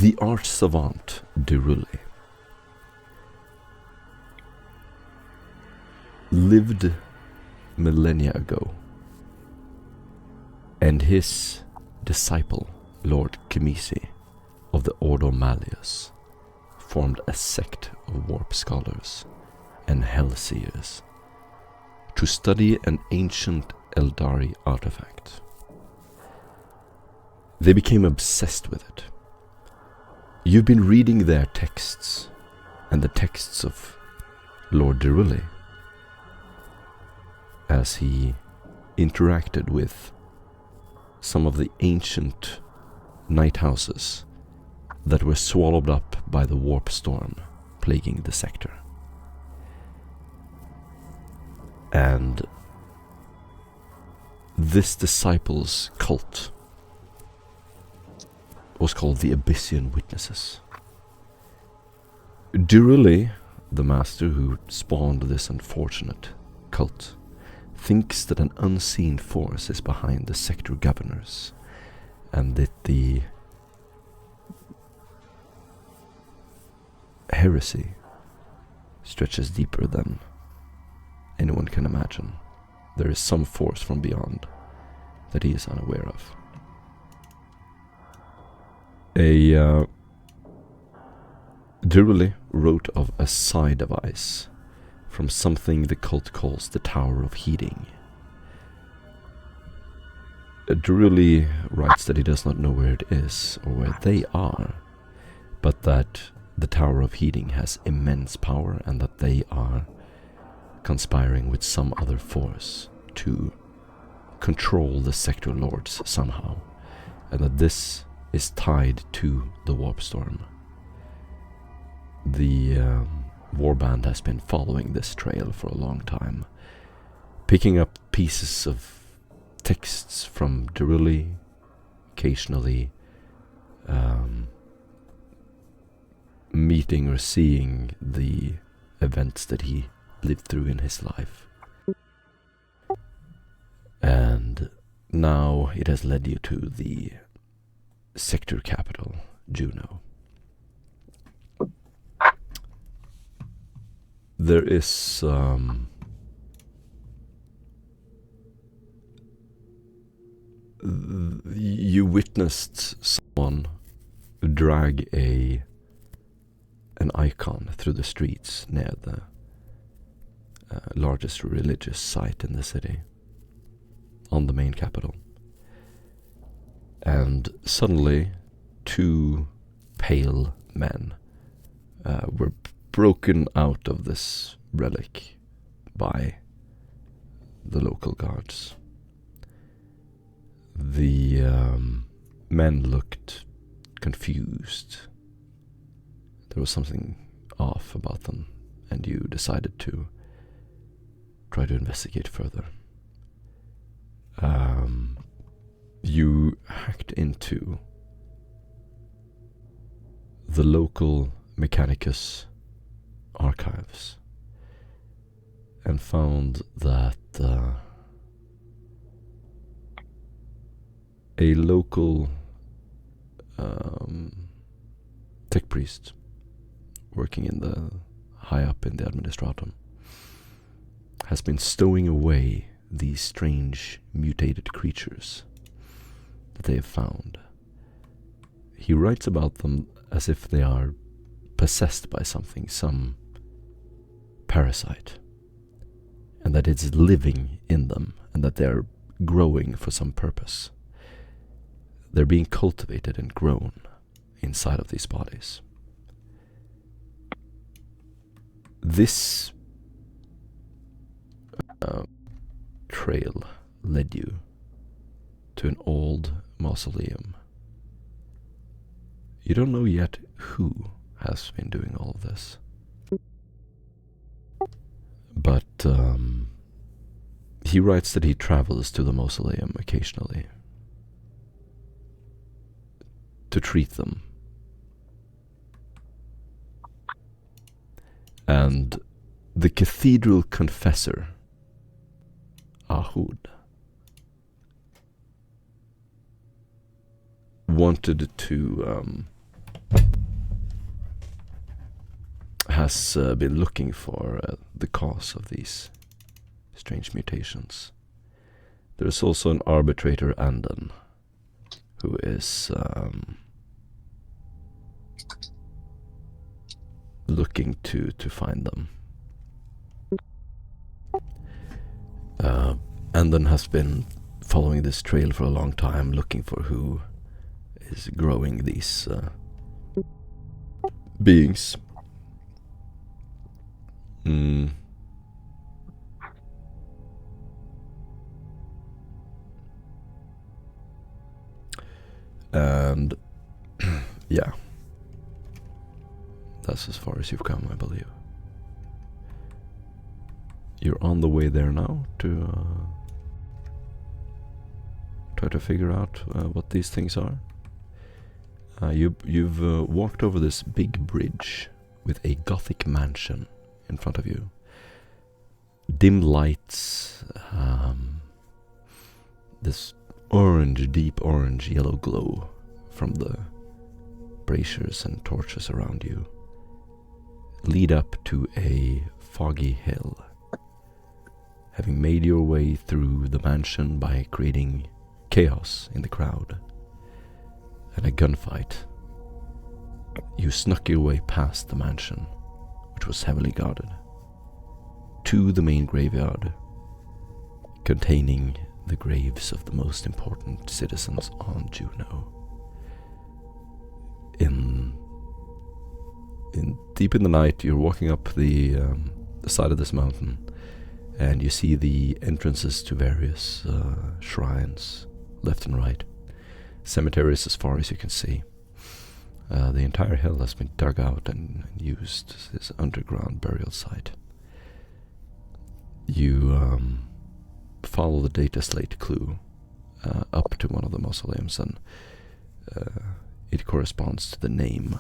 The art savant Diruli lived millennia ago, and his disciple, Lord Kimisi of the Ordo Malleus, formed a sect of warp scholars and hellseers to study an ancient Eldari artifact. They became obsessed with it. You've been reading their texts and the texts of Lord Diruli as he interacted with some of the ancient night houses that were swallowed up by the warp storm plaguing the sector. And this disciple's cult was called the Abyssian Witnesses. Diruli, the master who spawned this unfortunate cult, thinks that an unseen force is behind the sector governors, and that the heresy stretches deeper than anyone can imagine. There is some force from beyond that he is unaware of. Diruli wrote of a psi device from something the cult calls the Tower of Heating. Diruli writes that he does not know where it is or where they are, but that the Tower of Heating has immense power and that they are conspiring with some other force to control the sector lords somehow, and that this is tied to the warp storm. The warband has been following this trail for a long time, picking up pieces of texts from Diruli, occasionally meeting or seeing the events that he lived through in his life. And now it has led you to the sector capital, Juno. There is you witnessed someone drag an icon through the streets near the largest religious site in the city, on the main capital. And suddenly, two pale men were broken out of this relic by the local guards. The men looked confused. There was something off about them, and you decided to try to investigate further. You hacked into the local Mechanicus archives and found that a local tech priest working high up in the administratum has been stowing away these strange mutated creatures that they have found. He writes about them as if they are possessed by something, some parasite, and that it's living in them, and that they're growing for some purpose. They're being cultivated and grown inside of these bodies. This trail led you to an old mausoleum. You don't know yet who has been doing all of this, but he writes that he travels to the mausoleum occasionally to treat them. And the cathedral confessor, Ahud, wanted to has been looking for the cause of these strange mutations. There is also an arbitrator, Andon, who is looking to find them. Andon has been following this trail for a long time, looking for who is growing these beings. And yeah, that's as far as you've come, I believe. You're on the way there now to try to figure out what these things are. You've walked over this big bridge with a Gothic mansion in front of you. Dim lights, this orange, deep orange, yellow glow from the braziers and torches around you lead up to a foggy hill. Having made your way through the mansion by creating chaos in the crowd and a gunfight, you snuck your way past the mansion, which was heavily guarded, to the main graveyard containing the graves of the most important citizens on Juno. Deep in the night, you're walking up the side of this mountain, and you see the entrances to various shrines, left and right, cemeteries as far as you can see. The entire hill has been dug out and used as this underground burial site. You follow the data slate clue up to one of the mausoleums, and it corresponds to the name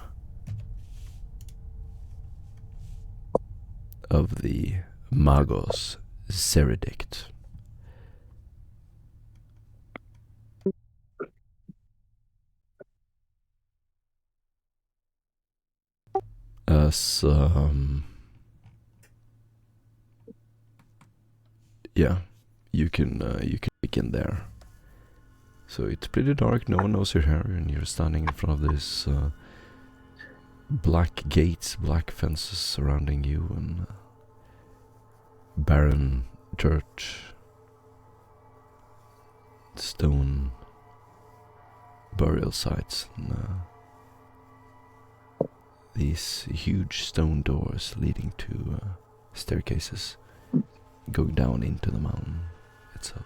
of the Magos Seridict. As yeah, you can begin there. So it's pretty dark, no one knows you're here, and you're standing in front of this black gates, black fences surrounding you, and barren church, stone burial sites, and these huge stone doors leading to staircases going down into the mountain itself.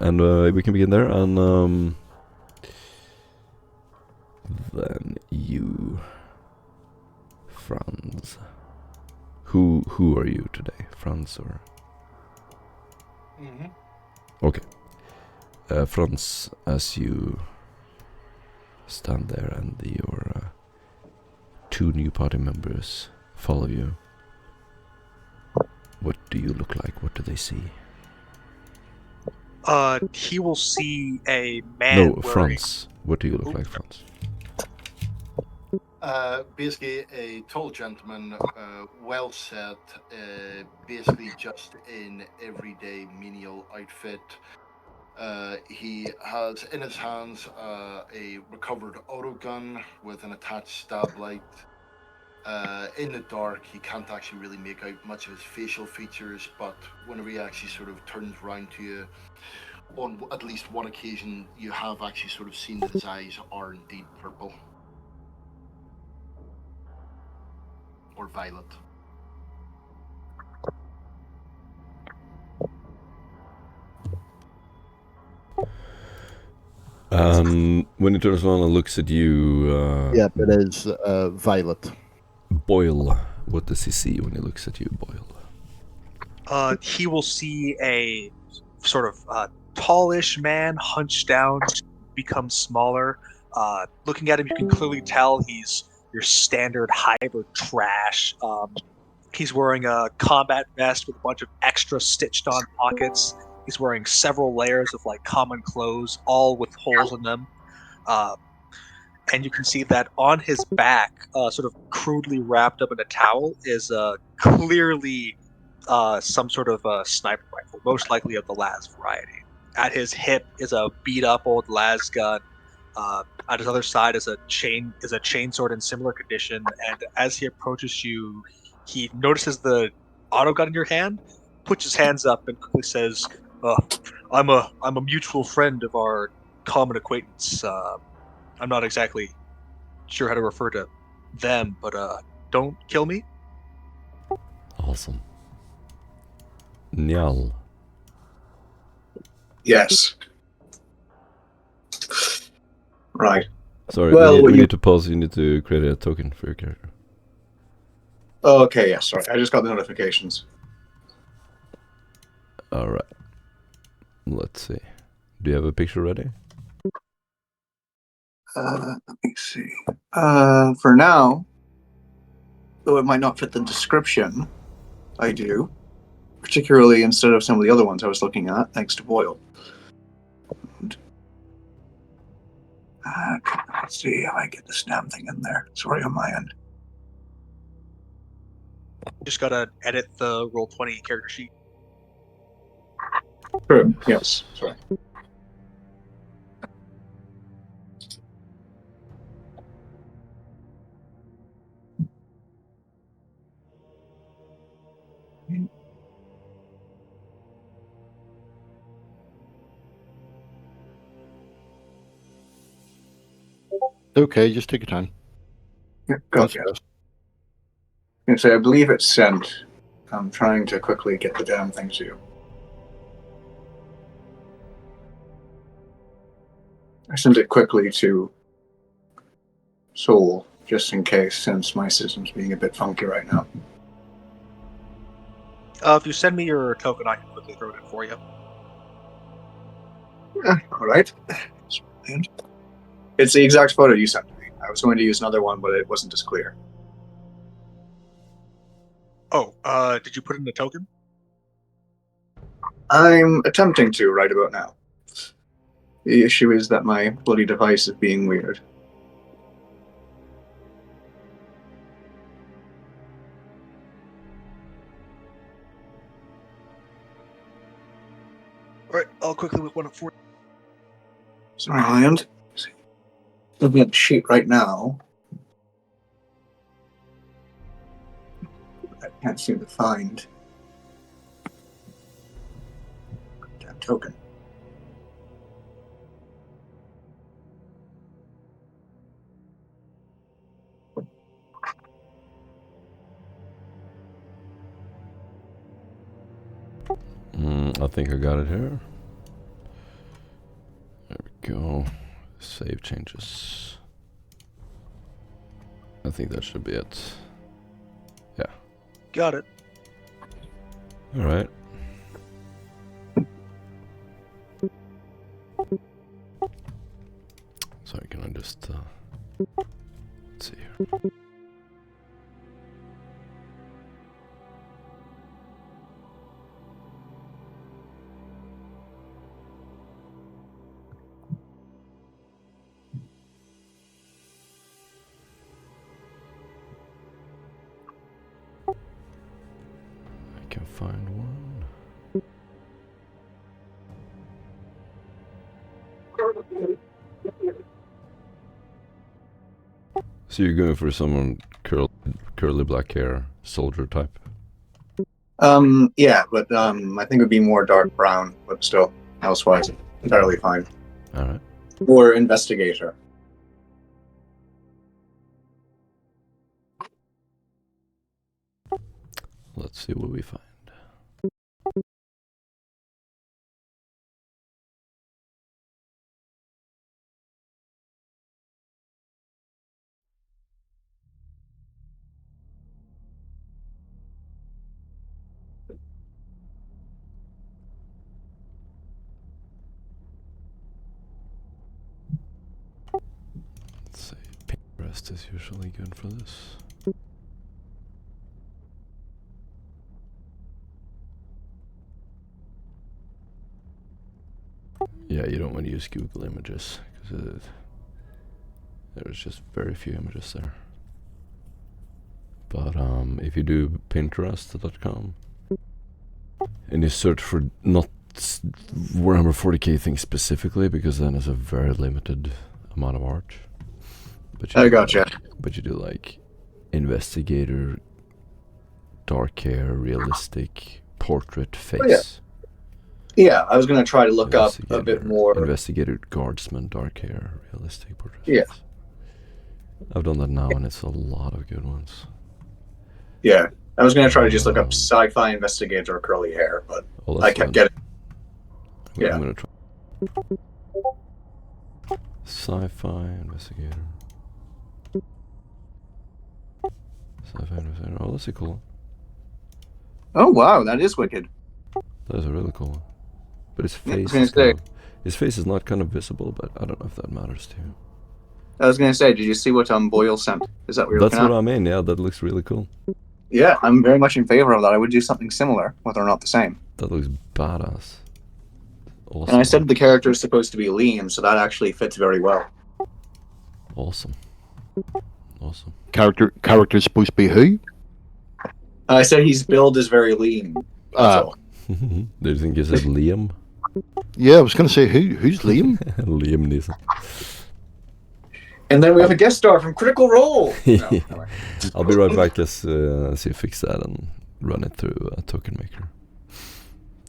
And we can begin there, and then you, Franz. Who are you today, Franz, or? Okay. Franz, as you stand there and your two new party members follow you, what do you look like? What do they see? He will see a man. No, Franz. What do you look like, Franz? Basically a tall gentleman, well set, basically just in everyday menial outfit. He has in his hands a recovered autogun with an attached stab light. In the dark, he can't actually really make out much of his facial features, but whenever he actually sort of turns round to you, on at least one occasion, you have actually sort of seen that his eyes are indeed purple. Or violet. When he turns around and looks at you... It is violet. Boyle. What does he see when he looks at you, Boyle? He will see a sort of tallish man hunched down, become smaller. Looking at him, you can clearly tell he's your standard hybrid trash. He's wearing a combat vest with a bunch of extra stitched on pockets. He's wearing several layers of like common clothes, all with holes in them. and you can see that on his back, sort of crudely wrapped up in a towel, is clearly some sort of sniper rifle, most likely of the Las variety. At his hip is a beat up old Las gun. At his other side is a chainsword in similar condition, and as he approaches you, he notices the auto gun in your hand, puts his hands up, and quickly says, I'm a mutual friend of our common acquaintance. I'm not exactly sure how to refer to them, but don't kill me." Awesome. Njal. Yes. Right. Sorry, Well, we need to pause. You need to create a token for your character. Oh, okay, yeah, sorry. I just got the notifications. Alright. Let's see. Do you have a picture ready? Let me see. For now, though it might not fit the description, I do. Particularly instead of some of the other ones I was looking at, thanks to Boyle. Let's see how I get this damn thing in there. Sorry on my end. Just gotta edit the Roll20 character sheet. True, yes, sorry. Okay, just take your time. Yeah, gotcha. I believe it's sent. I'm trying to quickly get the damn thing to you. I sent it quickly to Soul, just in case, since my system's being a bit funky right now. If you send me your token, I can quickly throw it in for you. All right. It's the exact photo you sent to me. I was going to use another one, but it wasn't as clear. Oh, did you put in the token? I'm attempting to right about now. The issue is that my bloody device is being weird. Alright, I'll quickly whip one up for you. Sorry, Land. Looking at the sheet right now. I can't seem to find that token. I think I got it here. There we go. Save changes. I think that should be it. Yeah. Got it. Alright. Sorry, can I just... let's see here. I can find one. So you're going for someone curly black hair, soldier type? Yeah, but I think it would be more dark brown, but still, housewise, entirely fine. Alright. Or investigator. Let's see what we find. Let's see. Pinterest is usually good for this. Yeah, you don't want to use Google Images because There's just very few images there. But if you do Pinterest.com and you search for not Warhammer 40k things specifically, because then it's a very limited amount of art. But I gotcha. But you do like investigator, dark hair, realistic, portrait, face. Yeah, I was going to try to look up a bit more. Investigator, guardsman, dark hair, realistic, portrait, Yeah. face. I've done that now, and it's a lot of good ones. Yeah, I was going to try to just look up sci-fi investigator curly hair, but I kept getting. Yeah. I'm going to try. Sci-fi investigator. Sci-fi investigator. Oh, that's a cool one. Oh wow, that is wicked. That is a really cool one. But his face his face is not kind of visible, but I don't know if that matters to you. I was going to say, did you see what Boyle sent? Is that what you're looking at? That's what I mean. Yeah, that looks really cool. Yeah, I'm very much in favor of that. I would do something similar, whether or not the same. That looks badass. Awesome. And I said the character is supposed to be Liam, so that actually fits very well. Awesome. Awesome. Character is supposed to be who? I said his build is very lean. That's all. Do you think you said Liam? Yeah, I was going to say who's Liam? Liam Neeson. And then we have a guest star from Critical Role. No, I'll be right back. Let's see if fix that and run it through Token Maker.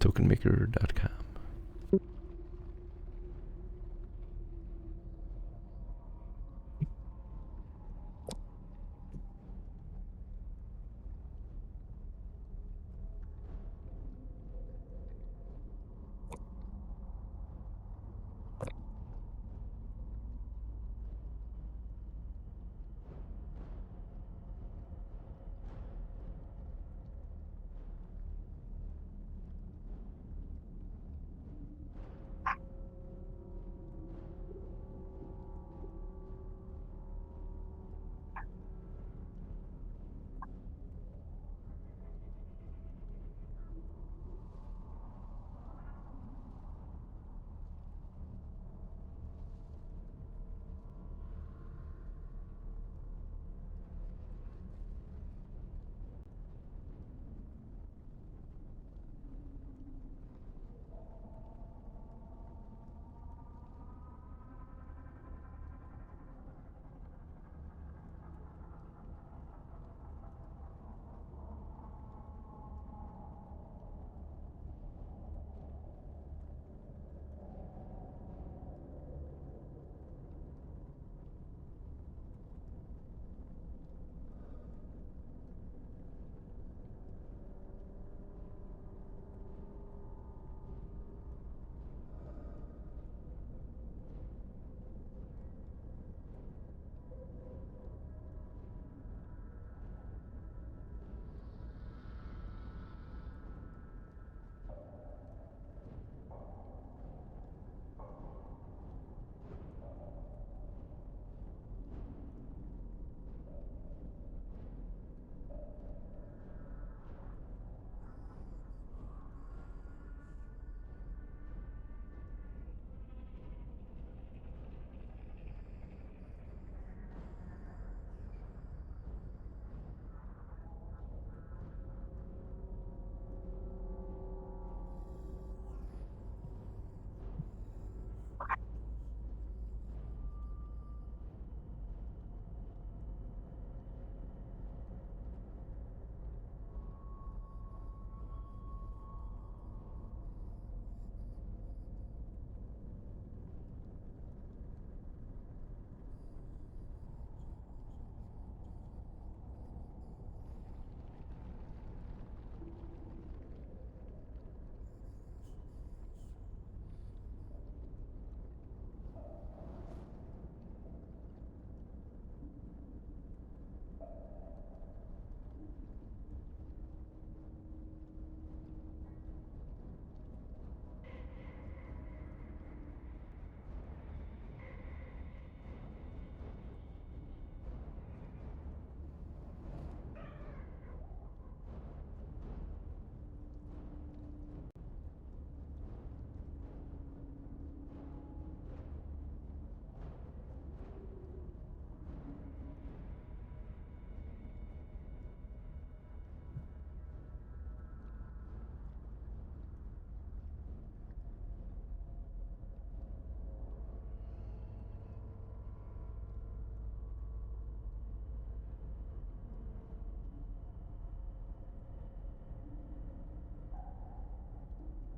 Tokenmaker.com.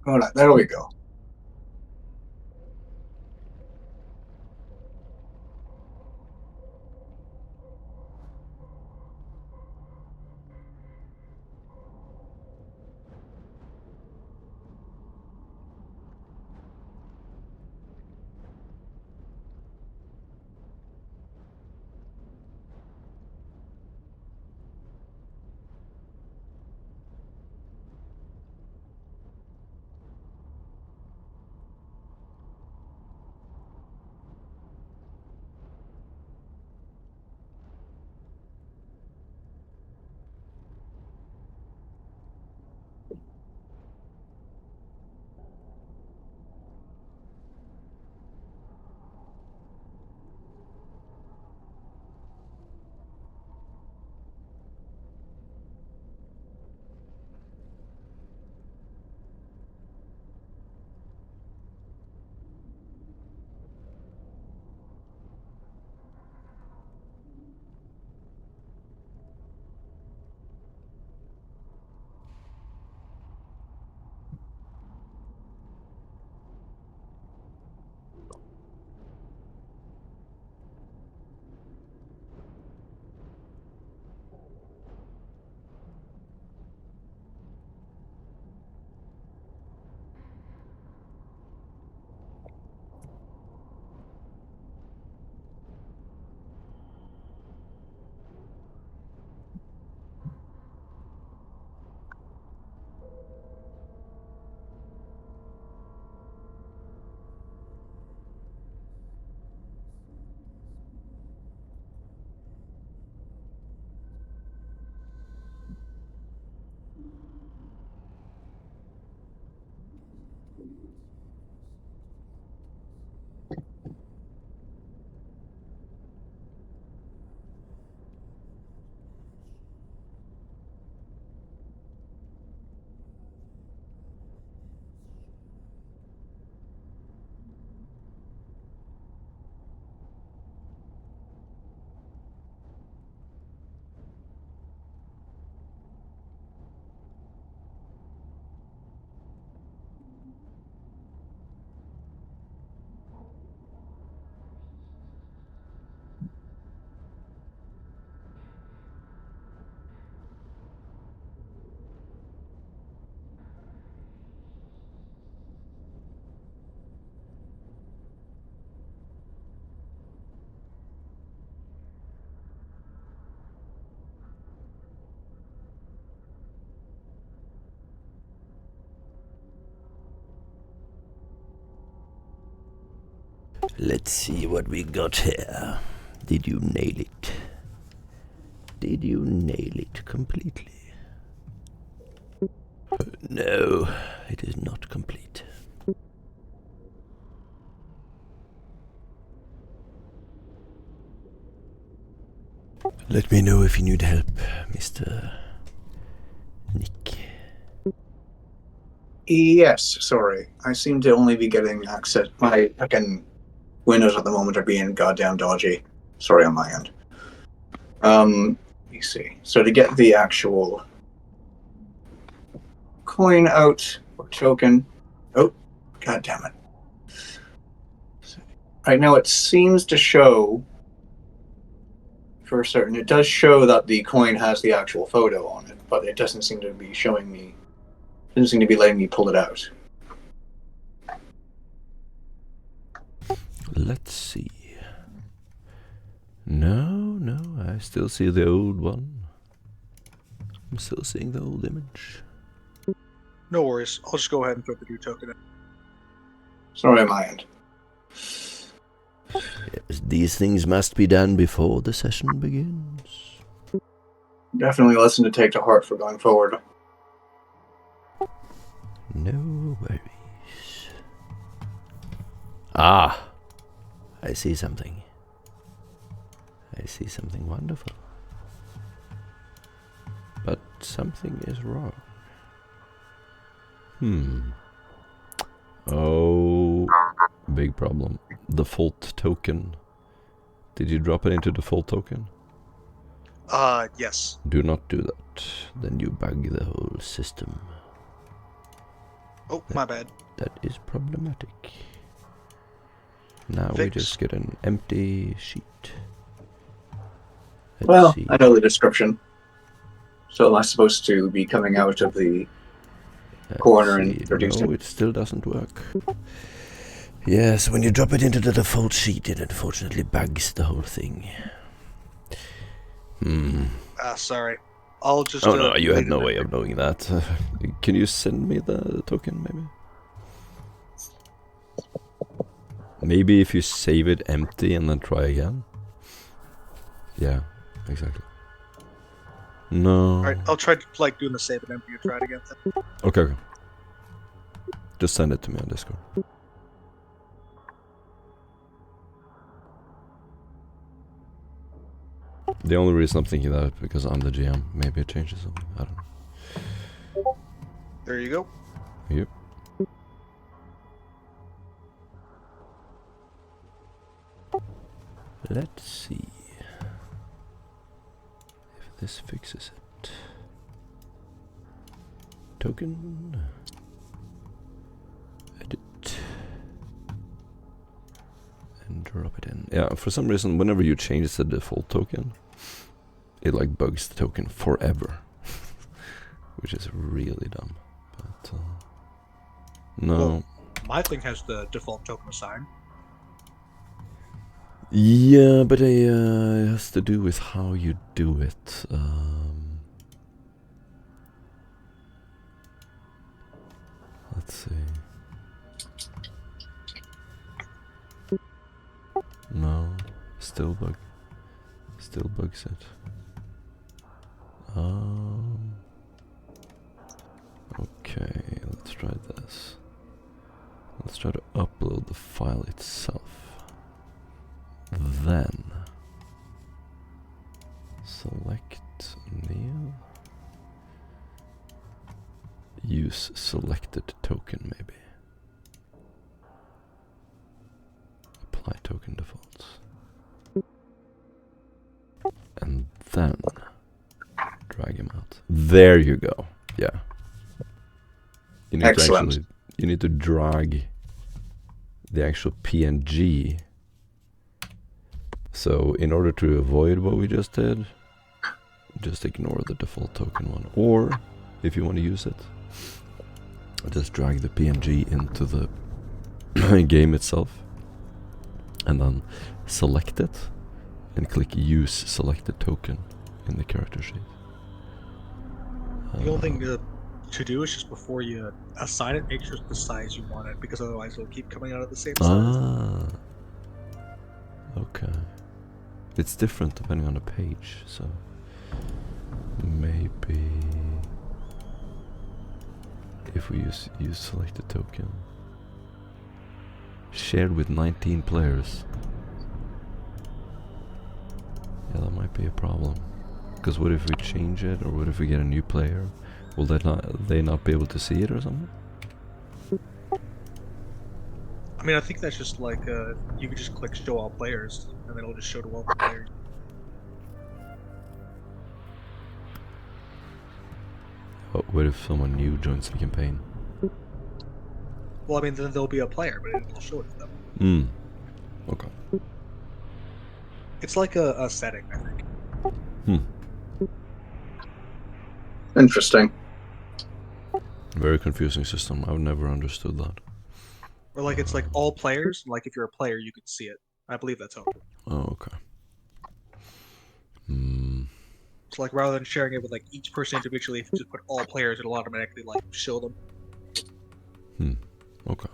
Hold on, there we go. Let's see what we got here. Did you nail it? Did you nail it completely? No, it is not complete. Let me know if you need help, Mr. Nick. Yes, sorry. I seem to only be getting access. My fucking windows at the moment are being goddamn dodgy. Sorry on my end. Let me see. So to get the actual coin out or token. Oh, god damn it. Right now it seems to show for certain. It does show that the coin has the actual photo on it, but it doesn't seem to be showing me. Doesn't seem to be letting me pull it out. Let's see. No, I still see the old one. I'm still seeing the old image. No worries. I'll just go ahead and put the new token in. Sorry on my end. Yes, these things must be done before the session begins. Definitely a lesson to take to heart for going forward. No worries. Ah, I see something. I see something wonderful. But something is wrong. Oh, big problem. Default token. Did you drop it into default token? Yes. Do not do that. Then you bug the whole system. Oh, my bad. That is problematic. Now we Fix. just get an empty sheet. Let's Well, see. I know the description. So am I supposed to be coming out of the corner and See. producing? No, it still doesn't work. Yes, when you drop it into the default sheet, it unfortunately bugs the whole thing. Sorry. I'll just. Oh no, you had leave no it way there. of knowing that. Can you send me the token, maybe? Maybe if you save it empty and then try again? Yeah, exactly. No. Alright, I'll try like doing the save and empty and try it again. Okay. Just send it to me on Discord. The only reason I'm thinking that is because I'm the GM. Maybe it changes something. I don't know. There you go. Yep. Let's see if this fixes it. Token. Edit. And drop it in. Yeah, for some reason, whenever you change the default token, it like bugs the token forever. Which is really dumb. But, no. Well, my thing has the default token assigned. Yeah, but it has to do with how you do it. Let's see. No, still bugs it. Okay, let's try this. Let's try to upload the file itself. Then select new. Use selected token maybe. Apply token defaults. And then drag him out. There you go. Yeah. You need Excellent. you need to drag the actual PNG. So in order to avoid what we just did, just ignore the default token one. Or if you want to use it, just drag the PNG into the game itself and then select it and click use selected token in the character sheet. The only thing to do is just before you assign it, make sure it's the size you want it, because otherwise it'll keep coming out of the same size. Okay. It's different depending on the page, so maybe if we use selected token shared with 19 players. Yeah, that might be a problem. Because what if we change it, or what if we get a new player? Will they not be able to see it or something? I mean, I think that's just like you could just click show all players, and then it'll just show to all the players. Oh, what if someone new joins the campaign? Well, I mean, then there'll be a player, but it'll show it to them. Okay. It's like a setting, I think. Interesting. Very confusing system. I've never understood that. Or like it's like all players. Like if you're a player, you can see it. I believe that's how. Oh, okay. So like rather than sharing it with like each person individually, if you just put all players, it'll automatically like show them. Okay.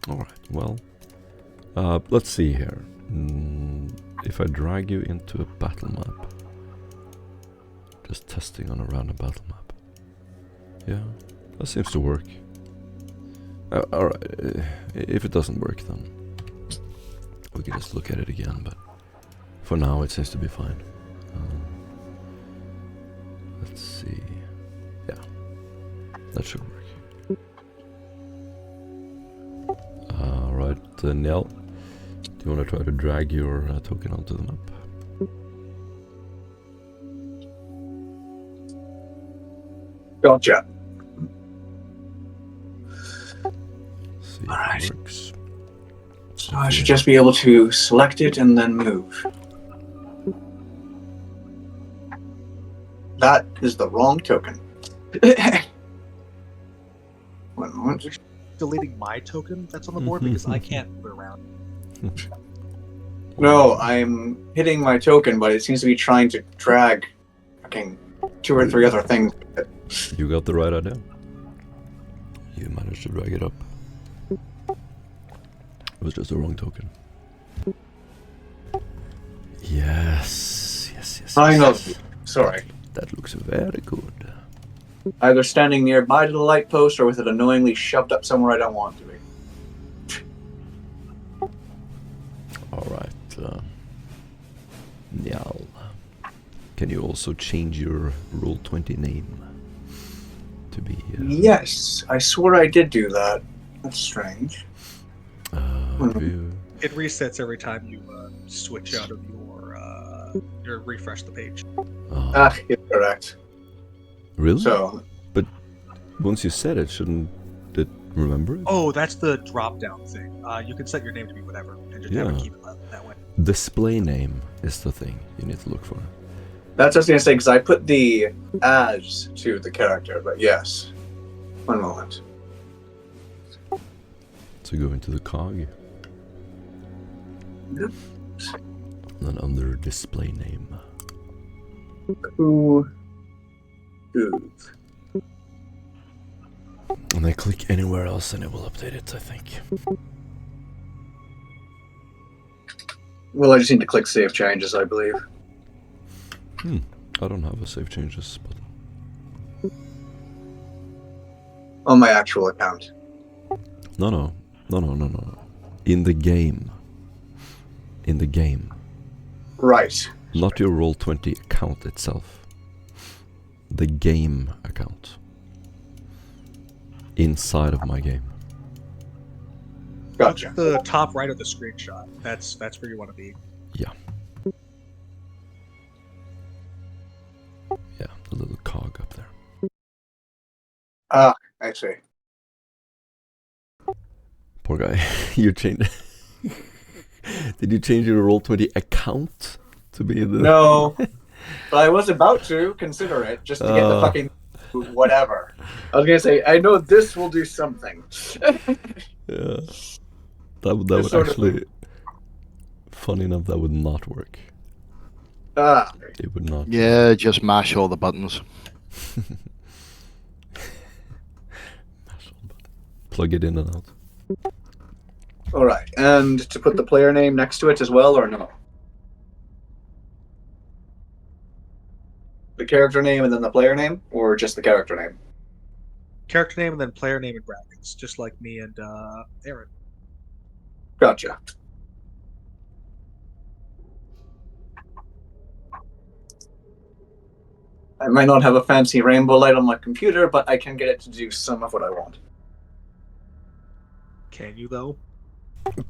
Alright, well, let's see here. If I drag you into a battle map, just testing on a random battle map. Yeah, that seems to work. Alright, if it doesn't work, then we can just look at it again, but for now it seems to be fine. Let's see. Yeah, that should work. Alright, Nell, do you want to try to drag your token onto the map? Gotcha. see if Alright. it works. So I should just be able to select it and then move. That is the wrong token. 1 moment. Deleting my token that's on the board because I can't move it around. No, I'm hitting my token, but it seems to be trying to drag fucking 2 or 3 other things. You got the right idea. You managed to drag it up. It was just the wrong token. Yes, yes, yes. I know. yes. Sorry. That looks very good. Either standing nearby to the light post or with it annoyingly shoved up somewhere I don't want it to be. Alright. Njal. Can you also change your Roll20 name to be... Yes, I swore I did do that. That's strange. It resets every time you switch out of your refresh the page. It's correct. Really? So, Once you said it, shouldn't it remember it? Oh, that's the drop down thing. You can set your name to be whatever and just never Yeah. keep it that way. Display name is the thing you need to look for. that's what I was going to say, because I put the as to the character, but yes. 1 moment. So go into the cog. Yep. And then under display name. Who? And then click anywhere else and it will update it, I think. Well, I just need to click Save Changes, I believe. I don't have a save changes button. On my actual account. No. In the game. In the game. Right. Not your Roll20 account itself. The game account. Inside of my game. Gotcha. The top right of the screenshot. That's where you want to be. Yeah, the little cog up there. I see. Poor guy. You changed... Did you change your Roll20 account to be the... No. But I was about to consider it, just to get the fucking whatever. I was going to say, I know this will do something. Yeah. That would actually... Funny enough, that would not work. It would not. Yeah, just mash all the buttons. Plug it in and out. Alright, and to put the player name next to it as well, or no? The character name and then the player name, or just the character name? Character name and then player name in brackets, just like me and Aaron. Gotcha. I might not have a fancy rainbow light on my computer, but I can get it to do some of what I want. Can you though?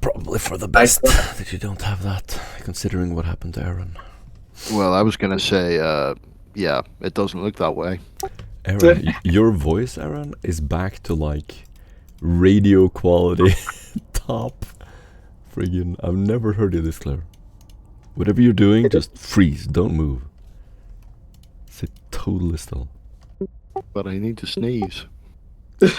Probably for the best that you don't have that, considering what happened to Aaron. Well, I was going to say, yeah, it doesn't look that way. Aaron, your voice, Aaron, is back to like radio quality. Top. Friggin', I've never heard you this clear. Whatever you're doing, just freeze, don't move. Sit totally still. But I need to sneeze.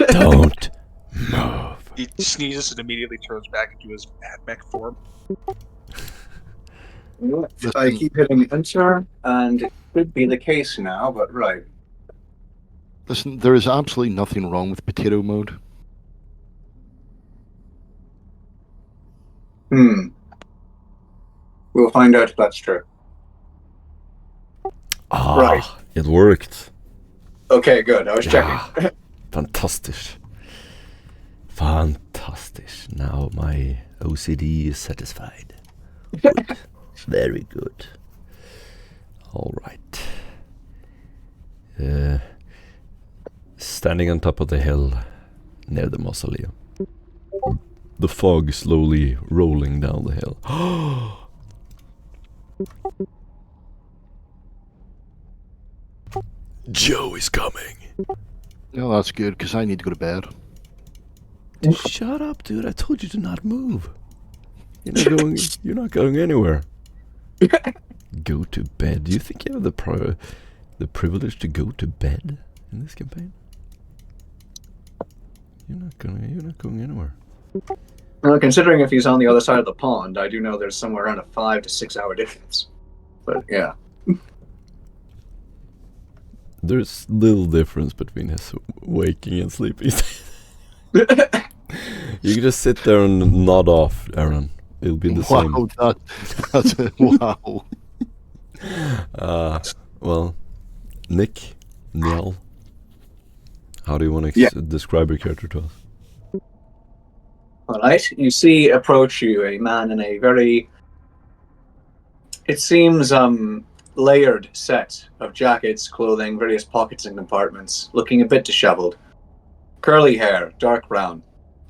Don't move. He sneezes and immediately turns back into his mad mech form. I keep hitting enter, and it could be the case now, but right. Listen, there is absolutely nothing wrong with potato mode. We'll find out if that's true. Right. It worked. Okay, good. I was checking. Yeah. Fantastic. Fantastic. Now my OCD is satisfied. Good. Very good. All right. Standing on top of the hill near the mausoleum. The fog slowly rolling down the hill. Joe is coming. No, that's good, because I need to go to bed. Shut up, dude! I told you to not move. You're not going. You're not going anywhere. Go to bed. Do you think you have the privilege to go to bed in this campaign? You're not going anywhere. Well, considering if he's on the other side of the pond, I do know there's somewhere around a 5 to 6 hour difference. But yeah. There's little difference between his waking and sleeping. You can just sit there and nod off, Aaron. It'll be the same. Wow, that's wow. Well, Neil, how do you want to describe your character to us? Alright, you see approach you a man in a very, it seems, layered set of jackets, clothing, various pockets and compartments, looking a bit disheveled. Curly hair, dark brown.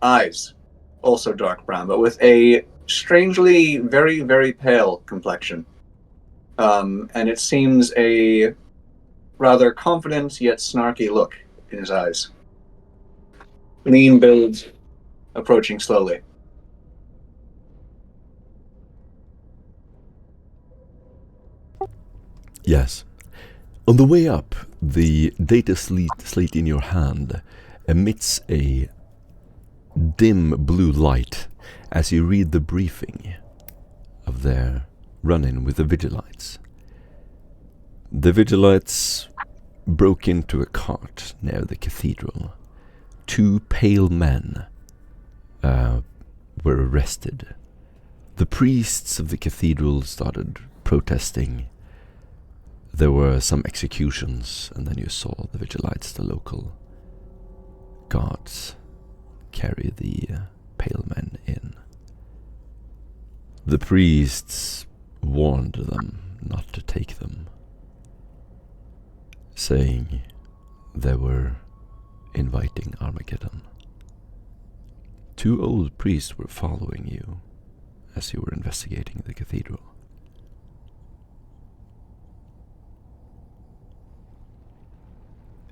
Eyes, also dark brown, but with a strangely very, very pale complexion. And it seems a rather confident yet snarky look in his eyes. Lean build, approaching slowly. Yes. On the way up, the data slate in your hand emits a dim blue light as you read the briefing of their run-in with the Vigilites. The Vigilites broke into a cart near the cathedral. 2 pale men were arrested. The priests of the cathedral started protesting. There were some executions, and then you saw the Vigilites, the local guards, carry the pale men in. The priests warned them not to take them, saying they were inviting Armageddon. 2 old priests were following you as you were investigating the cathedral.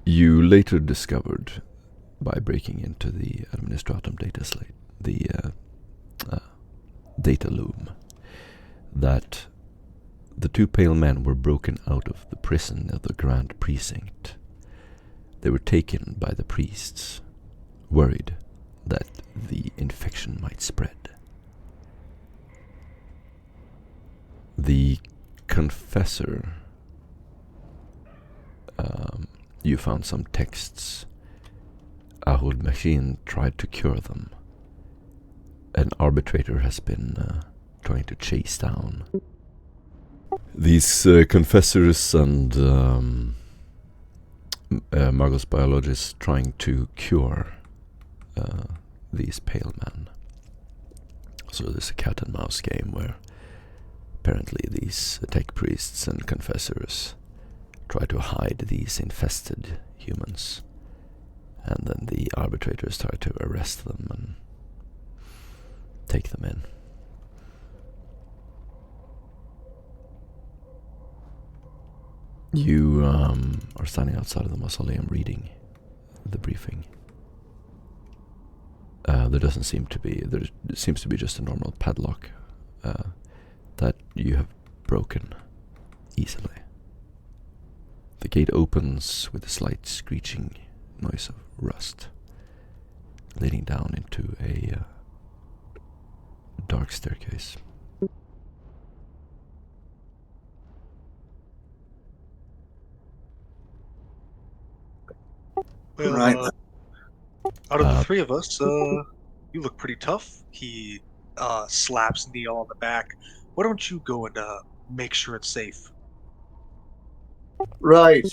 You later discovered, by breaking into the Administratum data slate, the data loom, that the 2 pale men were broken out of the prison of the Grand Precinct. They were taken by the priests, worried that the infection might spread. The confessor, you found some texts. Ahul Machine tried to cure them. An arbitrator has been trying to chase down these confessors and Magos biologists trying to cure these pale men. So there's a cat and mouse game where apparently these tech priests and confessors try to hide these infested humans, and then the arbitrators try to arrest them and take them in. You are standing outside of the mausoleum reading the briefing. There seems to be just a normal padlock that you have broken easily. The gate opens with a slight screeching noise of rust, leading down into a dark staircase. Well, Right. Out of the 3 of us, you look pretty tough. He slaps Neil on the back. Why don't you go and make sure it's safe? Right.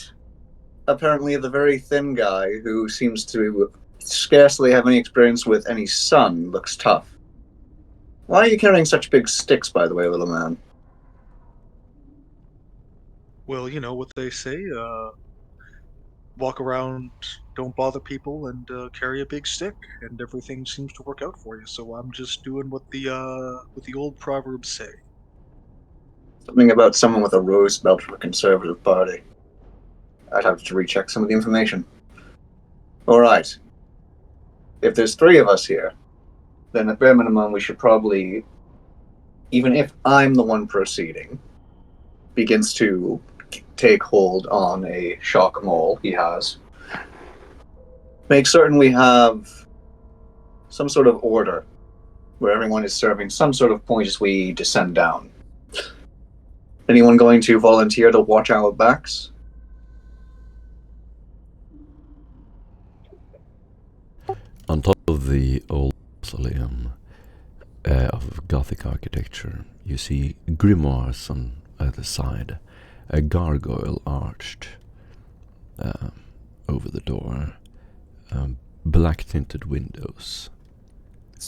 Apparently the very thin guy who seems to scarcely have any experience with any sun looks tough. Why are you carrying such big sticks, by the way, little man? Well, you know what they say, walk around, don't bother people, and carry a big stick, and everything seems to work out for you. So I'm just doing what the old proverbs say. Something about someone with a rose belt for the Conservative Party. I'd have to recheck some of the information. Alright. if there's 3 of us here, then at bare minimum we should probably, even if I'm the one proceeding, begins to take hold on a shock mole he has. Make certain we have some sort of order where everyone is serving some sort of point as we descend down. Anyone going to volunteer to watch our backs? On top of the old mausoleum of Gothic architecture, you see grimoires on either side, a gargoyle arched over the door, black tinted windows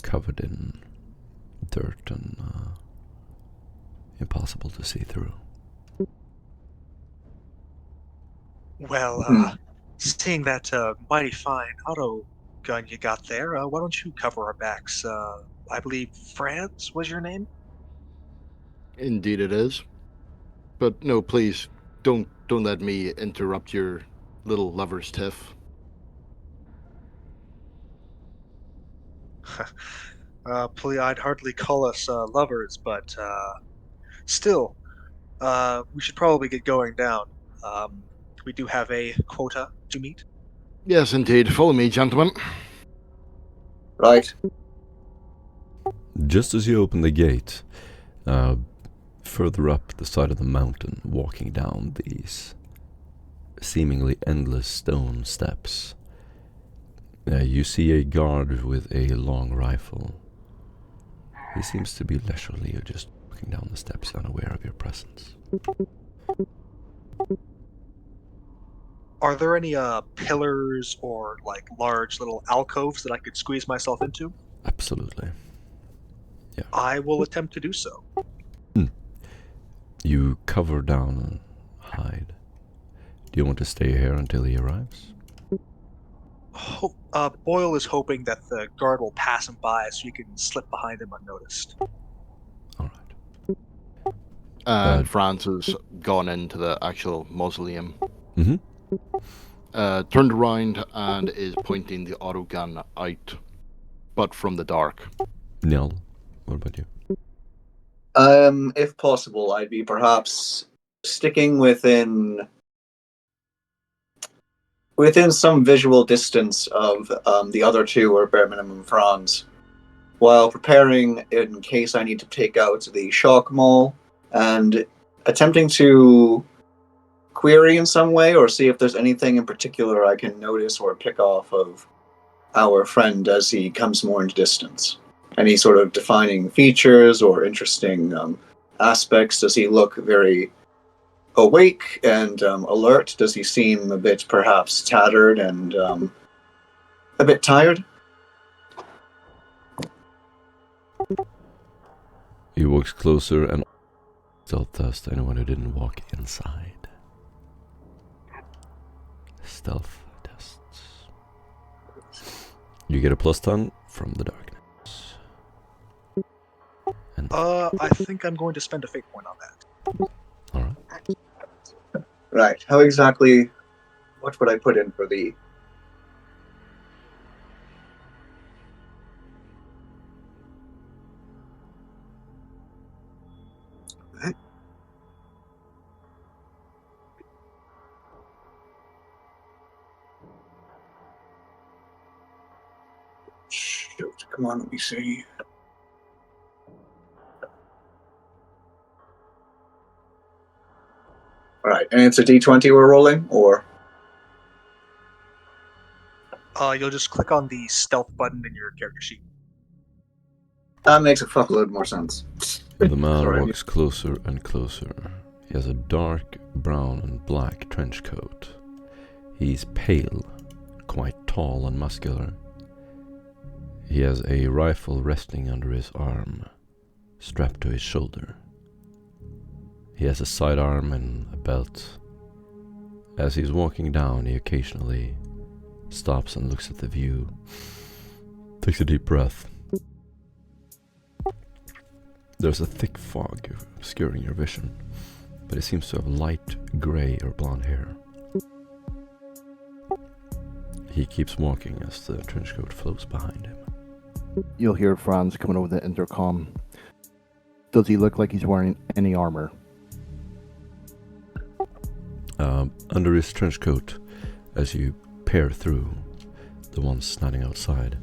covered in dirt and impossible to see through. Well, seeing that mighty fine auto gun you got there, why don't you cover our backs? I believe Franz was your name? Indeed it is. But no, please, don't let me interrupt your little lover's tiff. I'd hardly call us lovers, but still, we should probably get going down. We do have a quota to meet. Yes, indeed. Follow me, gentlemen. Right. Just as you open the gate, further up the side of the mountain, walking down these seemingly endless stone steps, you see a guard with a long rifle. He seems to be leisurely, just walking down the steps, unaware of your presence. Are there any pillars or like large little alcoves that I could squeeze myself into? Absolutely. Yeah. I will attempt to do so. You cover down and hide. Do you want to stay here until he arrives? Boyle is hoping that the guard will pass him by so you can slip behind him unnoticed. All right. And Franz has gone into the actual mausoleum. Mm-hmm. Turned around and is pointing the autogun out, but from the dark. Nell, what about you? If possible, I'd be perhaps sticking within some visual distance of the other 2, or bare minimum Franz, while preparing in case I need to take out the shock mole, and attempting to query in some way or see if there's anything in particular I can notice or pick off of our friend as he comes more into distance. Any sort of defining features or interesting aspects? Does he look very awake and alert? Does he seem a bit perhaps tattered and a bit tired? He walks closer and stealth test anyone who didn't walk inside. Stealth tests. You get a +10 from the darkness. And I think I'm going to spend a fate point on that. alright. Right. How exactly? What would I put in for the? Shoot! Come on, let me see. All right, and it's a D20 we're rolling, or? You'll just click on the stealth button in your character sheet. That makes a fuckload more sense. The man Sorry. walks closer and closer. He has a dark brown and black trench coat. He's pale, quite tall and muscular. He has a rifle resting under his arm, strapped to his shoulder. He has a sidearm and a belt. As he's walking down, he occasionally stops and looks at the view, takes a deep breath. There's a thick fog obscuring your vision, but it seems to have light gray or blonde hair. He keeps walking as the trenchcoat flows behind him. You'll hear Franz coming over the intercom. Does he look like he's wearing any armor? Under his trenchcoat, as you peer through the ones standing outside,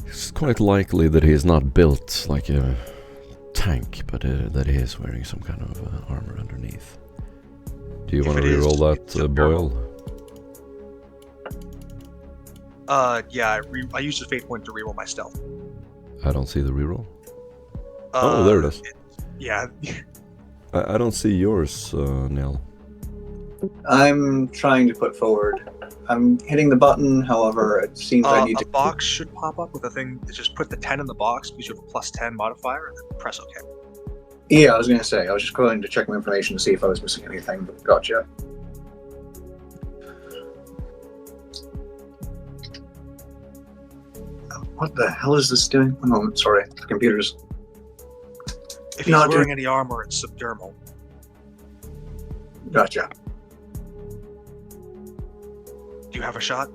it's quite likely that he is not built like a tank, but that he is wearing some kind of armor underneath. Do you want to reroll that, Boyle? Yeah, I used a fate point to reroll my stealth. I don't see the reroll. Oh, there it is. Yeah. I don't see yours, Neil. I'm trying to put forward. I'm hitting the button, however, it seems I need a to... box should pop up with a thing that just put the 10 in the box because you have a plus 10 modifier, and then press OK. Yeah, I was going to say, I was just going to check my information to see if I was missing anything, but gotcha. What the hell is this doing? One moment, sorry. The computer's... If he's wearing any armor, it's subdermal. Gotcha. Do you have a shot?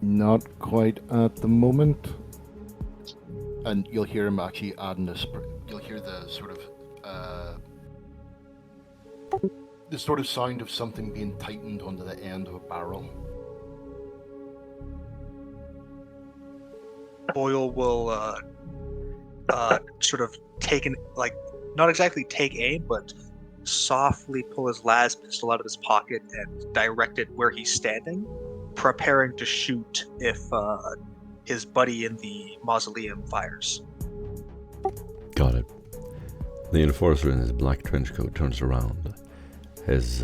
Not quite at the moment. And you'll hear him actually adding this. You'll hear the sort of sound of something being tightened onto the end of a barrel. Boyle will sort of not exactly take aim, but softly pull his las pistol out of his pocket and direct it where he's standing, preparing to shoot if his buddy in the mausoleum fires. Got it. The enforcer in his black trench coat turns around. His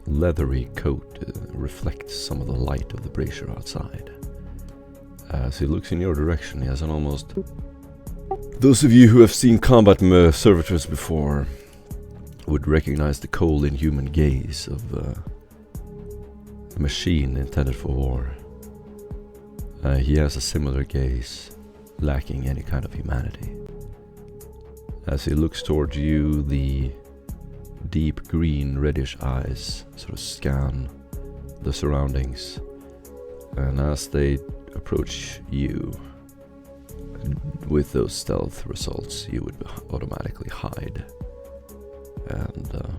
leathery coat reflects some of the light of the brazier outside. As he looks in your direction, he has an almost... Those of you who have seen combat servitors before would recognize the cold, inhuman gaze of a machine intended for war. He has a similar gaze, lacking any kind of humanity. As he looks towards you, the deep green, reddish eyes sort of scan the surroundings, and as they approach you, with those stealth results, you would automatically hide. And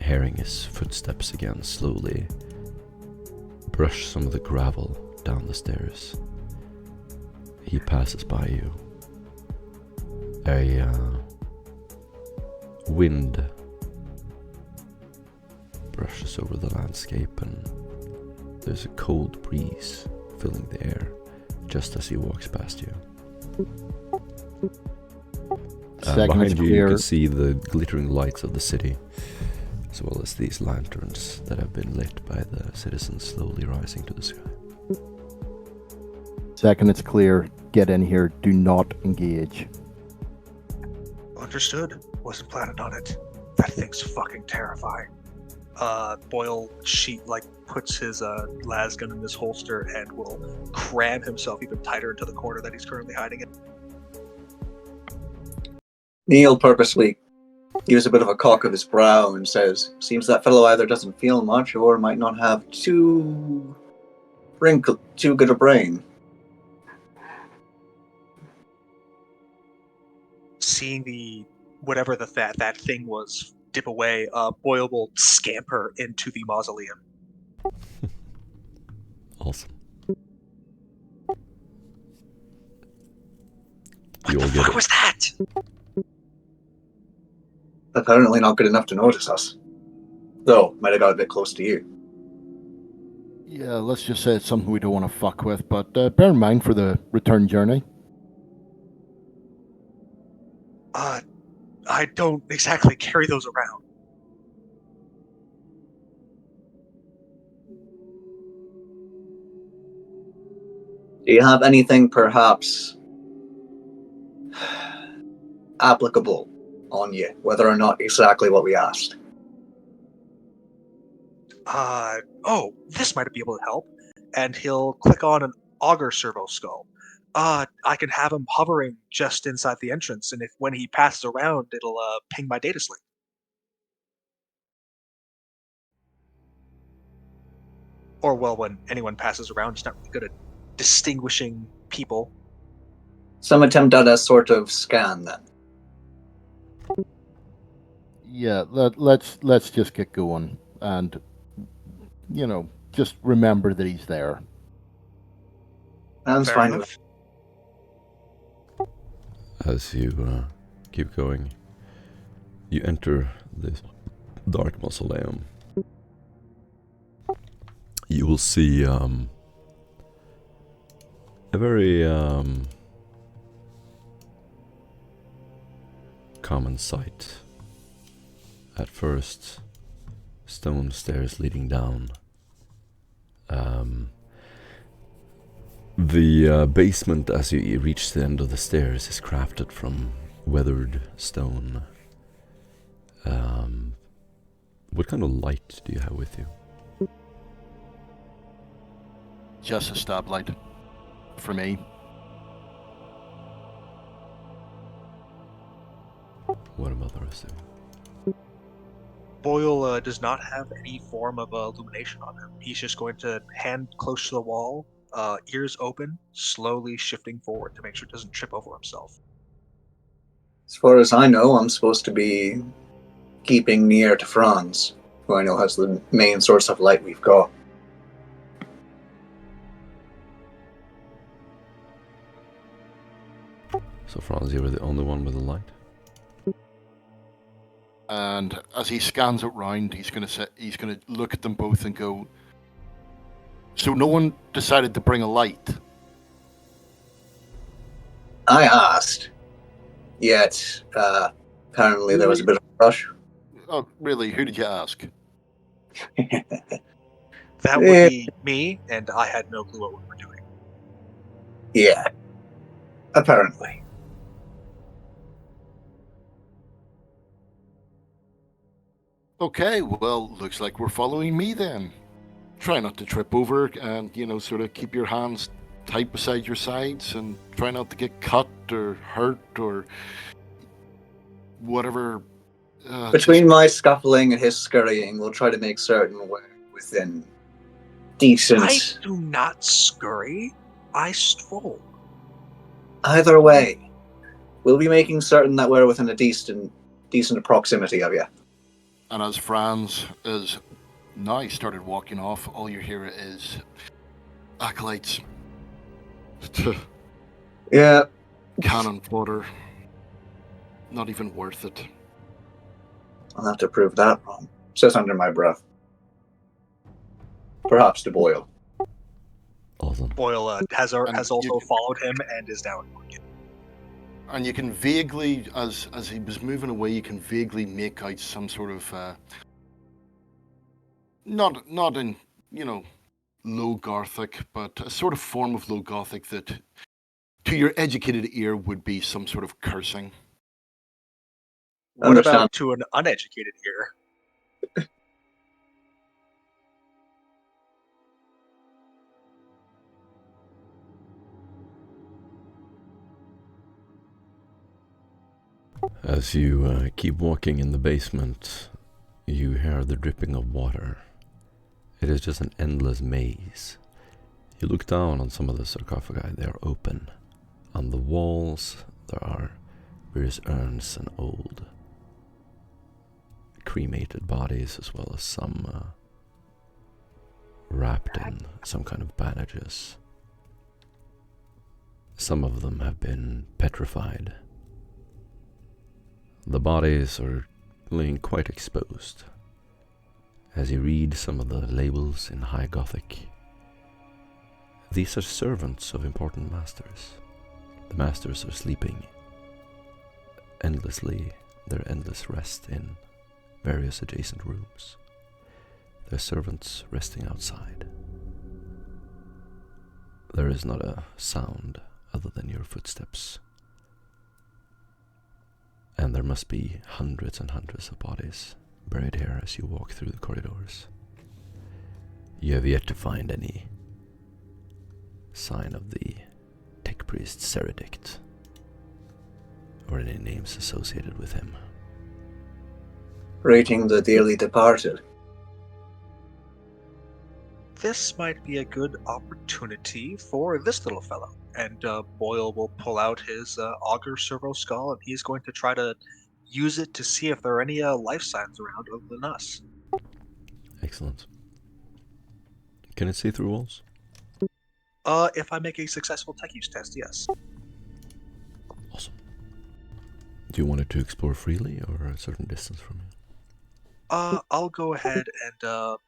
hearing his footsteps again slowly brush some of the gravel down the stairs, he passes by you. A wind brushes over the landscape, and there's a cold breeze filling the air just as he walks past you. Behind you, you can see the glittering lights of the city, as well as these lanterns that have been lit by the citizens slowly rising to the sky. Second, it's clear. Get in here. Do not engage. Understood. Wasn't planning on it. That thing's fucking terrifying. Boyle puts his las gun in his holster and will cram himself even tighter into the corner that he's currently hiding in. Neil purposely gives a bit of a cock of his brow and says, seems that fellow either doesn't feel much or might not have too good a brain. Seeing the whatever that thing was dip away, Boyle will scamper into the mausoleum. Awesome. What the fuck was that? Apparently not good enough to notice us. Though, might have got a bit close to you. Yeah, let's just say it's something we don't want to fuck with, but bear in mind for the return journey. I don't exactly carry those around. Do you have anything perhaps applicable on you, whether or not exactly what we asked? This might be able to help. And he'll click on an auger servo skull. I can have him hovering just inside the entrance, and when he passes around, it'll ping my data slate. Or, well, when anyone passes around, it's not really good at distinguishing people. Some attempt at a sort of scan then. Yeah, let's just get going, and just remember that he's there. Sounds Fair fine. enough. As you keep going, you enter this dark mausoleum. You will see a very common sight. At first, stone stairs leading down. The basement, as you reach the end of the stairs, is crafted from weathered stone. What kind of light do you have with you? Just a stoplight for me. What about the rest of you? Boyle does not have any form of illumination on him. He's just going to hand close to the wall, ears open, slowly shifting forward to make sure he doesn't trip over himself. As far as I know, I'm supposed to be keeping near to Franz, who I know has the main source of light we've got. So Franz, you were the only one with the light? And as he scans it round, he's gonna look at them both and go, "So no one decided to bring a light?" I asked, yet apparently there was a bit of a rush. Oh, really? Who did you ask? That would be me, and I had no clue what we were doing. Yeah, apparently. Okay, well, looks like we're following me then. Try not to trip over and, sort of keep your hands tight beside your sides and try not to get cut or hurt or whatever. Between my scuffling and his scurrying, we'll try to make certain we're within decent... I do not scurry. I stroll. Either way, we'll be making certain that we're within a decent proximity of you. And as Franz is now started walking off, all you hear is acolytes. Yeah. Cannon fodder. Not even worth it. I'll have to prove that wrong. Says under my breath. Perhaps to Boyle. Awesome. Boyle has also followed him and is now ignoring it. And you can vaguely, as he was moving away, you can vaguely make out some sort of, not in, low Gothic, but a sort of form of low Gothic that, to your educated ear, would be some sort of cursing. What about to an uneducated ear? As you keep walking in the basement, you hear the dripping of water. It is just an endless maze. You look down on some of the sarcophagi, they are open. On the walls, there are various urns and old cremated bodies, as well as some wrapped in some kind of bandages. Some of them have been petrified. The bodies are laying quite exposed. As you read some of the labels in High Gothic, these are servants of important masters. The masters are sleeping endlessly, their endless rest in various adjacent rooms. Their servants resting outside. There is not a sound other than your footsteps. And there must be hundreds and hundreds of bodies buried here as you walk through the corridors. You have yet to find any sign of the tech priest Seridict, or any names associated with him. Rating the dearly departed. this might be a good opportunity for this little fellow. And Boyle will pull out his auger servo skull, and he's going to try to use it to see if there are any life signs around other than us. Excellent. Can it see through walls? If I make a successful tech use test, yes. Awesome. Do you want it to explore freely or a certain distance from you? I'll go ahead and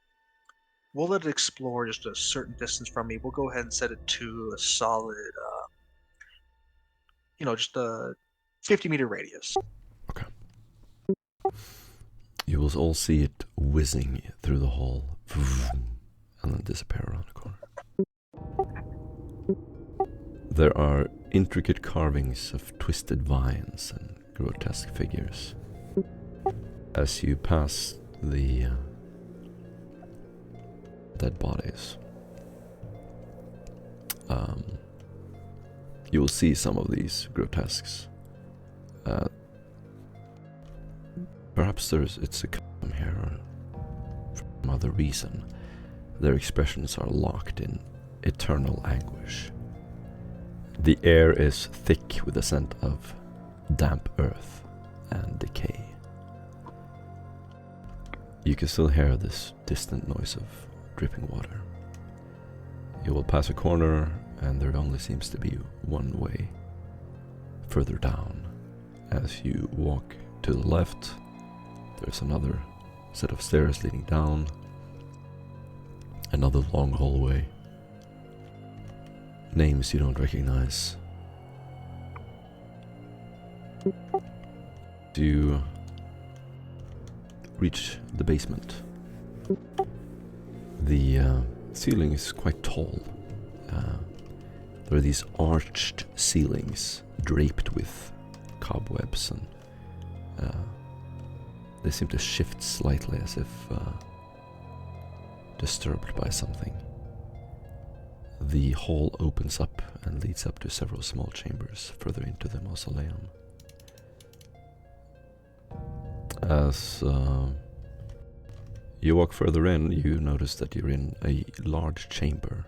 we'll let it explore just a certain distance from me. We'll go ahead and set it to a solid, just a 50-meter radius. Okay. You will all see it whizzing through the hall and then disappear around the corner. There are intricate carvings of twisted vines and grotesque figures. As you pass the dead bodies, you will see some of these grotesques. Perhaps it's a custom here, or for some other reason. Their expressions are locked in eternal anguish. The air is thick with the scent of damp earth and decay. You can still hear this distant noise of dripping water. You will pass a corner, and there only seems to be one way further down. As you walk to the left, there's another set of stairs leading down, another long hallway. Names you don't recognize. You reach the basement. The ceiling is quite tall. There are these arched ceilings draped with cobwebs, and they seem to shift slightly as if disturbed by something. The hall opens up and leads up to several small chambers further into the mausoleum. As you walk further in, you notice that you're in a large chamber.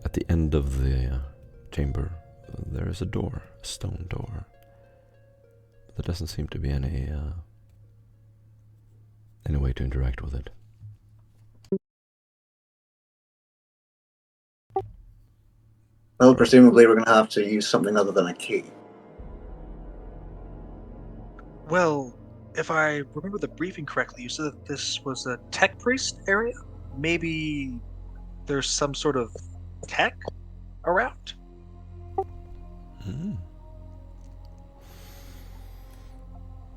At the end of the chamber, there is a door, a stone door. There doesn't seem to be any way to interact with it. Well, presumably we're going to have to use something other than a key. Well, if I remember the briefing correctly, you said that this was a tech priest area? Maybe there's some sort of tech around?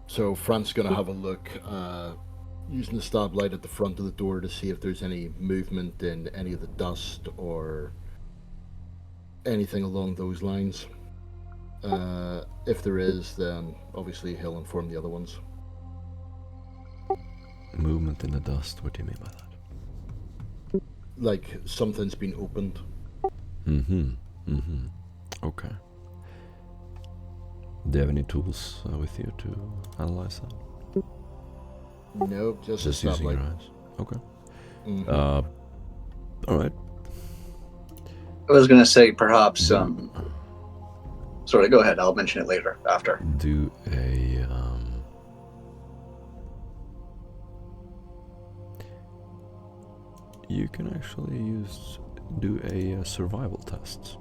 So Frank's gonna have a look, using the stab light at the front of the door to see if there's any movement in any of the dust or anything along those lines. If there is, then obviously he'll inform the other ones. Movement in the dust, what do you mean by that? Like something's been opened. Okay. Do you have any tools with you to analyze that? No, just using light. your eyes. Okay. Mm-hmm. Alright. I was going to say perhaps... Sorry, go ahead. I'll mention it later, after. Do a... you can actually do a survival test.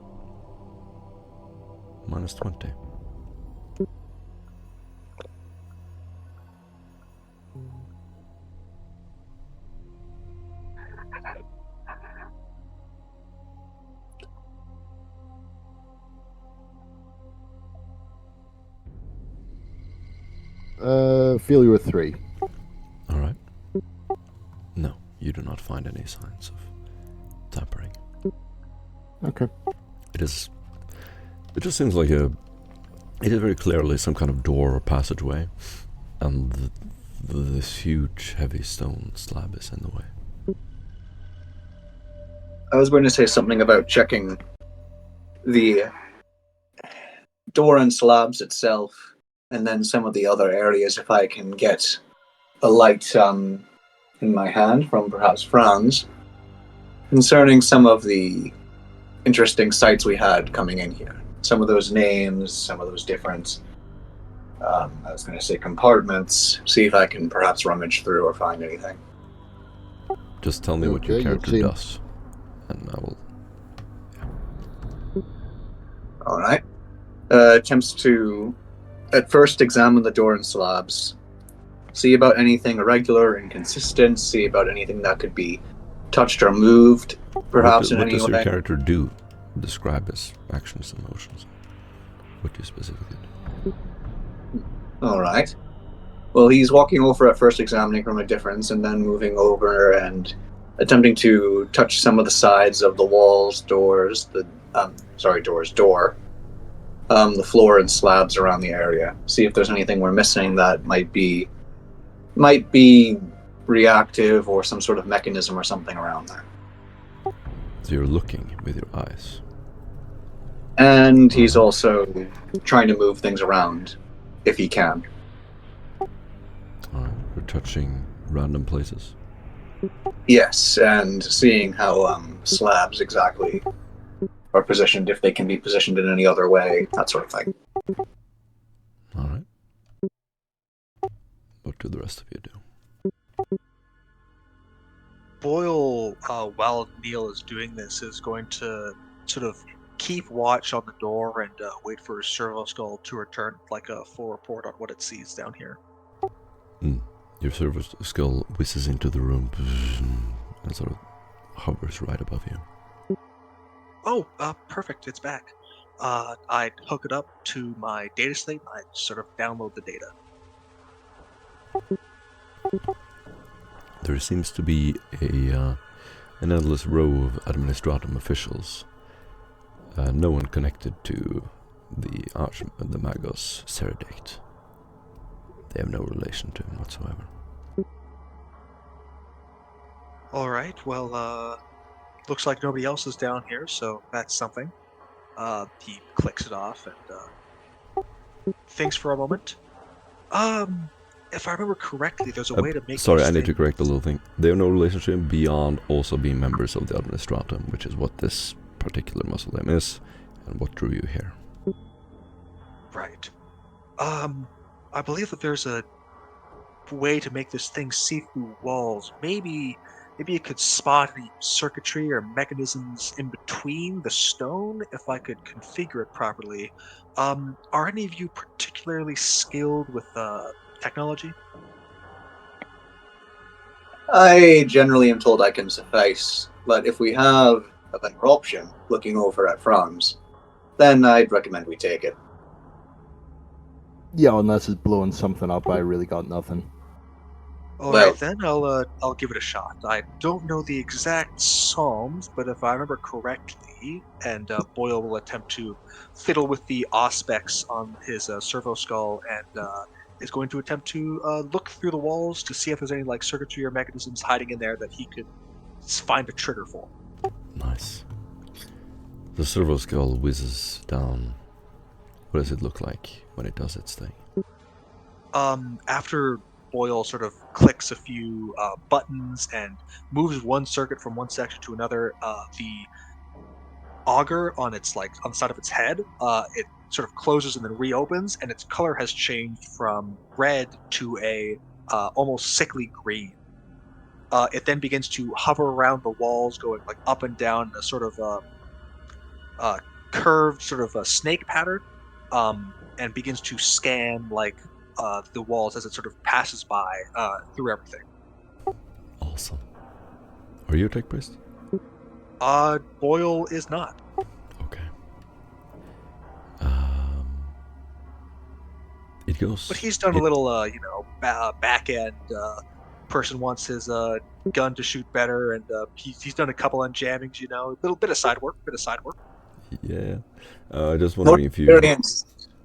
-20. Failure with 3. Alright. No, you do not find any signs of tampering. Okay. It just seems like it is very clearly some kind of door or passageway, and this huge heavy stone slab is in the way. I was going to say something about checking the door and slabs itself, and then some of the other areas if I can get a light in my hand from perhaps Franz concerning some of the interesting sights we had coming in here. Some of those names, some of those different, I was going to say compartments. See if I can perhaps rummage through or find anything. Just tell me what your Okay, you'll character see. does, and I will. All right. Attempts to, at first, examine the door and slabs. See about anything irregular, inconsistent. See about anything that could be touched or moved, perhaps in What any does your way. character do? Describe his actions and motions. What do you specifically do? All right. Well, he's walking over at first, examining from a distance, and then moving over and attempting to touch some of the sides of the walls, doors, door, the floor and slabs around the area. See if there's anything we're missing that might be reactive or some sort of mechanism or something around there. So you're looking with your eyes. And he's also trying to move things around if he can. Alright, you're touching random places. Yes, and seeing how slabs exactly are positioned, if they can be positioned in any other way, that sort of thing. Alright. What do the rest of you do? Boyle, while Neil is doing this, is going to sort of keep watch on the door and wait for his servo skull to return, like a full report on what it sees down here. Your servo skull whizzes into the room and sort of hovers right above you. Oh, perfect, it's back. I'd hook it up to my data slate, and I'd sort of download the data. There seems to be an endless row of administratum officials. No one connected to the Magos Seridict. They have no relation to him whatsoever. Alright, well, looks like nobody else is down here, so that's something. He clicks it off and thinks for a moment. If I remember correctly, there's a way to make Sorry, these I need to things- correct a little thing. They have no relationship beyond also being members of the administratum, which is what this particular mausoleum is, and what drew you here. Right. I believe that there's a way to make this thing see through walls. Maybe it could spot any circuitry or mechanisms in between the stone if I could configure it properly. Are any of you particularly skilled with technology? I generally am told I can suffice, but if we have a better option, looking over at Franz, then I'd recommend we take it. Yeah, unless it's blowing something up, I really got nothing. All Well- right, then I'll give it a shot. I don't know the exact psalms, but if I remember correctly, and Boyle will attempt to fiddle with the aspects on his servo skull, and is going to attempt to look through the walls to see if there's any like circuitry or mechanisms hiding in there that he could find a trigger for. Nice. The servo skull whizzes down. What does it look like when it does its thing? After Boyle sort of clicks a few buttons and moves one circuit from one section to another, the auger on its on the side of its head, it sort of closes and then reopens, and its color has changed from red to a almost sickly green. It then begins to hover around the walls, going like up and down in a sort of curved sort of a snake pattern, and begins to scan the walls as it sort of passes by through everything. Awesome. Are you a tech priest? Boyle is not. Okay. It goes. But he's done a little, back end. Person wants his gun to shoot better, and he's done a couple unjammings. A little bit of side work. Yeah. Just wondering if you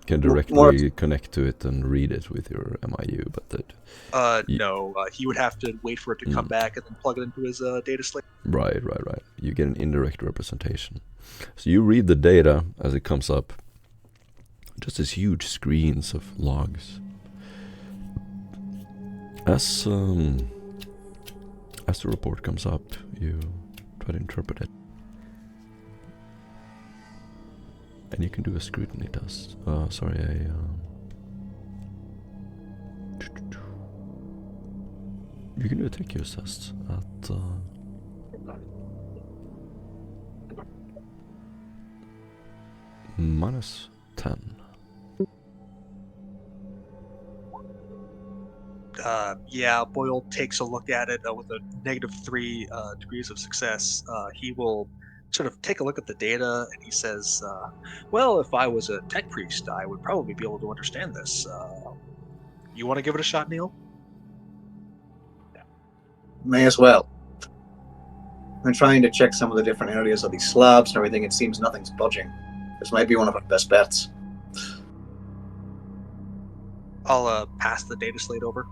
can directly connect to it and read it with your MIU, but that. No. He would have to wait for it to come back and then plug it into his data slate. Right. You get an indirect representation. So you read the data as it comes up. Just these huge screens of logs. As the report comes up, you try to interpret it. And you can do a scrutiny test. You can do a tech use test at -10. Yeah, Boyle takes a look at it with a -3 degrees of success. He will sort of take a look at the data, and he says, well, if I was a tech priest, I would probably be able to understand this. You want to give it a shot, Neil? May as well. I'm trying to check some of the different areas of these slabs and everything. It seems nothing's budging. This might be one of our best bets. I'll pass the data slate over.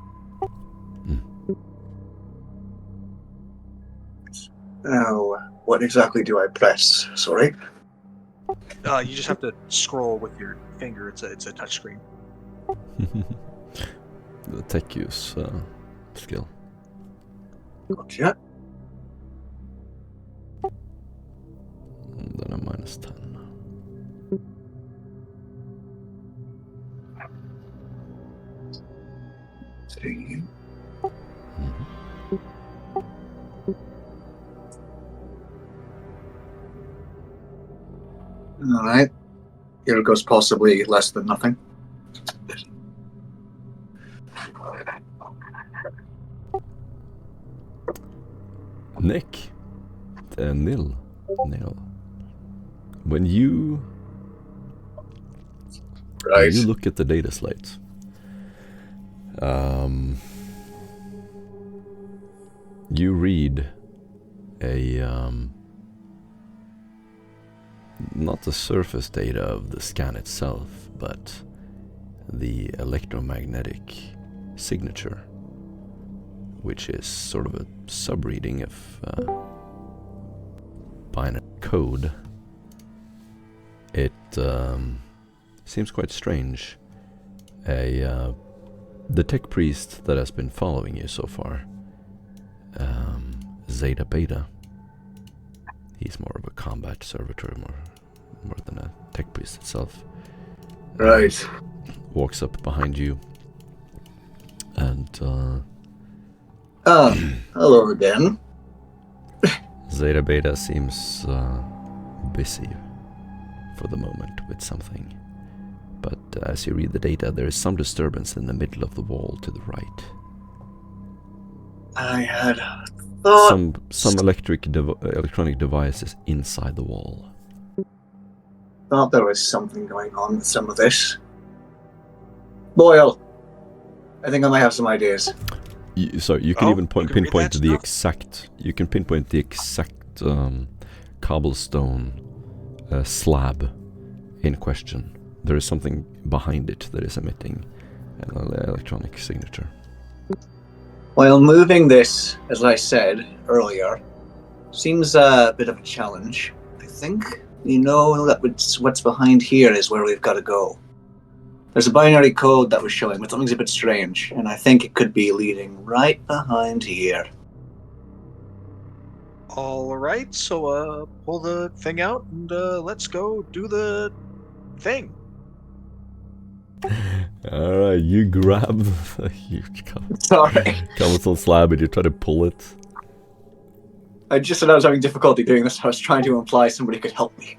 Now, what exactly do I press? Sorry? You just have to scroll with your finger. It's a touch screen. The tech use skill. Gotcha. And then a -10. See. Alright. Here goes possibly less than nothing. Nick. Neil. When you look at the data slate, you read a not the surface data of the scan itself, but the electromagnetic signature, which is sort of a sub-reading of binary code. It seems quite strange. The tech priest that has been following you so far, Zeta Beta, he's more of a combat servitor, more than a tech priest itself. Right. Walks up behind you and hello again. Zeta Beta seems busy for the moment with something. But as you read the data, there is some disturbance in the middle of the wall to the right. I had thought... Some electronic devices inside the wall. Thought there was something going on with some of this. Boyle, I think I might have some ideas. So you can even pinpoint the stuff? exact. You can pinpoint the exact cobblestone slab in question. There is something behind it that is emitting an electronic signature. While moving this, as I said earlier, seems a bit of a challenge. I think you know that what's behind here is where we've got to go. There's a binary code that was showing, but something's a bit strange, and I think it could be leading right behind here. All right, so pull the thing out and let's go do the thing. Alright, you grab a huge cobblestone slab and you try to pull it. I just said I was having difficulty doing this. I was trying to imply somebody could help me.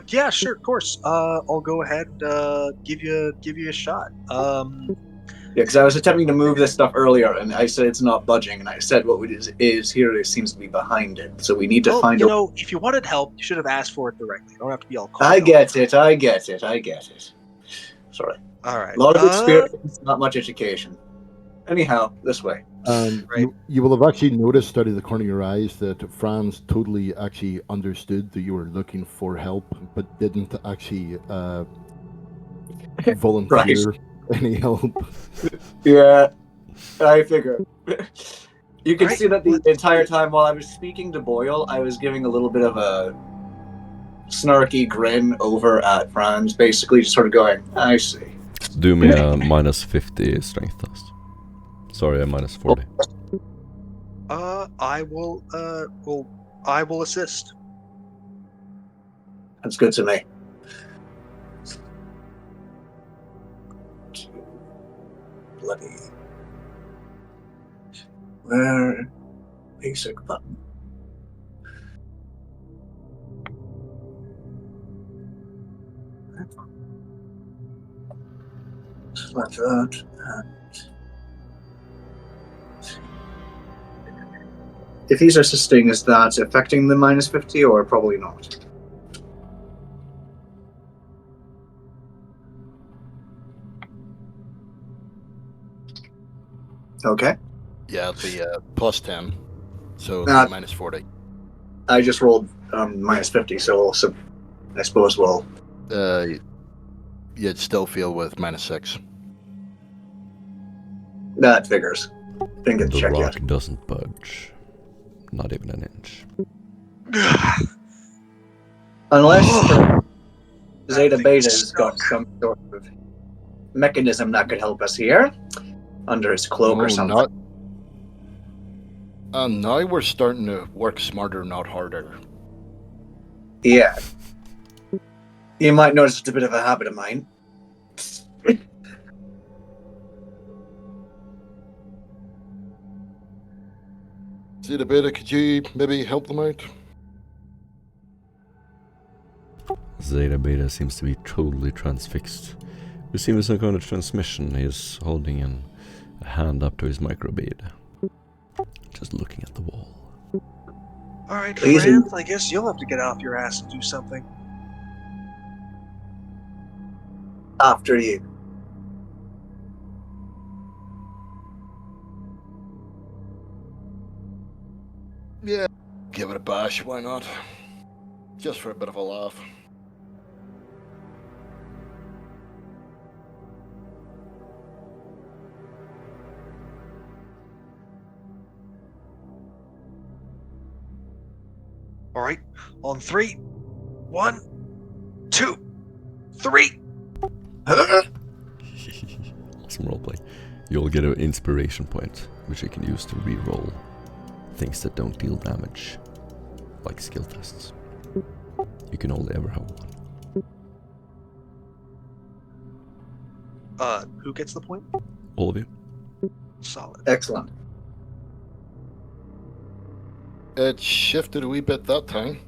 Yeah, sure, of course. I'll go ahead and give you a shot. Yeah, because I was attempting to move this stuff earlier, and I said it's not budging, and I said what is here it seems to be behind it. So we need to find. You know, if you wanted help, you should have asked for it directly. You don't have to be all. I get it. Sorry. All right. A lot of experience, not much education. Anyhow, this way. Right. You will have actually noticed out of the corner of your eyes that Franz totally actually understood that you were looking for help, but didn't actually volunteer any help. Yeah, I figure. You can see that the entire time while I was speaking to Boyle, I was giving a little bit of a snarky grin over at Franz, basically just sort of going, I see. Do me a -50 strength test. Sorry, I'm minus 40. I will assist. That's good to me. Bloody. Where? Basic button. Select that. If he's assisting, is that affecting the minus 50 or probably not? Okay. Yeah, it'll be plus 10. So it'll be minus 40. I just rolled minus 50, so I suppose we'll... You'd still feel with minus 6. That figures. Didn't get The checked rock yet. doesn't budge. Not even an inch. Unless Zeta thing Beta's stuck. got some sort of mechanism that could help us here. Under his cloak or something. Now we're starting to work smarter, not harder. Yeah. You might notice it's a bit of a habit of mine. Zeta Beta, could you maybe help them out? Zeta Beta seems to be totally transfixed. Receiving some kind of transmission, he is holding a hand up to his microbead. Just looking at the wall. Alright, Easy. Franz, I guess you'll have to get off your ass and do something. After you. Yeah. Give it a bash, why not? Just for a bit of a laugh. Alright, on 3. 1, 2, 3. Awesome roleplay. You'll get an inspiration point, which you can use to re-roll things that don't deal damage, like skill tests. You can only ever have one. Who gets the point? All of you. Solid. Excellent. It shifted a wee bit that time.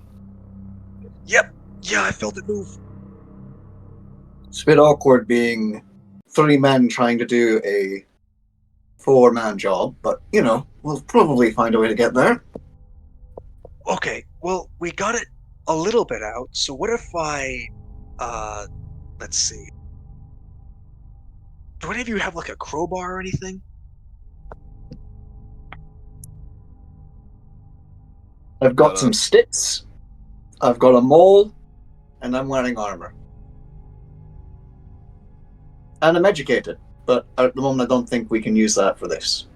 Yep. Yeah, I felt it move. It's a bit awkward being 3 men trying to do a 4-man job, but, you know, we'll probably find a way to get there. Okay, well, we got it a little bit out, so what if I, let's see. Do any of you have, like, a crowbar or anything? I've got some sticks, I've got a mole, and I'm wearing armor. And I'm educated, but at the moment I don't think we can use that for this.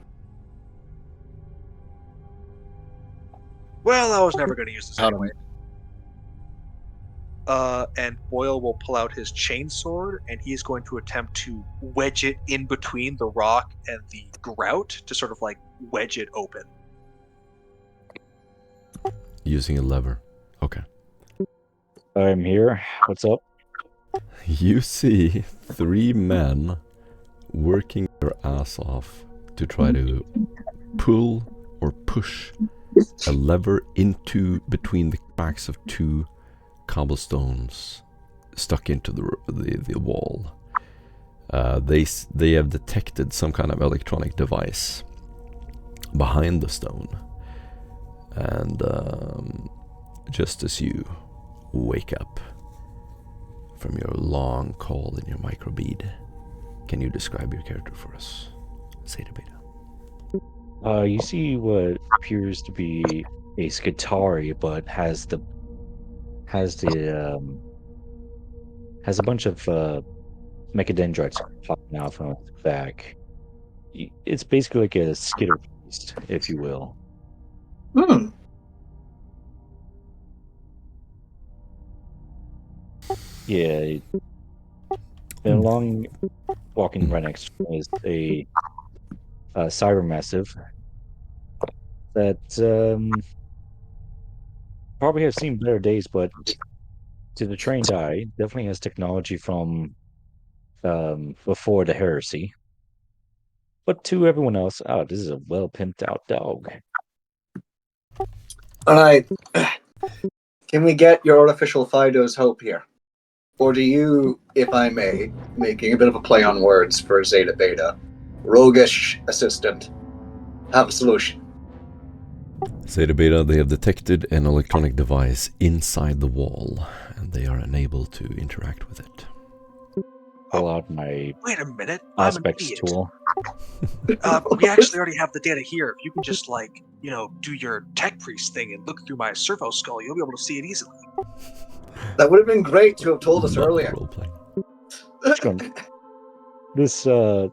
Well, I was never going to use this Adam. anyway. And Boyle will pull out his chainsword, and he's going to attempt to wedge it in between the rock and the grout to sort of, like, wedge it open. Using a lever. Okay. I'm here. What's up? You see 3 men working their ass off to try to pull or push a lever into between the cracks of 2 cobblestones stuck into the wall. They have detected some kind of electronic device behind the stone, and just as you wake up from your long call in your microbead, can you describe your character for us, Zeta Beta? You see what appears to be a Skitarii, but has a bunch of mechadendrites popping out from its back. It's basically like a skitter beast, if you will. Hmm. Yeah. And along, walking right next to him is a cybermassive that probably have seen better days, but to the trained eye, definitely has technology from before the heresy. But to everyone else, oh, this is a well pimped out dog. All right. Can we get your artificial Fido's help here? Or do you, if I may, making a bit of a play on words for Zeta Beta, roguish assistant, have a solution? Zeta Beta, they have detected an electronic device inside the wall, and they are unable to interact with it. Pull out my Wait a minute, I'm an aspects idiot. tool. We actually already have the data here. If you can just, like, do your tech priest thing and look through my servo skull, you'll be able to see it easily. That would have been great to have told us Love the earlier. role-playing. This Zeta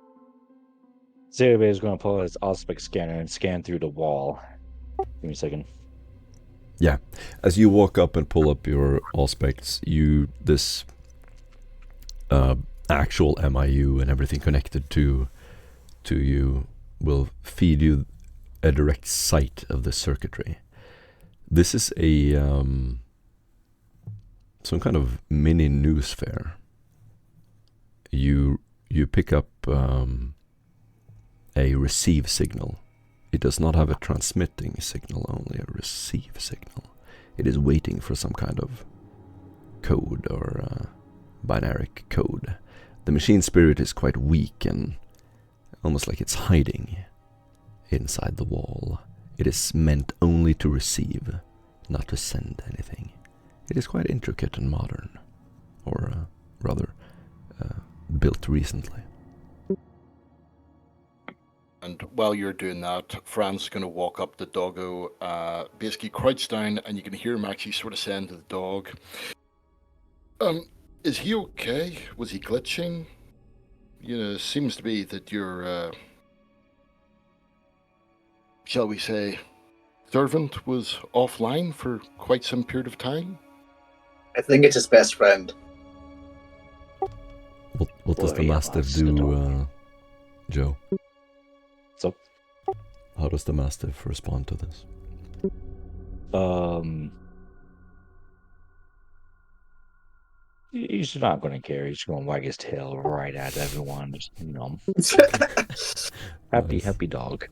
is going to pull out his aspect scanner and scan through the wall. Give me a second. Yeah, as you walk up and pull up your aspects, this actual MIU and everything connected to you will feed you a direct sight of the circuitry. This is a some kind of mini news fair. You pick up a receive signal. It does not have a transmitting signal, only a receive signal. It is waiting for some kind of code or binary code. The machine spirit is quite weak and almost like it's hiding inside the wall. It is meant only to receive, not to send anything. It is quite intricate and modern, or rather built recently. And while you're doing that, Fran's is going to walk up the doggo, basically crouch down, and you can hear him actually sort of saying to the dog, is he okay? Was he glitching? It seems to be that your, shall we say, servant was offline for quite some period of time. I think it's his best friend. What does the Mastiff do, Joe? So, how does the Mastiff respond to this? He's not going to care. He's going to wag his tail right at everyone. Just, happy, Nice. happy dog.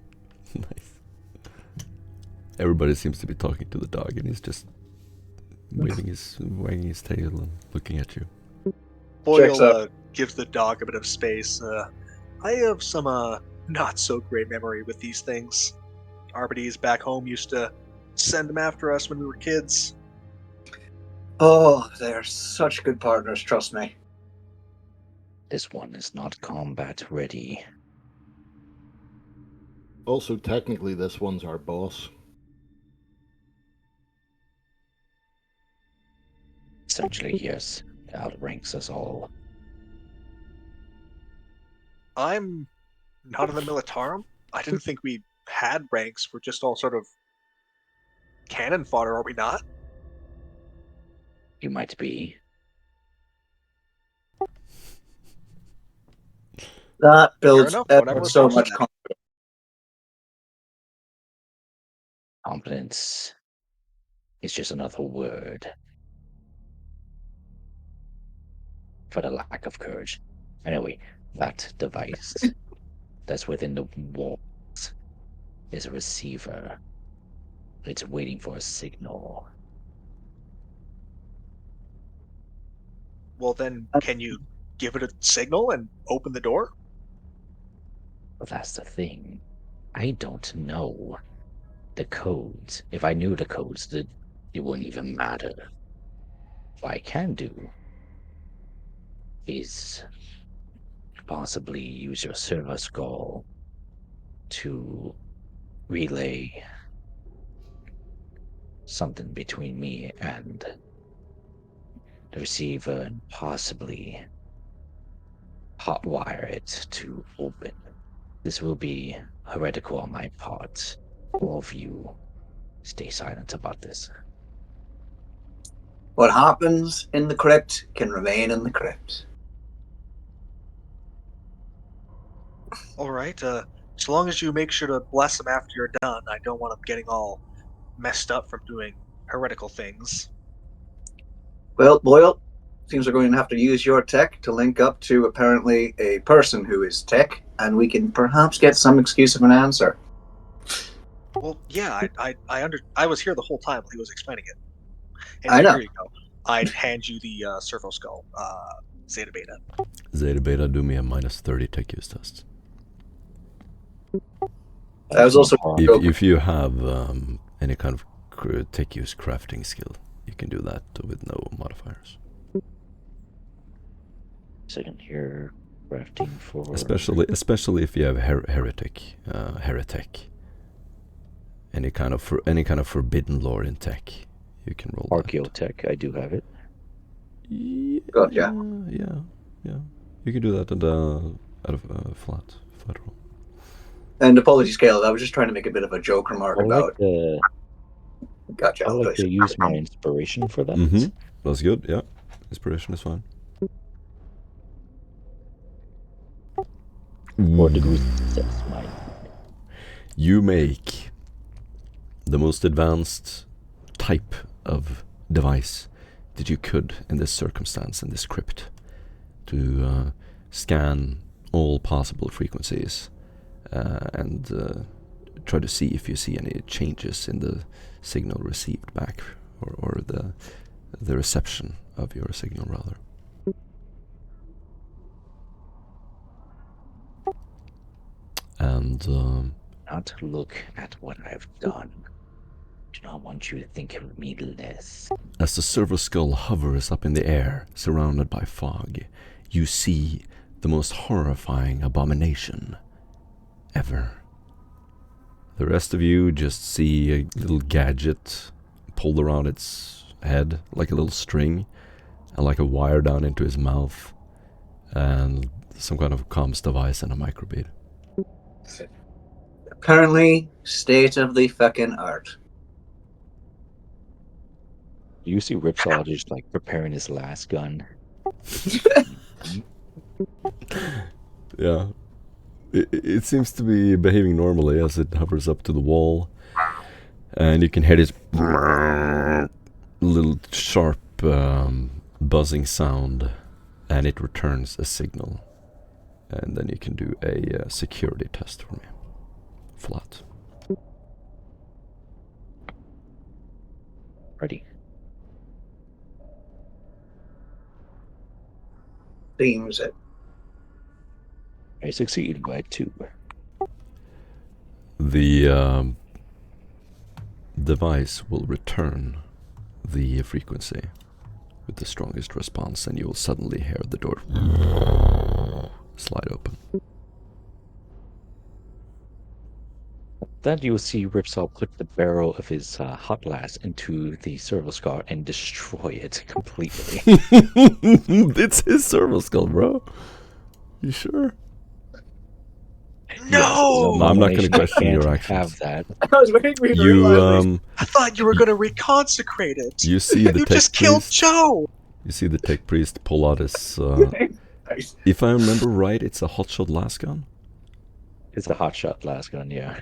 Nice. Everybody seems to be talking to the dog, and he's just wagging his tail and looking at you. Boyle gives the dog a bit of space. I have some not so great memory with these things. Arbides back home used to send them after us when we were kids. Oh, they're such good partners, trust me. This one is not combat ready. Also, technically, this one's our boss. Essentially, yes. It outranks us all. I'm not in the Militarum. I didn't think we had ranks. We're just all sort of cannon fodder, are we not? You might be. That builds enough, ever whatever so comes much of that. confidence. Confidence is just another word for the lack of courage. Anyway, that device that's within the walls is a receiver. It's waiting for a signal. Well, then, can you give it a signal and open the door? But that's the thing. I don't know the codes. If I knew the codes, it wouldn't even matter. What I can do is possibly use your server skull to relay something between me and the receiver and possibly hotwire it to open. This will be heretical on my part. All of you stay silent about this. What happens in the crypt can remain in the crypt. All right. So long as you make sure to bless him after you're done, I don't want him getting all messed up from doing heretical things. Well, Boyle, seems we're going to have to use your tech to link up to apparently a person who is tech, and we can perhaps get some excuse of an answer. Well, yeah, I was here the whole time while he was explaining it. And I know. here you go. I'd hand you the Servo Skull, Zeta Beta. Zeta Beta, do me a minus 30 tech use test. I was also If you have any kind of tech use crafting skill, you can do that with no modifiers. Second here, crafting for Especially if you have heretic, any kind of forbidden lore in tech, you can roll Archaeotech. I do have it. that. Yeah. Yeah. You can do that at a flat roll. And apologies, Caleb. I was just trying to make a bit of a joke remark about. Gotcha. I like to use my inspiration for that. Mm-hmm. That's good. Yeah, inspiration is fine. 4 degrees success, mine. You make the most advanced type of device that you could in this circumstance, in this crypt, to scan all possible frequencies and try to see if you see any changes in the signal received back, or the reception of your signal, rather. And Not look at what I've done. Do not want you to think of me less. as the servo skull hovers up in the air, surrounded by fog, you see the most horrifying abomination ever. The rest of you just see a little gadget pulled around its head, like a little string, and like a wire down into his mouth, and some kind of comms device and a microbead. Apparently, state of the fucking art. You see Ripsaw just like preparing his last gun. Yeah. It seems to be behaving normally as it hovers up to the wall, and you can hear this little sharp buzzing sound, and it returns a signal. And then you can do a security test for me. Flat. Ready. Seems it. I succeed by 2. The device will return the frequency with the strongest response, and you will suddenly hear the door slide open. Then you will see Ripsaw put the barrel of his hot glass into the servo skull and destroy it completely. It's his servo skull, bro. You sure? No! No, I'm not going to question your Can't actions. have that. I was waiting for you to realize I thought you were going to reconsecrate it. You see the You tech just killed priest. Joe. You see the tech priest pull out his. Nice. If I remember right, it's a hotshot last gun. It's a hotshot blast gun, yeah.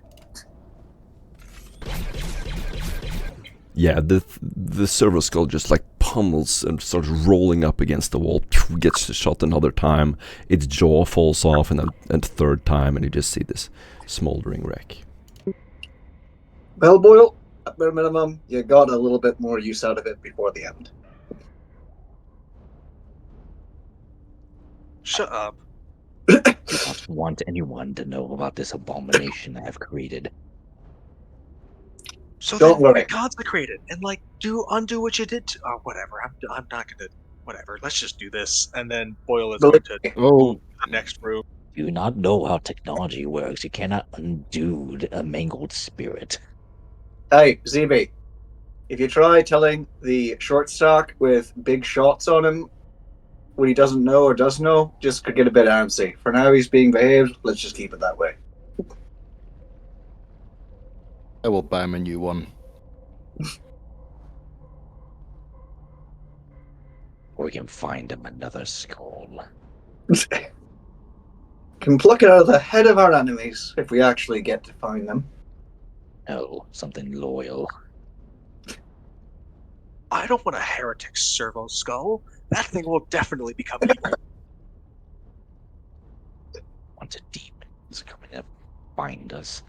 Yeah, the servo skull just like pummels and starts rolling up against the wall. Gets shot another time. Its jaw falls off, and a third time, and you just see this smoldering wreck. Well, Boyle, at bare minimum, you got a little bit more use out of it before the end. Shut up. Do not want anyone to know about this abomination I have created. So Don't then worry. reconsecrate it and undo what you did to. Oh, whatever. I'm not gonna. Whatever. Let's just do this. And then Boyle is going to Oh, the next room. You do not know how technology works. You cannot undo a mangled spirit. Hey, ZB, if you try telling the short stock with big shots on him what he doesn't know or does know, just could get a bit antsy. For now, he's being behaved. Let's just keep it that way. I will buy him a new one. Or we can find him another skull. Can pluck it out of the head of our enemies if we actually get to find them. No, something loyal. I don't want a heretic servo skull. That thing will definitely become evil. Want a demon is coming to find us.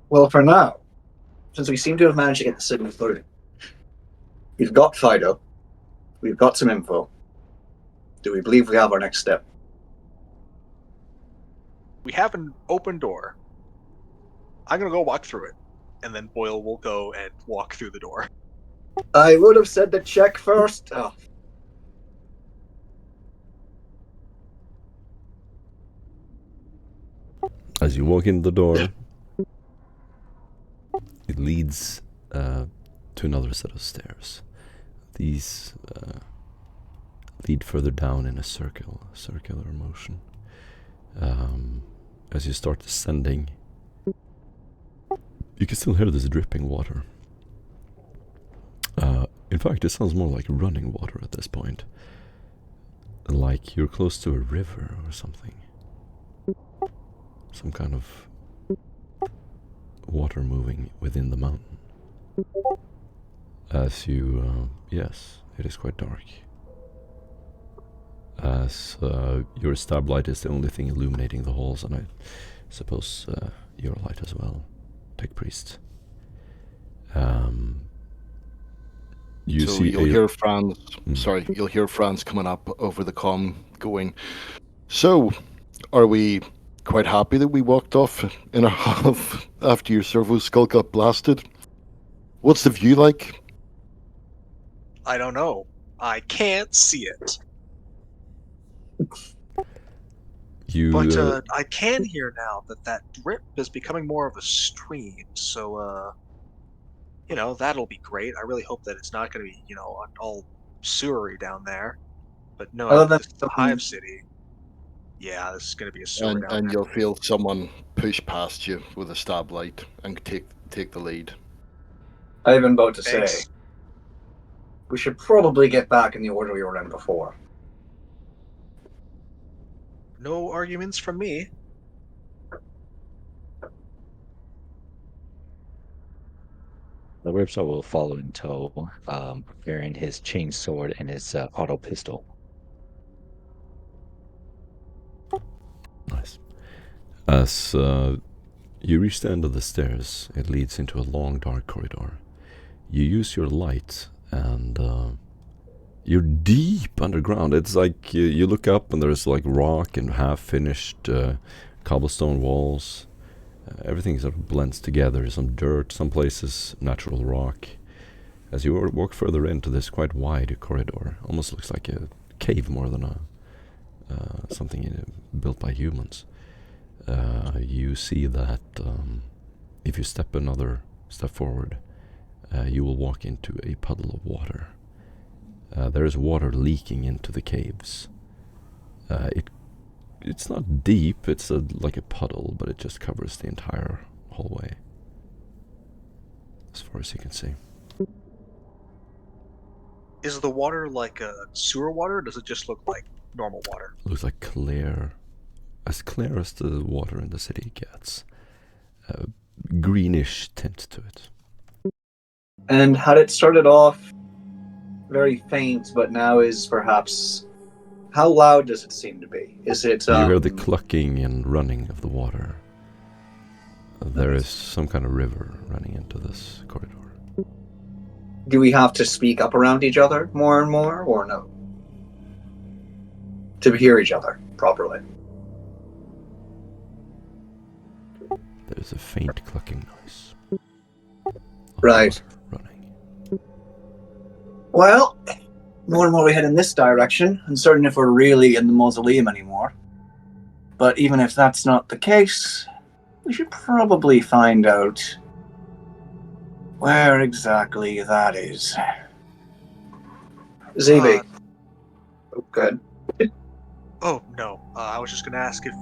Well, for now, since we seem to have managed to get the signal through, we've got Fido, we've got some info. Do we believe we have our next step? We have an open door. I'm going to go walk through it. And then Boyle will go and walk through the door. I would have said the check first. Oh. As you walk in the door, it leads to another set of stairs. These lead further down in a circular motion. As you start descending, you can still hear this dripping water. In fact, it sounds more like running water at this point. Like you're close to a river or something. Some kind of water moving within the mountain. As you, yes, it is quite dark. As your stab light is the only thing illuminating the halls, and I suppose your light as well, Tech Priest. You So see you'll hear Franz. Sorry, you'll hear Franz coming up over the comm, going. So, are we quite happy that we walked off in a half after your servo skull got blasted? What's the view like? I don't know. I can't see it. But I can hear now that drip is becoming more of a stream. So, that'll be great. I really hope that it's not going to be, all sewery down there. But no, Other this is than a hive city. Yeah, this is going to be a sewer down And there. you'll feel someone push past you with a stab light and take the lead. I've been about to Thanks. say, we should probably get back in the order we were in before. No arguments from me. The Ripsaw will follow in tow, preparing his chain sword and his auto pistol. Nice. As you reach the end of the stairs, it leads into a long, dark corridor. You use your light, and you're deep underground. It's like you look up, and there's like rock and half-finished cobblestone walls. Everything sort of blends together. Some dirt, some places natural rock. As you walk further into this quite wide corridor, almost looks like a cave more than something built by humans. You see that if you step another step forward, you will walk into a puddle of water. There is water leaking into the caves. It's not deep, it's like a puddle, but it just covers the entire hallway, as far as you can see. Is the water like sewer water, or does it just look like normal water? It looks like clear as the water in the city gets. Greenish tint to it. And had it started off very faint, but now is perhaps... How loud does it seem to be? Is it... You hear the clucking and running of the water. There is some kind of river running into this corridor. Do we have to speak up around each other more and more, or no? To hear each other properly. There's a faint clucking noise. Right. Running. Well, more and more we head in this direction, uncertain if we're really in the mausoleum anymore. But even if that's not the case, we should probably find out where exactly that is. ZB. Good. Oh, no. I was just going to ask if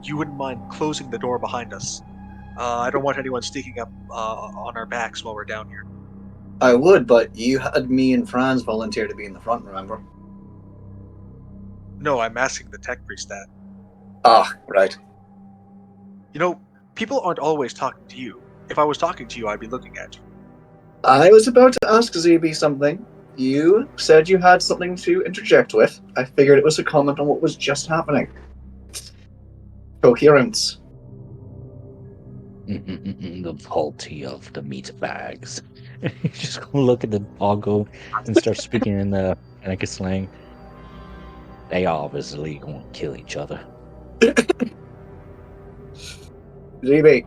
you wouldn't mind closing the door behind us. I don't want anyone sneaking up on our backs while we're down here. I would, but you had me and Franz volunteer to be in the front, remember? No, I'm asking the tech priest that. Ah, right. You know, people aren't always talking to you. If I was talking to you, I'd be looking at you. I was about to ask ZB something. You said you had something to interject with. I figured it was a comment on what was just happening. Coherence. The faulty of the meat bags. You just go look at the doggo and start speaking in the Seneca slang. They obviously going to kill each other. ZB,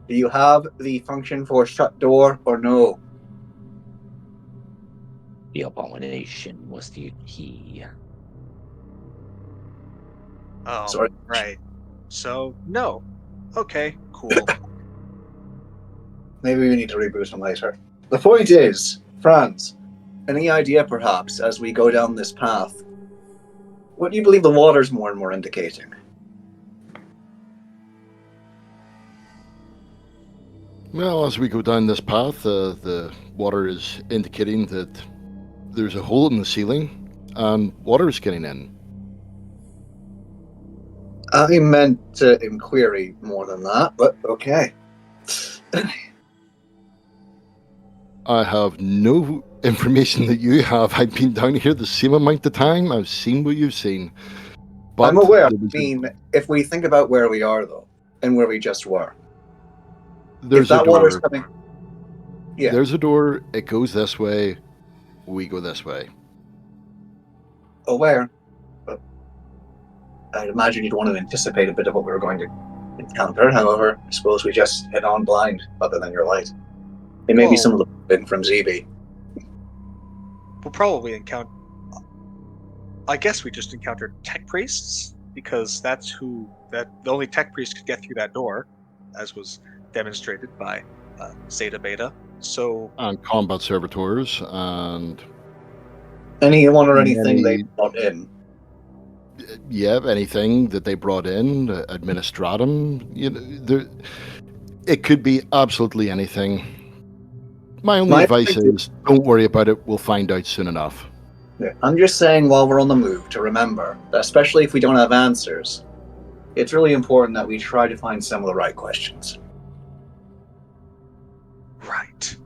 do you have the function for shut door or no? The abomination was the key. Sorry. Right. So, no. Okay, cool. Maybe we need to reboot them later. The point is, Franz, any idea perhaps as we go down this path, what do you believe the water's more and more indicating? Well, as we go down this path, the water is indicating that there's a hole in the ceiling and water is getting in. I meant to inquiry more than that, but okay. I have no information that you have. I've been down here the same amount of time. I've seen what you've seen. But I'm aware. there was I mean, if we think about where we are, though, and where we just were, there's if that a door. water's coming... Yeah. There's a door. It goes this way. We go this way. Aware. But I'd imagine you'd want to anticipate a bit of what we were going to encounter. However, I suppose we just head on blind, other than your light. It may be some of the thing from ZB. We'll probably encounter... I guess we just encountered tech priests, because that's the only tech priest could get through that door, as was demonstrated by Zeta Beta. So... And combat servitors and... Anyone or anything they brought in. Yeah, anything that they brought in, administratum, it could be absolutely anything. My only advice is don't worry about it. We'll find out soon enough. Yeah, I'm just saying while we're on the move to remember, that especially if we don't have answers, it's really important that we try to find some of the right questions. Right.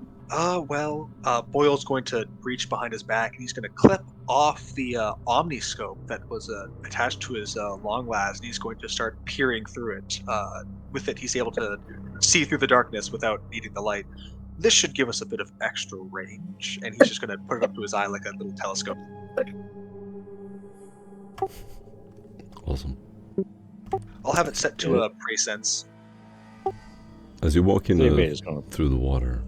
Boyle's going to reach behind his back and he's going to clip off the omniscope that was attached to his long las, and he's going to start peering through it. With it, he's able to see through the darkness without needing the light. This should give us a bit of extra range, and he's just going to put it up to his eye like a little telescope. Awesome. I'll have it set to a presense. As you walk in through the water,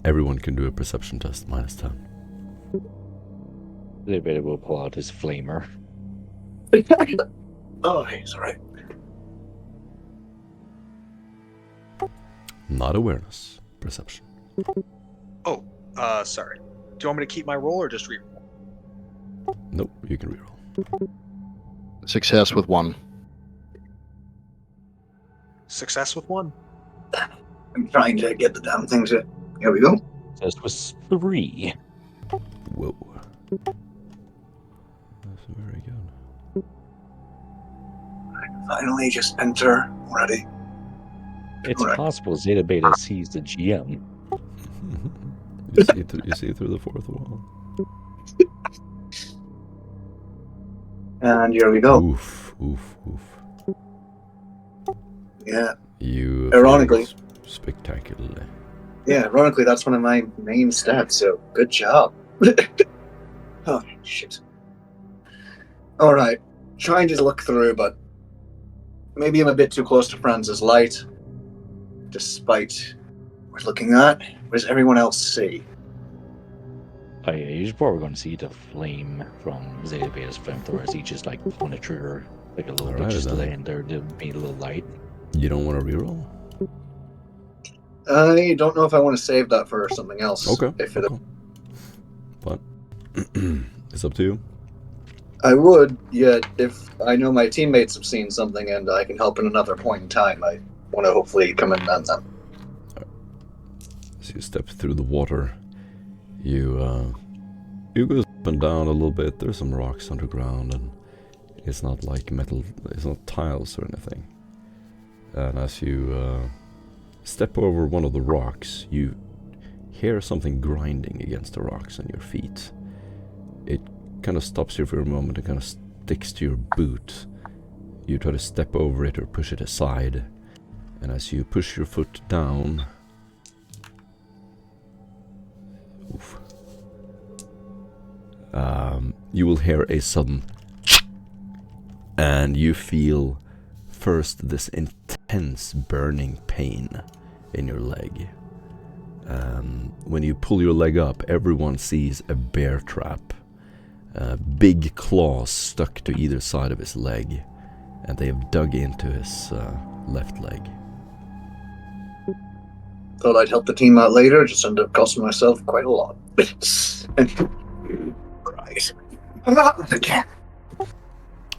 everyone can do a perception test, -10. Zeta will pull out his flamer. Oh, he's alright. Not awareness. Perception. Oh, sorry. Do you want me to keep my roll or just reroll? Nope, you can reroll. Success with 1. Success with 1. I'm trying to get the damn thing to... Here we go. Success was 3. Whoa. That's very good. Finally, just enter already. It's possible Zeta Beta sees the GM. You see through the fourth wall. And here we go. Oof. Yeah. You ironically, spectacularly. Yeah, ironically, that's one of my main stats, so good job. Oh, shit. Alright. Trying to look through, but maybe I'm a bit too close to Franz's light. Despite what we're looking at, what does everyone else see? Oh yeah, you're probably going to see the flame from Zeta Beta's flamethrower as he just like on a trigger, like a little bit, just laying there to make a little light. You don't want to reroll? I don't know if I want to save that for something else. Okay. If it... But it's up to you. I would, yet if I know my teammates have seen something and I can help in another point in time, I want to hopefully come in on them. As you step through the water, you go and down a little bit. There's some rocks underground, and it's not like metal, it's not tiles or anything. And as you step over one of the rocks, you hear something grinding against the rocks on your feet. It kind of stops you for a moment and kind of sticks to your boot. You try to step over it or push it aside, and as you push your foot down, you will hear a sudden and you feel first this intense burning pain in your leg. When you pull your leg up, everyone sees a bear trap. Big claws stuck to either side of his leg, and they have dug into his left leg. Thought I'd help the team out later, just ended up costing myself quite a lot. Right. Again.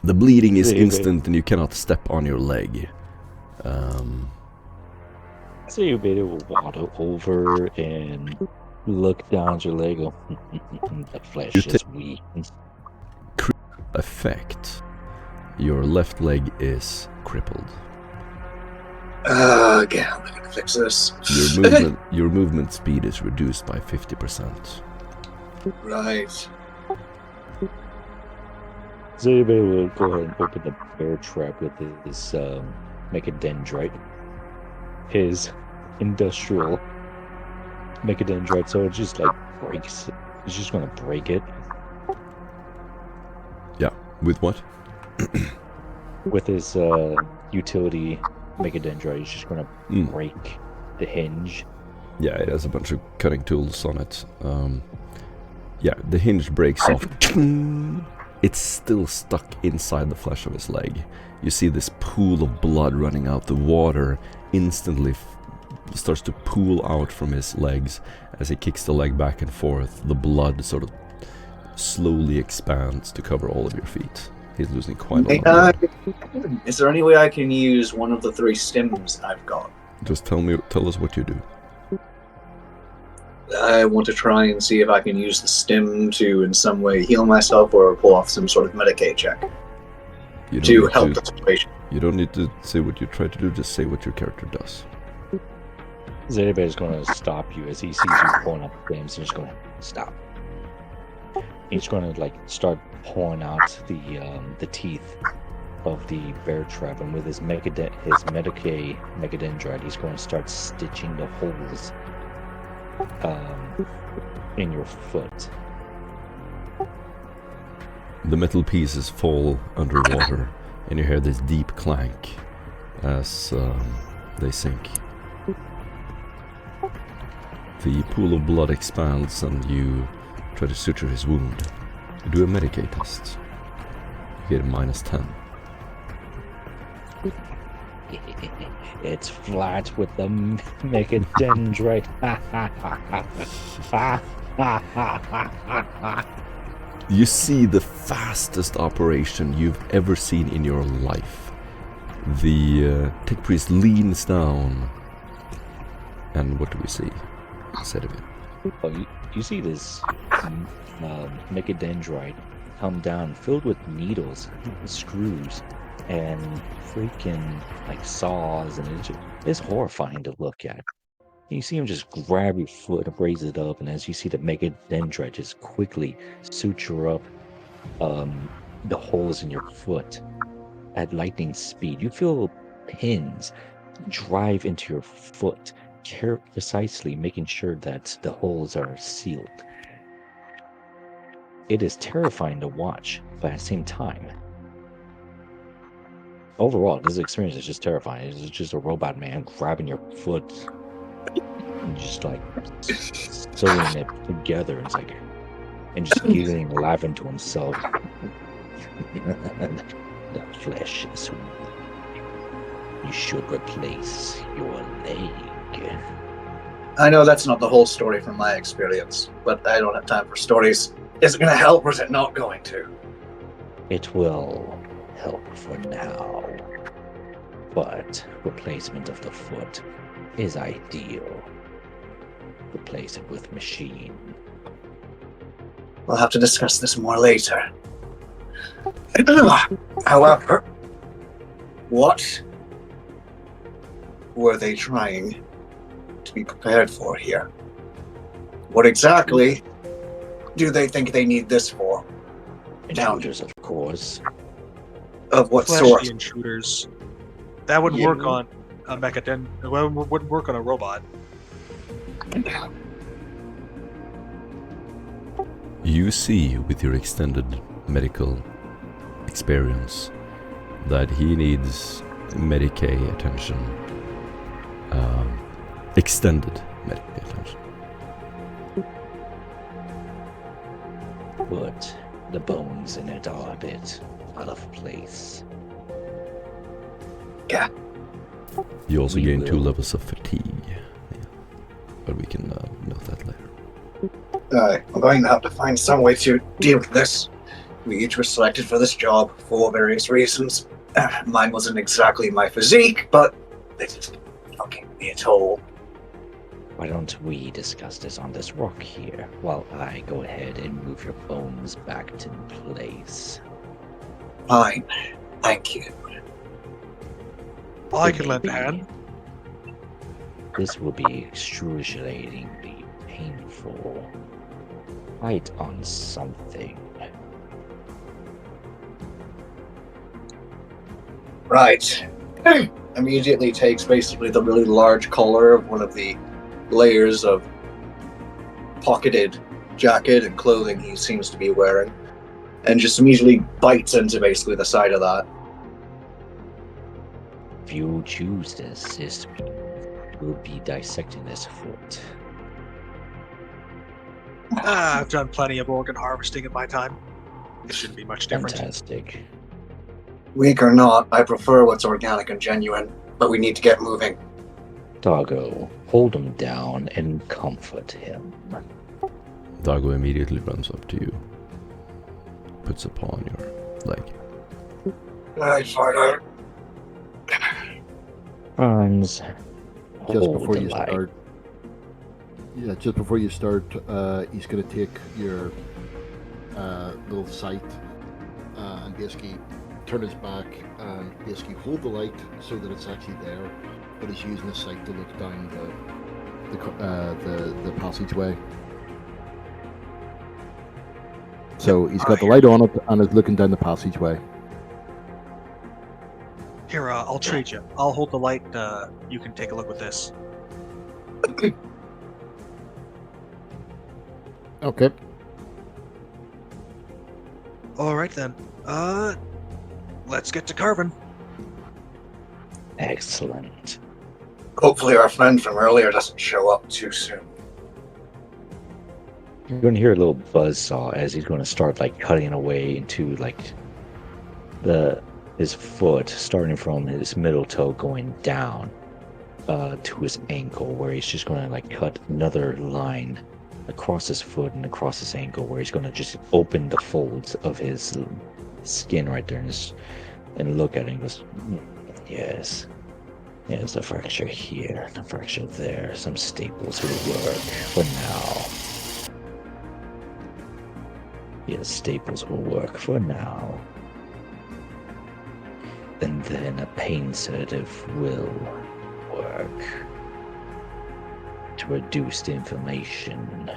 The bleeding is instant and you cannot step on your leg. So you better waddle over and look down at your leg. Go, the flesh is weak. Effect. Your left leg is crippled. Again, I can fix this. Your movement speed is reduced by 50%. Right. Zaybe will go ahead and open the bear trap with his mechadendrite. His industrial mechadendrite, so it just like breaks. He's just gonna break it. Yeah, with what? With his utility mechadendrite, he's just gonna break the hinge. Yeah, it has a bunch of cutting tools on it. Yeah, the hinge breaks off. It's still stuck inside the flesh of his leg. You see this pool of blood running out. The water instantly starts to pool out from his legs as he kicks the leg back and forth. The blood sort of slowly expands to cover all of your feet. He's losing quite a lot. Is there any way I can use one of the 3 stims I've got? Just tell us what you do. I want to try and see if I can use the stim to in some way heal myself or pull off some sort of Medicaid check to help the situation. You don't need to say what you try to do, just say what your character does. Zaybe is going to stop you as he sees you pulling up the flames. He's going to stop. He's going to like start pulling out the teeth of the bear trap, and with his mechadendrite, he's going to start stitching the holes in your foot. The metal pieces fall underwater, and you hear this deep clank as they sink. The pool of blood expands, and you try to suture his wound. You do a Medicaid test. You get a -10. It's flat with the mechadendrite. You see the fastest operation you've ever seen in your life. The tech priest leans down, and what do we see instead of it? Oh, you see this mechadendrite come down, filled with needles, screws, and freaking like saws, and it's horrifying to look at. You see him just grab your foot and raise it up, and as you see the mechadendrite just quickly suture up the holes in your foot at lightning speed. You feel pins drive into your foot, precisely making sure that the holes are sealed. It is terrifying to watch, but at the same time, overall, this experience is just terrifying. It's just a robot man grabbing your foot and just like sewing it together. It's like, and just giggling and laughing to himself. The flesh is weak. You should replace your leg. I know that's not the whole story from my experience, but I don't have time for stories. Is it going to help or is it not going to? It will help for now, but replacement of the foot is ideal. Replace it with machine. We'll have to discuss this more later. However, what were they trying to be prepared for here? What exactly do they think they need this for? Intruders, of course. Of what Fleshy sort? intruders. That wouldn't work on a mechadon. It wouldn't work on a robot. You see, with your extended medical experience, that he needs Medicaid attention. Extended Medicaid attention. But the bones in it are a bit out of place. Yeah. You also We gain 2 will. levels of fatigue. Yeah. But we can note that later. I'm going to have to find some way to deal with this. We each were selected for this job for various reasons. Mine wasn't exactly my physique, but they just fucking me at all. Why don't we discuss this on this rock here, while I go ahead and move your bones back to place? Fine. Thank you. I can lend a hand. This will be excruciatingly painful. Fight on something. Right. Immediately takes basically the really large collar of one of the layers of pocketed jacket and clothing he seems to be wearing, and just immediately bites into basically the side of that. If you choose this will be dissecting this foot. I've done plenty of organ harvesting in my time. It shouldn't be much different. Fantastic. Weak or not, I prefer what's organic and genuine, but we need to get moving. Doggo, hold him down and comfort him. Dago immediately runs up to you, puts upon your leg. Right, fine. Franz, Just hold before the you light. start. Yeah, just before you start, he's going to take your little sight and basically turn his back and basically hold the light so that it's actually there, but he's using the sight to look down the passageway. So he's got the light on it and is looking down the passageway. Here, I'll trade you. I'll hold the light. You can take a look with this. Okay. All right then. Let's get to carving. Excellent. Hopefully our friend from earlier doesn't show up too soon. You're going to hear a little buzzsaw as he's going to start like cutting away into like his foot, starting from his middle toe going down to his ankle, where he's just going to like cut another line across his foot and across his ankle, where he's going to just open the folds of his skin right there and look at it and goes, yes, a fracture here, a fracture there. Some staples will work for now. Yes, staples will work for now. And then a pain sedative will work to reduce the inflammation.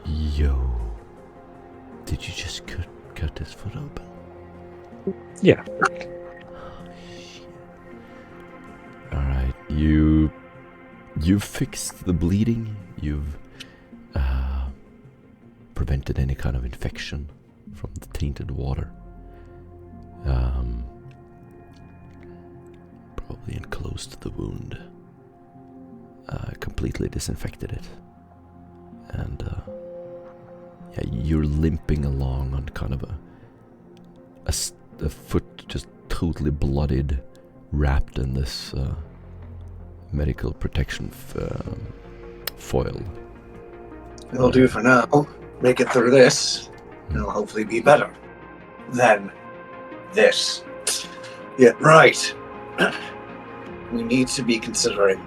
Yo. Did you just cut his foot open? Yeah. Alright, you've fixed the bleeding, you've prevented any kind of infection from the tainted water. Probably enclosed the wound, completely disinfected it, and yeah, you're limping along on kind of a foot just totally bloodied, wrapped in this medical protection foil. It'll do for now. Make it through this. It'll hopefully be better. Then, this. Yeah, right. We need to be considering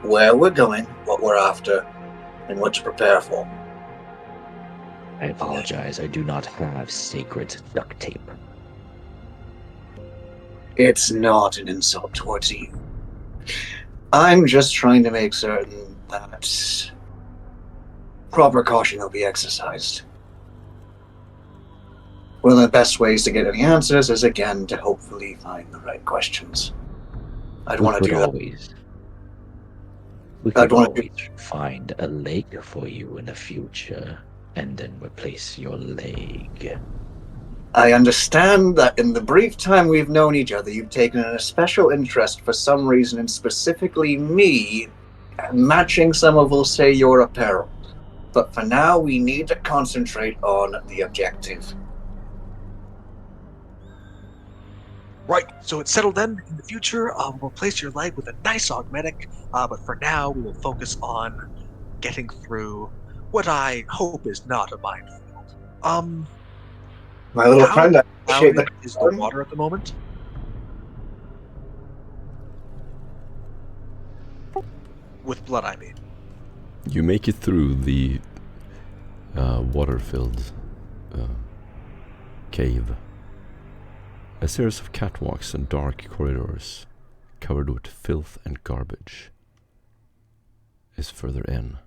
where we're going, what we're after, and what to prepare for. I apologize. I do not have sacred duct tape. It's not an insult towards you. I'm just trying to make certain that proper caution will be exercised. One of the best ways to get any answers is, again, to hopefully find the right questions. I'd want to do that. We could always find a leg for you in the future, and then replace your leg. I understand that in the brief time we've known each other, you've taken a special interest for some reason in specifically me, matching some of, we'll say, your apparel. But for now, we need to concentrate on the objective. Right, so it's settled then. In the future, we'll replace your leg with a nice augmetic, but for now, we will focus on getting through what I hope is not a minefield. My little friend, I appreciate that. Is the water at the moment? With blood, I mean. You make it through the water-filled cave. A series of catwalks and dark corridors covered with filth and garbage is further in.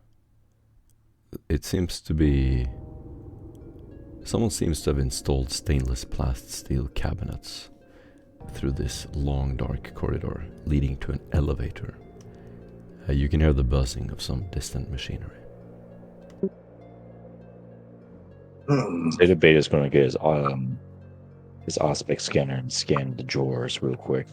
It seems to be... Someone seems to have installed stainless plast steel cabinets through this long dark corridor leading to an elevator. You can hear the buzzing of some distant machinery. Say the beta's going to get his aspect scanner and scan the drawers real quick.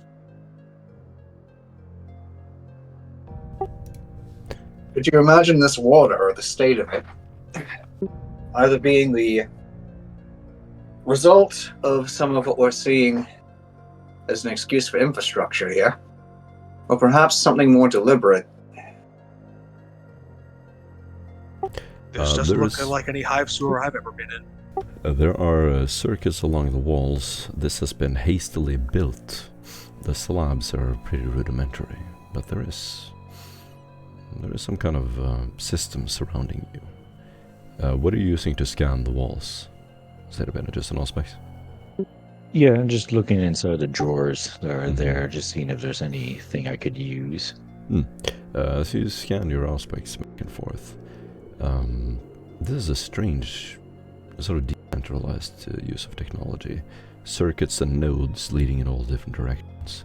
Could you imagine this water, or the state of it, either being the result of some of what we're seeing as an excuse for infrastructure here, or perhaps something more deliberate? This doesn't look like any hive sewer I've ever been in. There are circuits along the walls. This has been hastily built. The slabs are pretty rudimentary, but there is some kind of system surrounding you. What are you using to scan the walls? Is that been just an aspect? Yeah, I'm just looking inside the drawers that are there, just seeing if there's anything I could use. As you scan your aspects back and forth, this is a strange, sort of decentralized use of technology. Circuits and nodes leading in all different directions.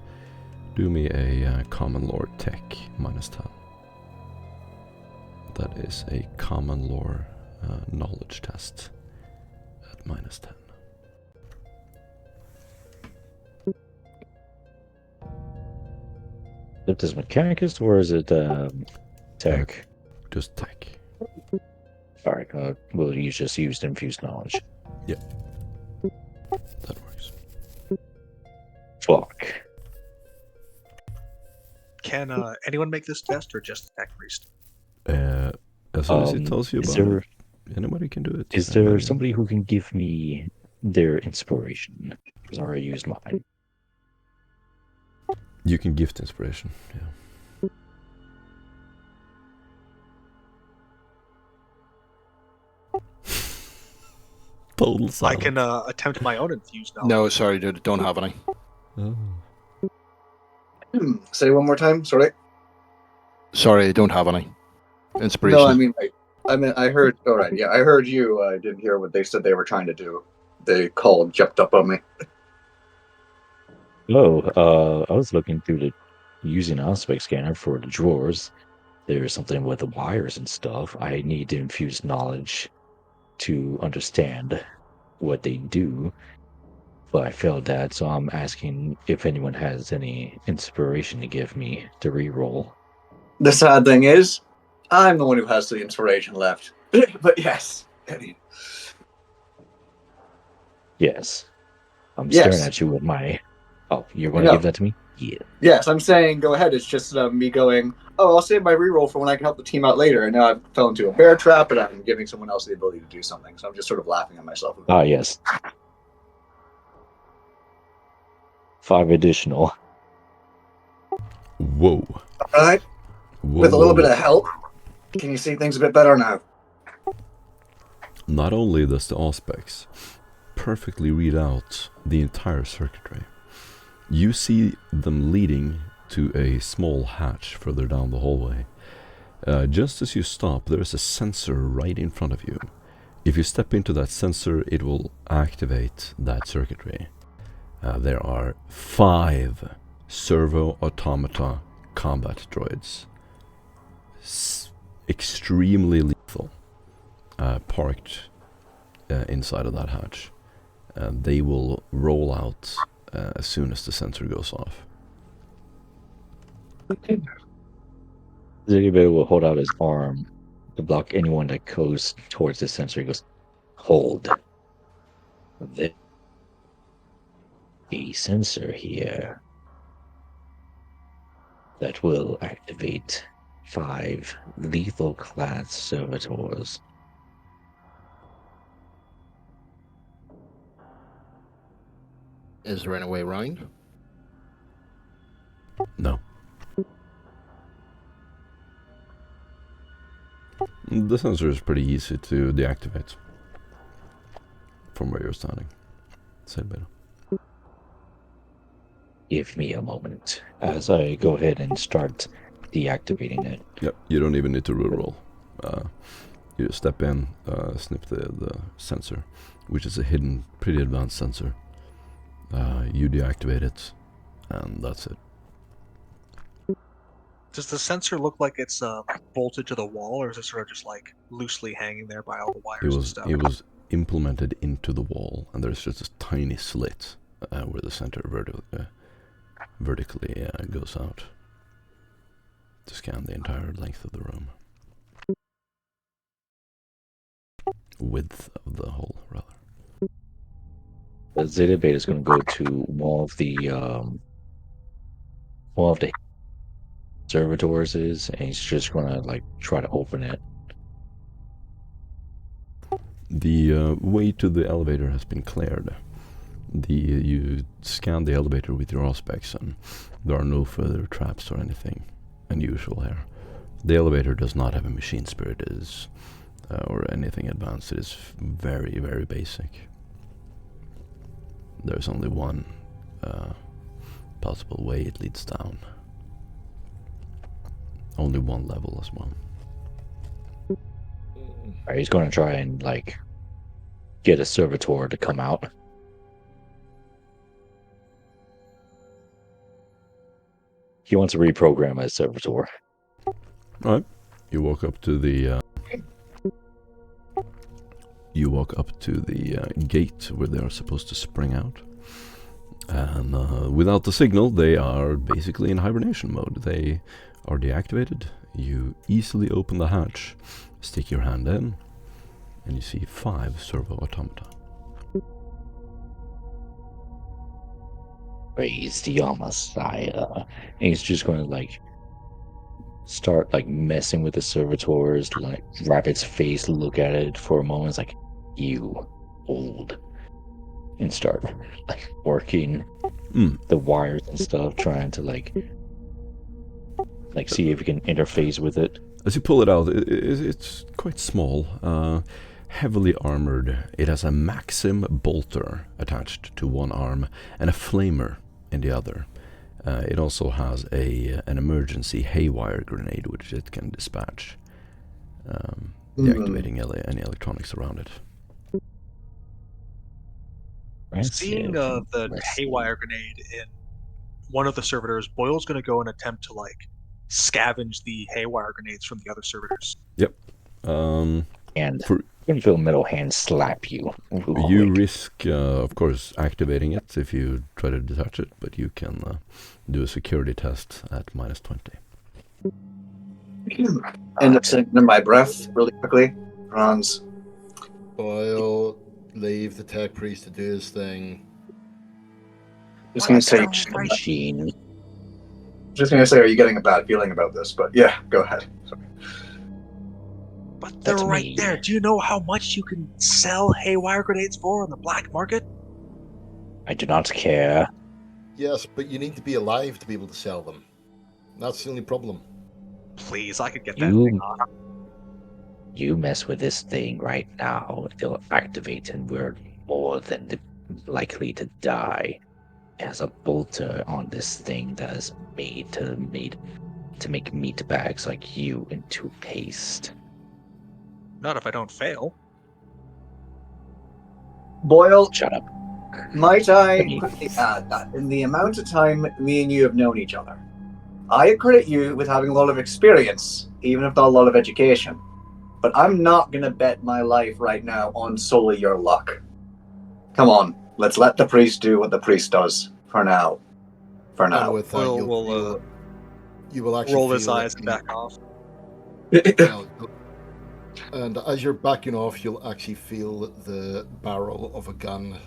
Do me a common lore tech -10. That is a common lore knowledge test at -10. Is this Mechanicus or is it tech? Just tech. Alright, we'll just use infused knowledge. Yeah. That works. Fuck. Can anyone make this test, or just the tech priest? As soon as he tells you about it, anybody can do it. Is there somebody who can give me their inspiration? Because I already used mine. You can gift inspiration, yeah. Total silence. I can attempt my own infused knowledge. No, sorry, dude, don't have any. Oh. Say one more time, sorry. Sorry, I don't have any. Inspiration. No, I mean, I heard. All right, yeah, I heard you. I didn't hear what they said they were trying to do. They jumped up on me. Oh, I was looking through using aspect scanner for the drawers. There's something with the wires and stuff. I need to infuse knowledge to understand what they do, but I failed that, so I'm asking if anyone has any inspiration to give me to reroll. The sad thing is, I'm the one who has the inspiration left. But yes. Yes. I'm staring at you with my... Oh, you're going to give that to me? Yeah. Yes, I'm saying go ahead. It's just me going, oh, I'll save my reroll for when I can help the team out later. And now I fell into a bear trap, and I'm giving someone else the ability to do something. So I'm just sort of laughing at myself. Ah, yes. 5 additional. Whoa. All right. With a little bit of help, can you see things a bit better now? Not only does the Auspex perfectly read out the entire circuitry, you see them leading to a small hatch further down the hallway. Just as you stop, there is a sensor right in front of you. If you step into that sensor, it will activate that circuitry. There are 5 servo-automata combat droids, extremely lethal, parked inside of that hatch. They will roll out as soon as the sensor goes off. Ziggybear will hold out his arm to block anyone that goes towards the sensor. He goes, "Hold. There's a sensor here that will activate 5 lethal class servitors." Is there any way around? No. The sensor is pretty easy to deactivate from where you're standing. Say better. Give me a moment as I go ahead and start deactivating it. Yep, you don't even need to roll. You just step in, snip the sensor, which is a hidden, pretty advanced sensor. You deactivate it, and that's it. Does the sensor look like it's bolted to the wall, or is it sort of just like loosely hanging there by all the wires and stuff? It was implemented into the wall, and there's just a tiny slit where the center vertically goes out to scan the entire length of the room. Width of the hole, rather. The Zeta Beta is going to go to one of the servitors and he's just going to like try to open it. The way to the elevator has been cleared. You scan the elevator with your Auspex, and there are no further traps or anything unusual here. The elevator does not have a machine spirit or anything advanced. It is very, very basic. There's only one possible way it leads down. Only one level as well. He's going to try and like get a servitor to come out. He wants to reprogram a servitor. Alright. You walk up to the gate where they are supposed to spring out. And without the signal, they are basically in hibernation mode. They are deactivated. You easily open the hatch, stick your hand in, and you see 5 servo-automata. Praise the Messiah. And he's just going to like start like messing with the servitors, like wrap its face, look at it for a moment. It's like, "You old," and start like working the wires and stuff, trying to like see if you can interface with it. As you pull it out, it's quite small, heavily armored. It has a Maxim bolter attached to one arm and a flamer in the other. It also has an emergency haywire grenade, which it can dispatch, deactivating any electronics around it. Seeing the haywire grenade in one of the servitors, Boyle's going to go and attempt to like scavenge the haywire grenades from the other servitors. Yep. And feel metal hand slap you. You risk, of course, activating it if you try to detach it, but you can do a security test at -20. End up sitting under my breath really quickly. Ron's. Boyle, leave the tech priest to do his thing. Just gonna say, machine. are you getting a bad feeling about this? But yeah, go ahead. Sorry. But they're right there. Do you know how much you can sell haywire grenades for on the black market? I do not care. Yes, but you need to be alive to be able to sell them. That's the only problem. Please, I could get that thing on. You mess with this thing right now, it'll activate, and we're more than likely to die. It has a bolter on this thing that is made to make meat bags like you into paste. Not if I don't fail. Boyle, Shut up. might I Me. quickly add that in the amount of time me and you have known each other, I credit you with having a lot of experience, even if not a lot of education. But I'm not going to bet my life right now on solely your luck. Come on, let's let the priest do what the priest does for now. For And now. with that, you will actually roll his feel eyes and back off. Well, and as you're backing off, you'll actually feel the barrel of a gun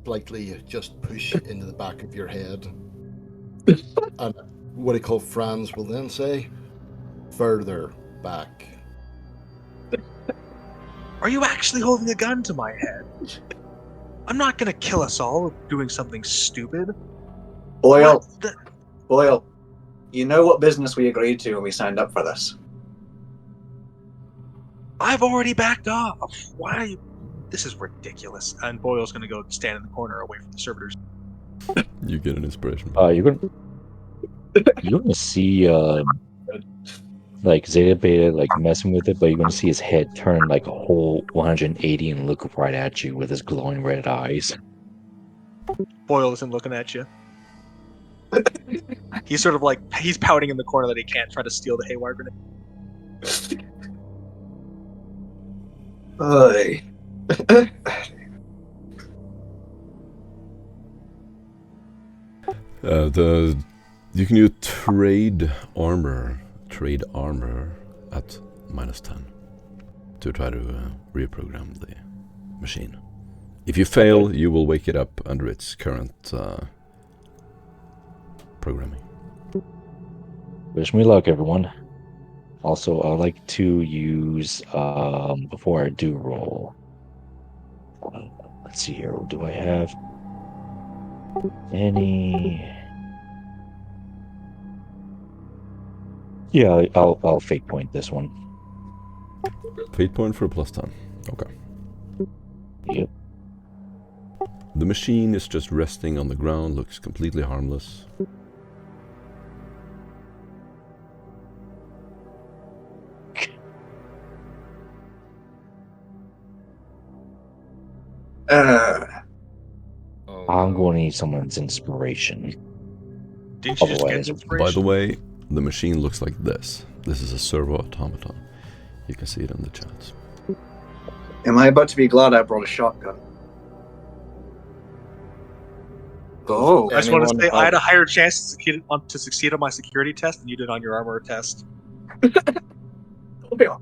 slightly just push into the back of your head. And what he called Franz will then say, "Further back." Are you actually holding a gun to my head? I'm not gonna kill us all doing something stupid. Boyle, What the- Boyle, you know what business we agreed to when we signed up for this. I've already backed off. Why? This is ridiculous. And Boyle's gonna go stand in the corner away from the servitors. You get an inspiration. You're gonna see like Zeta Beta like messing with it, but you're gonna see his head turn like a whole 180 and look right at you with his glowing red eyes. Boyle isn't looking at you. He's sort of like he's pouting in the corner that he can't try to steal the haywire grenade. Oy. You can use trade armor at -10 to try to reprogram the machine. If you fail, you will wake it up under its current programming. Wish me luck, everyone. Also, I like to use before I do roll. Let's see here. Do I have any? Yeah, I'll fate point this one. Fate point for +10. Okay. Yep. The machine is just resting on the ground, looks completely harmless. I'm going to need someone's inspiration. Didn't you just get Otherwise, inspiration? By the way, the machine looks like this. This is a servo automaton. You can see it in the chat. Am I about to be glad I brought a shotgun? Oh, I just want to Anyone say I have- had a higher chance to succeed on my security test than you did on your armor test. yeah.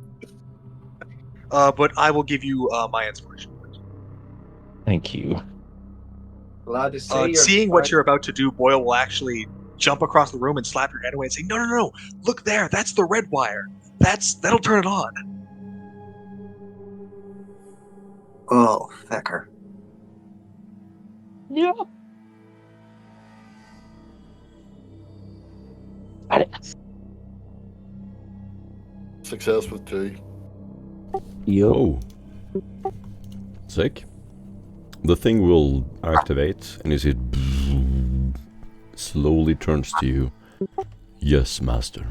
But I will give you my inspiration. thank you. Glad to see you're Seeing what you're about to do, Boyle will actually jump across the room and slap your hand away and say, "No, no, no! Look there! That's the red wire. That'll turn it on." Oh, fecker. Yeah. Success with 2. Yep. Whoa. Sick. The thing will activate, and you see it slowly turns to you. Yes, master.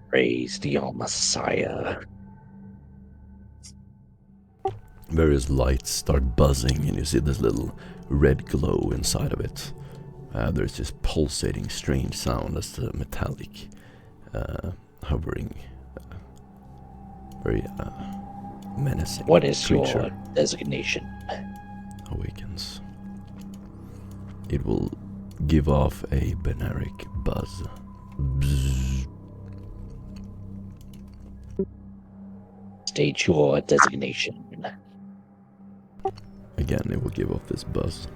Praise the Messiah. Various lights start buzzing, and you see this little red glow inside of it. There's this pulsating, strange sound as the metallic, hovering, very menacing What is creature your designation? awakens. It will give off a binaric buzz. Bzzz. State your designation. Again, it will give off this buzz.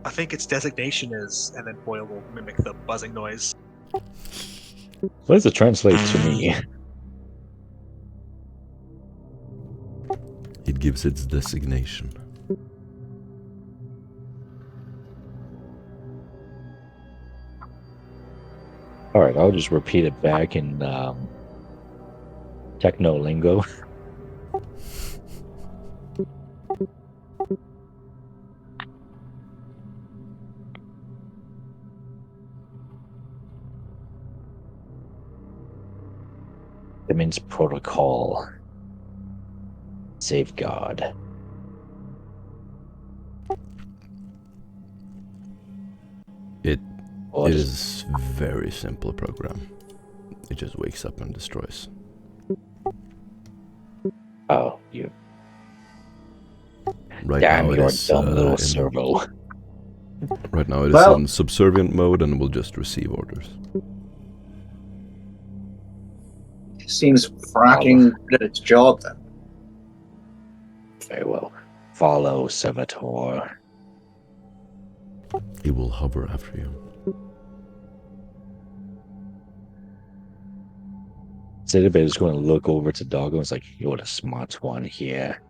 I think its designation is, and then Boyle will mimic the buzzing noise. What does it translate to me? It gives its designation. All right, I'll just repeat it back in techno lingo. It means protocol, safeguard. It What is is very simple program. It just wakes up and destroys. Oh, you Right damn now it your is dumb little in, servo. right now it is Well- in subservient mode and will just receive orders. Seems fracking good at its job then. Very well. Follow, servitor. It will hover after you. Seridict is going to look over to Doggo and is like, "You're the smart one here."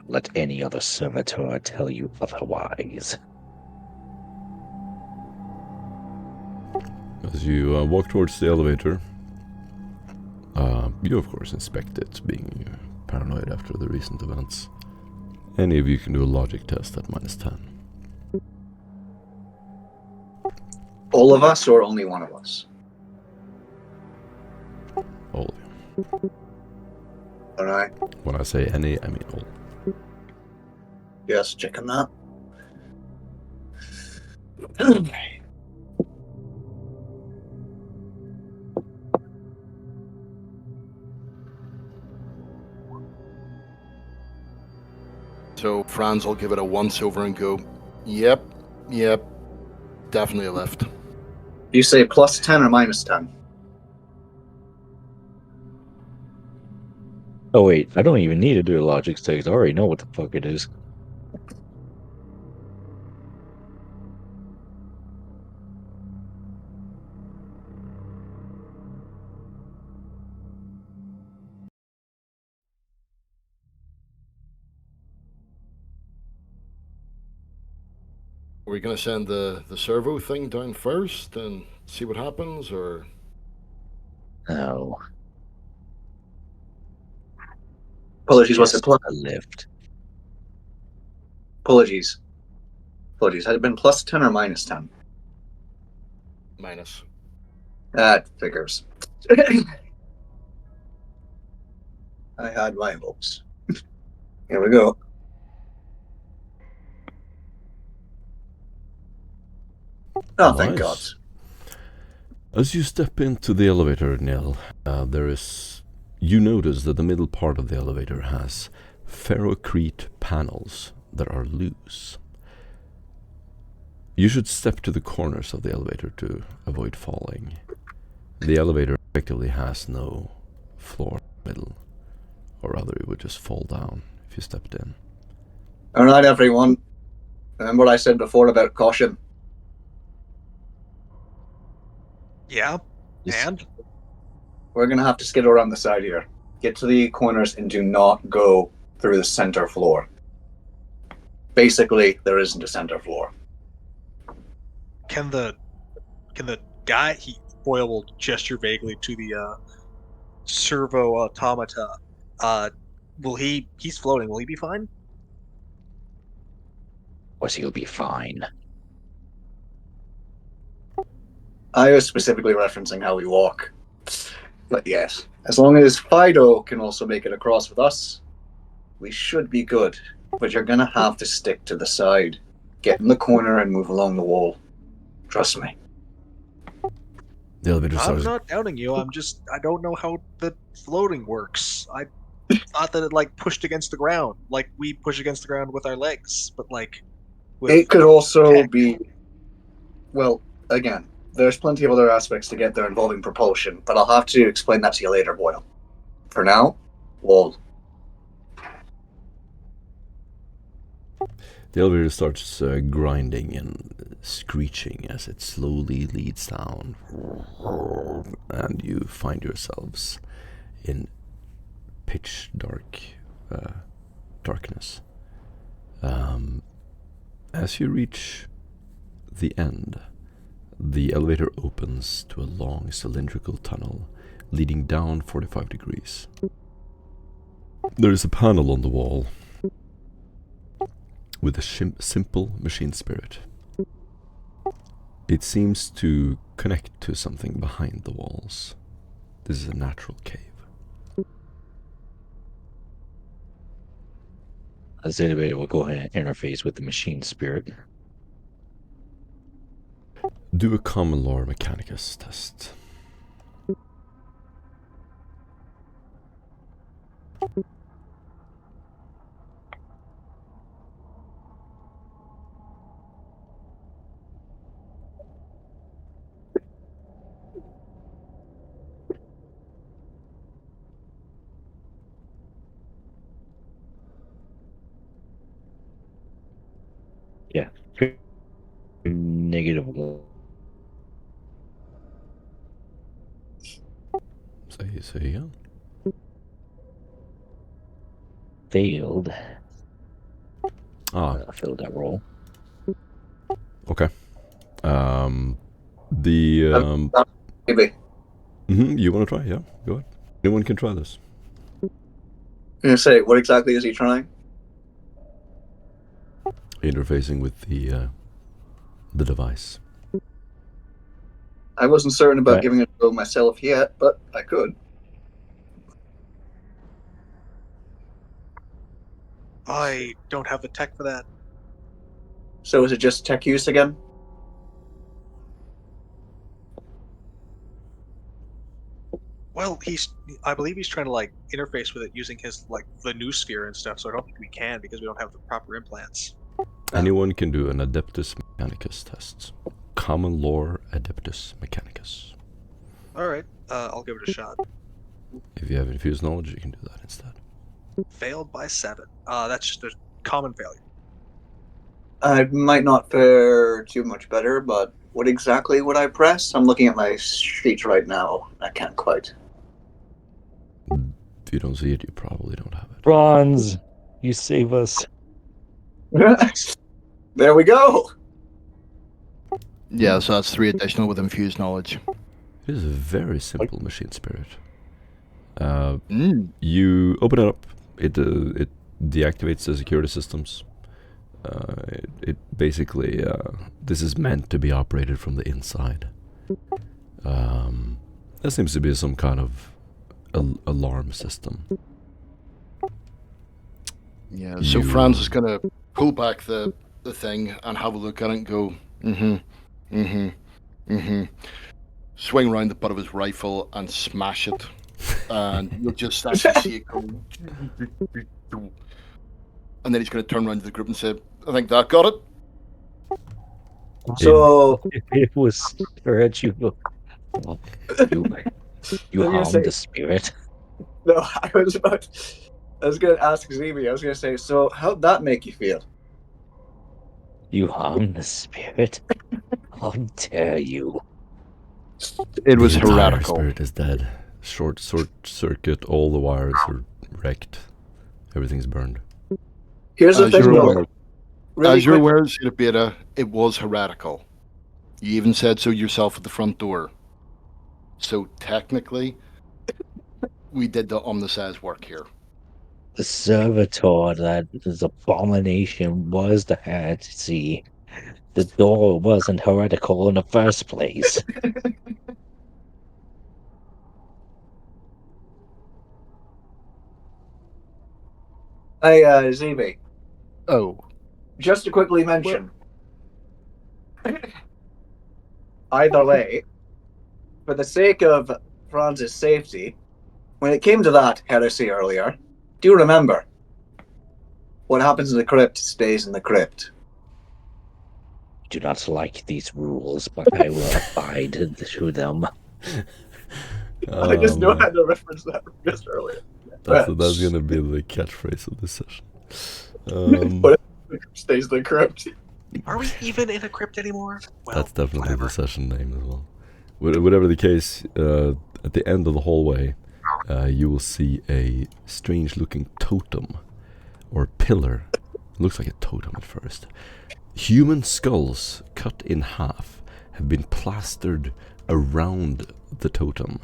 Let any other servitor tell you otherwise. As you walk towards the elevator, you of course inspect it, being paranoid after the recent events. Any of you can do a logic test at -10. All of us or only one of us? All of you. Alright. When I say any, I mean all. Yes, checking that. So Franz will give it a once over and go, yep, definitely a lift. You say +10 or -10? Oh wait, I don't even need to do a logic test. I already know what the fuck it is. Are we going to send the servo thing down first and see what happens, or? No, Apologies, what's it? just a lift. Apologies. Had it been +10 or -10? Minus. That figures. I had my hopes. Here we go. Oh, thank God. Nice. As you step into the elevator, Neil, you notice that the middle part of the elevator has ferrocrete panels that are loose. You should step to the corners of the elevator to avoid falling. The elevator effectively has no floor in the middle, or rather it would just fall down if you stepped in. Alright, everyone. Remember what I said before about caution? Yeah. Yes. And We're going to have to skid around the side here. Get to the corners and do not go through the center floor. Basically, there isn't a center floor. can the guy Boyle will gesture vaguely to the servo automata. He's floating, will he be fine? Course he'll be fine. I was specifically referencing how we walk. But yes, as long as Fido can also make it across with us, we should be good. But you're going to have to stick to the side. Get in the corner and move along the wall. Trust me. The elevator I'm starts. not doubting you. I don't know how the floating works. I thought that it pushed against the ground, like we push against the ground with our legs, but with It could also tech. be, well, again, there's plenty of other aspects to get there involving propulsion, but I'll have to explain that to you later, Boyle. For now, wall. The elevator starts grinding and screeching as it slowly leads down, and you find yourselves in pitch darkness. As you reach the end, the elevator opens to a long cylindrical tunnel leading down 45 degrees. There is a panel on the wall with a simple machine spirit. It seems to connect to something behind the walls. This is a natural cave. As anybody will go ahead and interface with the machine spirit. Do a common law mechanicus test. Yeah. -1. Say again. Failed. Ah, Failed that roll. okay. Maybe. You want to try? Yeah, go ahead. Anyone can try this. I'm gonna say, what exactly is he trying? Interfacing with the device. I wasn't certain about Right. giving it a go myself yet, but I could. I don't have the tech for that. So is it just tech use again? Well, I believe he's trying to like interface with it using his like the new sphere and stuff. So I don't think we can because we don't have the proper implants. Anyone can do an Adeptus Mechanicus test. Common lore Adeptus Mechanicus. All right, I'll give it a shot. If you have infused knowledge, you can do that instead. Failed by 7. That's just a common failure. I might not fare too much better, but what exactly would I press? I'm looking at my sheet right now. I can't quite. If you don't see it, you probably don't have it. Bronze, you save us. There we go. Yeah, so that's 3 additional with infused knowledge. It is a very simple machine spirit. Mm. You open it up. It deactivates the security systems. It basically this is meant to be operated from the inside. There seems to be some kind of alarm system. Yeah, so You- Franz is gonna pull back the thing and have a look at it and go, swing around the butt of his rifle and smash it. And you'll just actually see it go. And then he's going to turn around to the group and say, I think that got it. So It was spirit. You gonna harmed say- the spirit. no, I was going to ask Zeby. I was going to say, so how'd that make you feel? You harmed the spirit. How dare you? It was the entire heretical. spirit is dead. Short circuit. All the wires are wrecked. Everything's burned. Here's the As thing, you're though. aware, Really as you're quick, aware, Xenobeta, it was heretical. You even said so yourself at the front door. So technically, we did the omniscience work here. The servitor that this abomination was the heresy. The door wasn't heretical in the first place. hey, Zeby, Oh. just to quickly mention, either way, for the sake of Franz's safety, when it came to that heresy earlier, do you remember? What happens in the crypt stays in the crypt. Do not like these rules, but I will abide to them. I just know I had to reference that from just earlier. That's gonna be the catchphrase of this session. What stays in the crypt? Are we even in a crypt anymore? Well, That's definitely whatever. the session name as well. Whatever the case, at the end of the hallway, you will see a strange-looking totem or pillar looks like a totem at first. Human skulls cut in half have been plastered around the totem.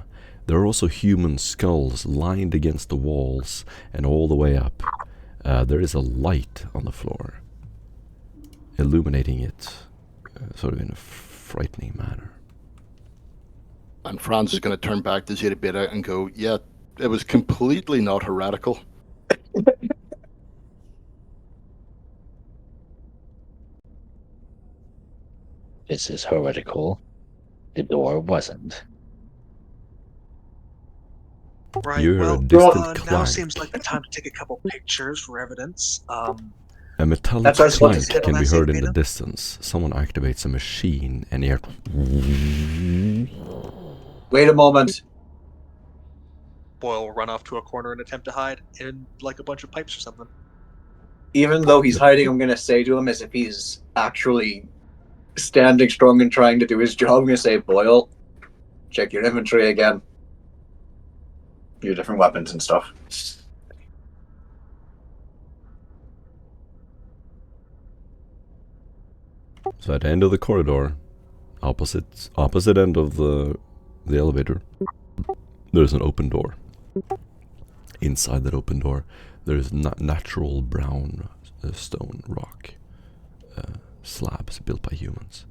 There are also human skulls lined against the walls and all the way up. There is a light on the floor, illuminating it sort of in a frightening manner. And Franz is going to turn back to Zeta Beta and go, yeah, it was completely not heretical. This is heretical. The door wasn't. Right. You hear well, a distant now clank. seems like the time to take a couple pictures for evidence. A metallic That's what I was about to clank say. can be That's heard it, in the Beta? distance. Someone activates a machine and you hear... Wait a moment. Boyle will run off to a corner and attempt to hide in like a bunch of pipes or something. Even though he's hiding, I'm going to say to him as if he's actually standing strong and trying to do his job. I'm going to say, Boyle, check your inventory again. Your different weapons and stuff. So at the end of the corridor, opposite end of the elevator, there's an open door. Inside that open door, there's natural brown stone rock slabs built by humans.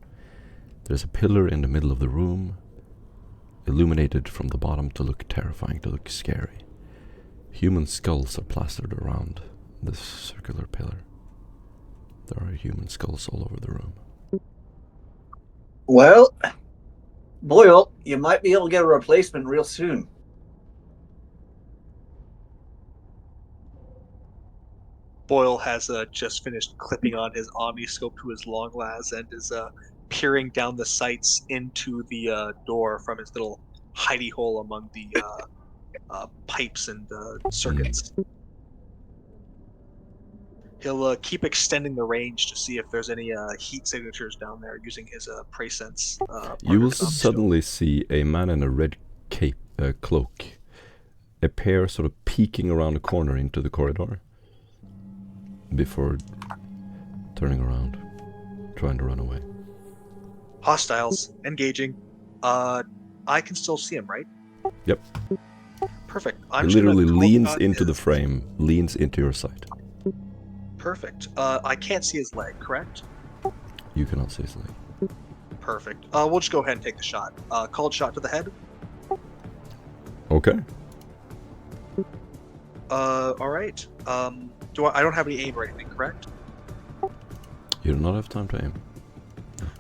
There's a pillar in the middle of the room, illuminated from the bottom to look terrifying, to look scary. Human skulls are plastered around this circular pillar. There are human skulls all over the room. Well, Boyle, you might be able to get a replacement real soon. Boyle has just finished clipping on his omniscope to his long las and is peering down the sights into the door from his little hidey hole among the pipes and circuits. He'll keep extending the range to see if there's any heat signatures down there using his Presense. You will partner suddenly see a man in a red cloak, a pair sort of peeking around a corner into the corridor before turning around, trying to run away. Hostiles, engaging. I can still see him, right? Yep. Perfect. He literally leans into the frame, leans into your sight. Perfect. I can't see his leg, correct? You cannot see his leg. Perfect. We'll just go ahead and take the shot. Called shot to the head. Okay. All right. I don't have any aim or anything, correct? You do not have time to aim.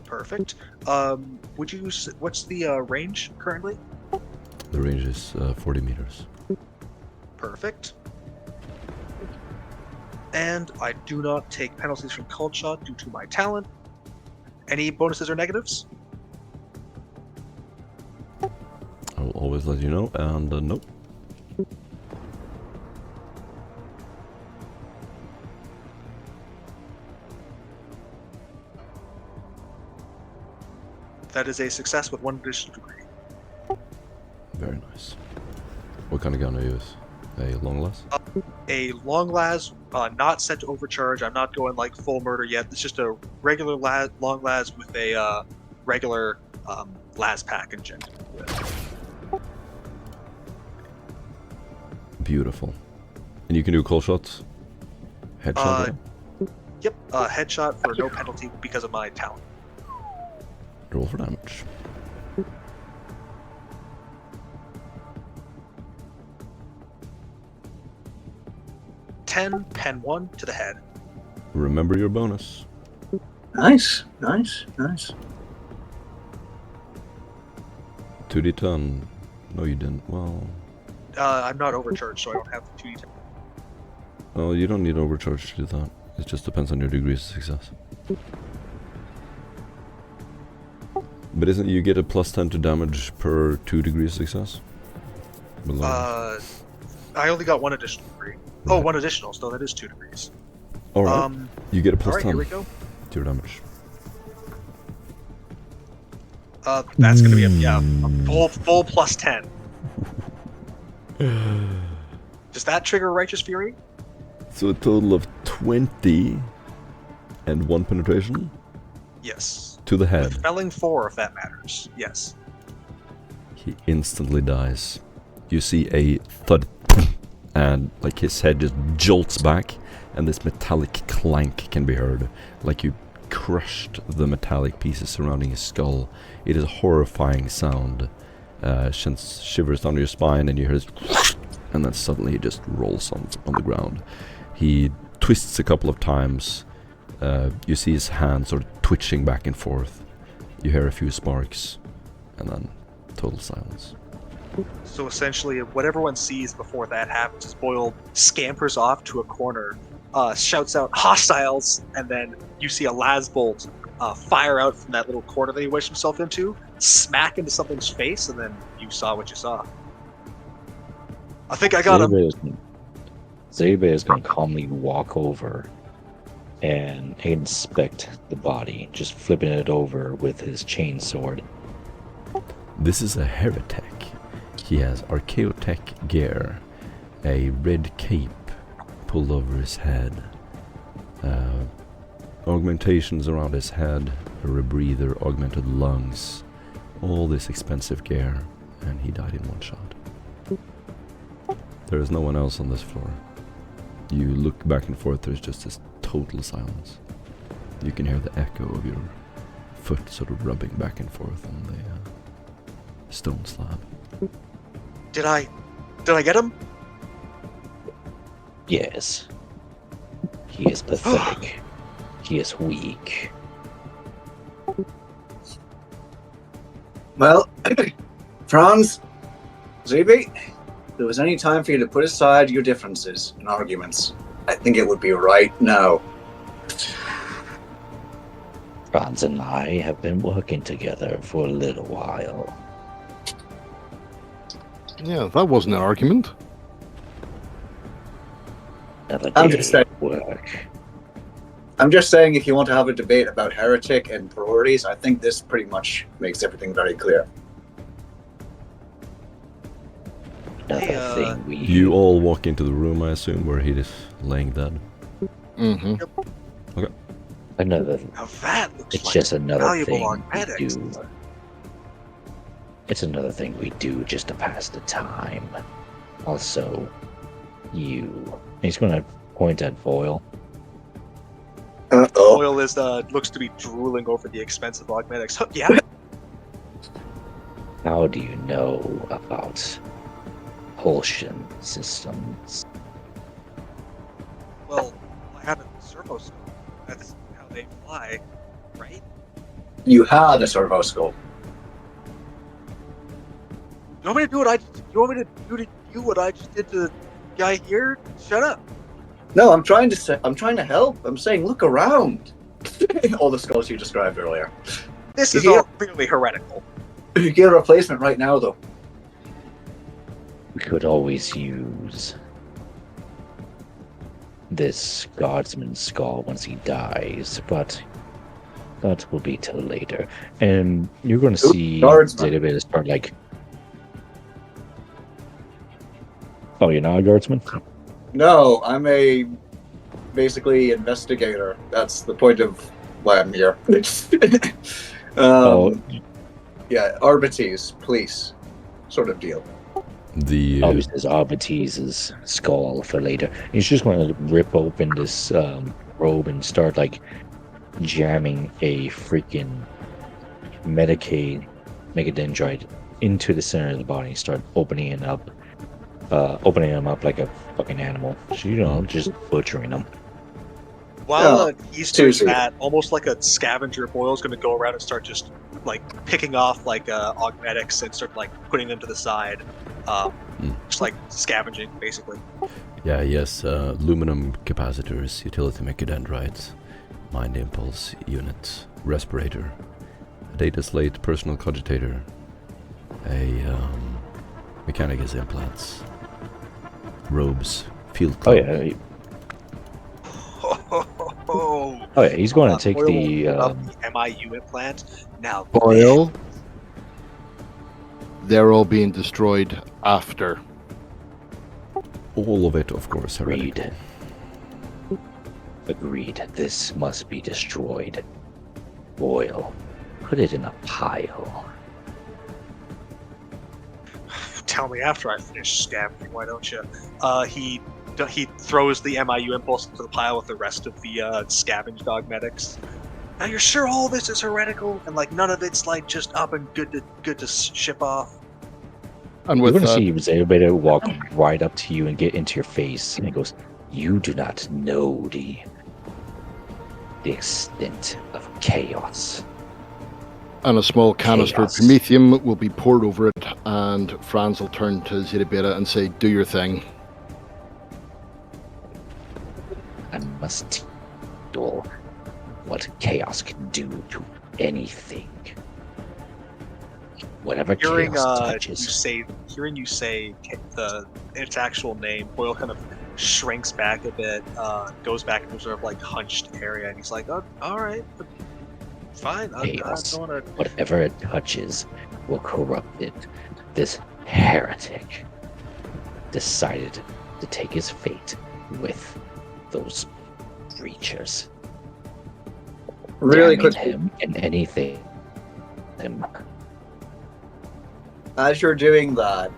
Perfect. What's the range currently? The range is 40 meters. Perfect. And I do not take penalties from called shot due to my talent. Any bonuses or negatives? I will always let you know, and nope. That is a success with 1 additional degree. Very nice. What kind of gun do you use? A long las? A long las, not set to overcharge. I'm not going like full murder yet. It's just a regular long las with a regular las pack injected with. Beautiful. And you can do cold shots? Headshot? Yep, headshot for no penalty because of my talent. Roll for damage. Pen 1 to the head. Remember your bonus. Nice. 2d10. No, you didn't. Well... I'm not overcharged, so I don't have the 2d10. Well, you don't need overcharge to do that. It just depends on your degrees of success. But isn't you get a +10 to damage per 2 degrees of success? Below. I only got 1 additional degree. Oh, 1 additional, so that is 2 degrees. Alright. You get a +10 Alright, here we go. to your damage. That's gonna be a full +10. So Does that trigger Righteous Fury? a total of 20 And 1 penetration Yes. to the head. With felling 4, if that matters. Yes. He instantly dies. You see a thud, and like his head just jolts back, and this metallic clank can be heard, like you crushed the metallic pieces surrounding his skull. It is a horrifying sound. Sends shivers down your spine, and you hear this, and then suddenly he just rolls on the ground. He twists a couple of times. You see his hands sort of twitching back and forth. You hear a few sparks, and then total silence. So essentially, what everyone sees before that happens is Boyle scampers off to a corner, shouts out "hostiles," and then you see a lasbolt fire out from that little corner that he wedged himself into, smack into something's face, and then you saw what you saw. I think I got him. Zebe is going to calmly walk over and inspect the body, just flipping it over with his chain sword. This is a heretic. He has archaeotech gear, a red cape pulled over his head, augmentations around his head, a rebreather, augmented lungs, all this expensive gear, and he died in 1 shot. There is no one else on this floor. You look back and forth, there's just this total silence. You can hear the echo of your foot sort of rubbing back and forth on the stone slab. Did I get him? Yes. He is pathetic. He is weak. Well, Franz, Zebi, if there was any time for you to put aside your differences and arguments, I think it would be right now. Franz and I have been working together for a little while. Yeah, that wasn't an argument. Another I'm day just saying- of work. I'm just saying, if you want to have a debate about heretic and priorities, I think this pretty much makes everything very clear. Another Hey, thing we You all walk into the room, I assume, where he is laying dead. Mm-hmm. another. Now that looks It's like just another valuable thing we augmentics. do. It's another thing we do just to pass the time. Also, he's going to point at Boyle. Uh-oh. Boyle is looks to be drooling over the expensive augmentics. Huh, yeah. How do you know about propulsion systems? Well, I have a servo scope. That's how they fly, right? You had a servo scope. You want me to do what I? You want me to do to you what I just did to the guy here? Shut up. No, I'm trying to help. I'm saying, look around. All the skulls you described earlier. This is Yeah. all really heretical. You get a replacement right now, though. We could always use this guardsman's skull once he dies, but that will be till later. And you're going to Ooh, see guardsman. Zeta start like, oh, you're not a guardsman? No, I'm a basically investigator. That's the point of why I'm here. Oh, Yeah, Arbites, police, sort of deal. The obviously, there's Arbites' skull for later. He's just going to rip open this robe and start like jamming a freaking Medicaid megadendrite into the center of the body. Start opening him up like a fucking animal. So, just butchering him. While he's doing seriously. that, almost like a scavenger, Boyle's going to go around and start just like picking off like augmentics and start like putting them to the side, just like scavenging basically. Yeah, yes, aluminum capacitors, utility mechadendrites, mind impulse unit, respirator, a data slate, personal cogitator, a mechanicus implants, robes, field Oh club. yeah, Oh oh yeah. He's going to take Boyle will the. open up the MIU implant now. Boyle, they're all being destroyed after. All of it, of course, heretical. Read. Agreed. This must be destroyed. Boyle, put it in a pile. Tell me after I finish scavenging, why don't you? He throws the MIU impulse into the pile with the rest of the scavenged dogmatics. Now you're sure all this is heretical and like none of it's like just up and good to ship off? And You're with gonna that, see Zerabeto walk right up to you and get into your face, and he goes, "You do not know the extent of chaos." and a small canister of Chaos. promethium will be poured over it, and Franz will turn to Zerabera and say, "Do your thing." I must tell what chaos can do to anything. Whatever Hearing chaos you touches. say its actual name, Boyle kind of shrinks back a bit, goes back into sort of like hunched area, and he's like, "Oh, all right, fine. I Chaos. don't want to." Whatever it touches will corrupt it. This heretic decided to take his fate with those creatures. Really Damning quickly, him in anything. Him. as you're doing that,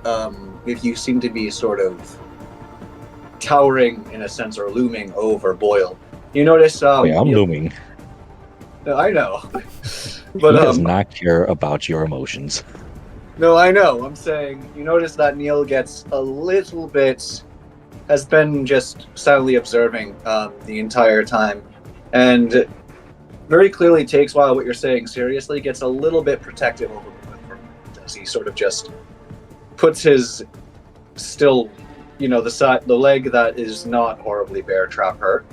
if you seem to be sort of towering in a sense or looming over Boyle, you notice. I'm looming. I know, He but does not care about your emotions. no, I know. I'm saying you notice that Neil gets a little bit, has been just silently observing the entire time, and very clearly takes while what you're saying seriously. Gets a little bit protective over as he sort of just puts his still, the leg that is not horribly bear trap hurt,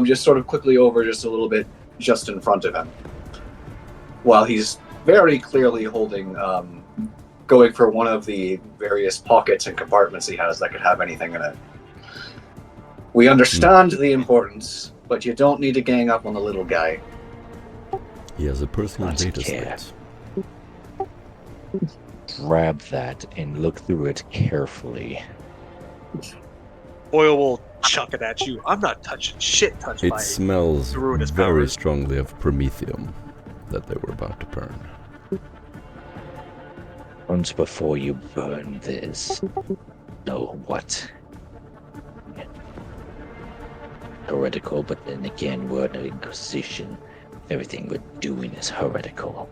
just sort of quickly over just a little bit just in front of him, while he's very clearly holding, going for one of the various pockets and compartments he has that could have anything in it. We understand the importance, but you don't need to gang up on the little guy. He has a personal Not data care. slate. Grab that and look through it carefully. Boyle will chuck it at you. I'm not touching shit touched It by smells the ruinous very powers. strongly of promethium that they were about to burn. Once before you burn this, know what? Heretical, but then again, we're an Inquisition. Everything we're doing is heretical.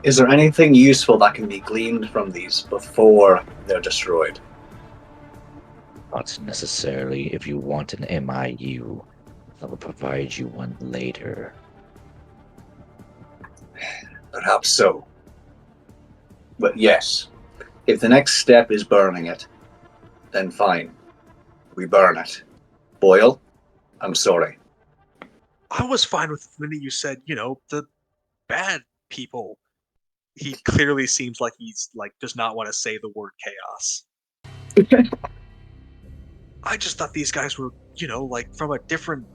Is there anything useful that can be gleaned from these before they're destroyed? Not necessarily. If you want an MIU, I will provide you one later. Perhaps so. But yes, if the next step is burning it, then fine. We burn it. Boyle, I'm sorry. I was fine with the minute you said, the bad people. He clearly seems like he's does not want to say the word chaos. I just thought these guys were, from a different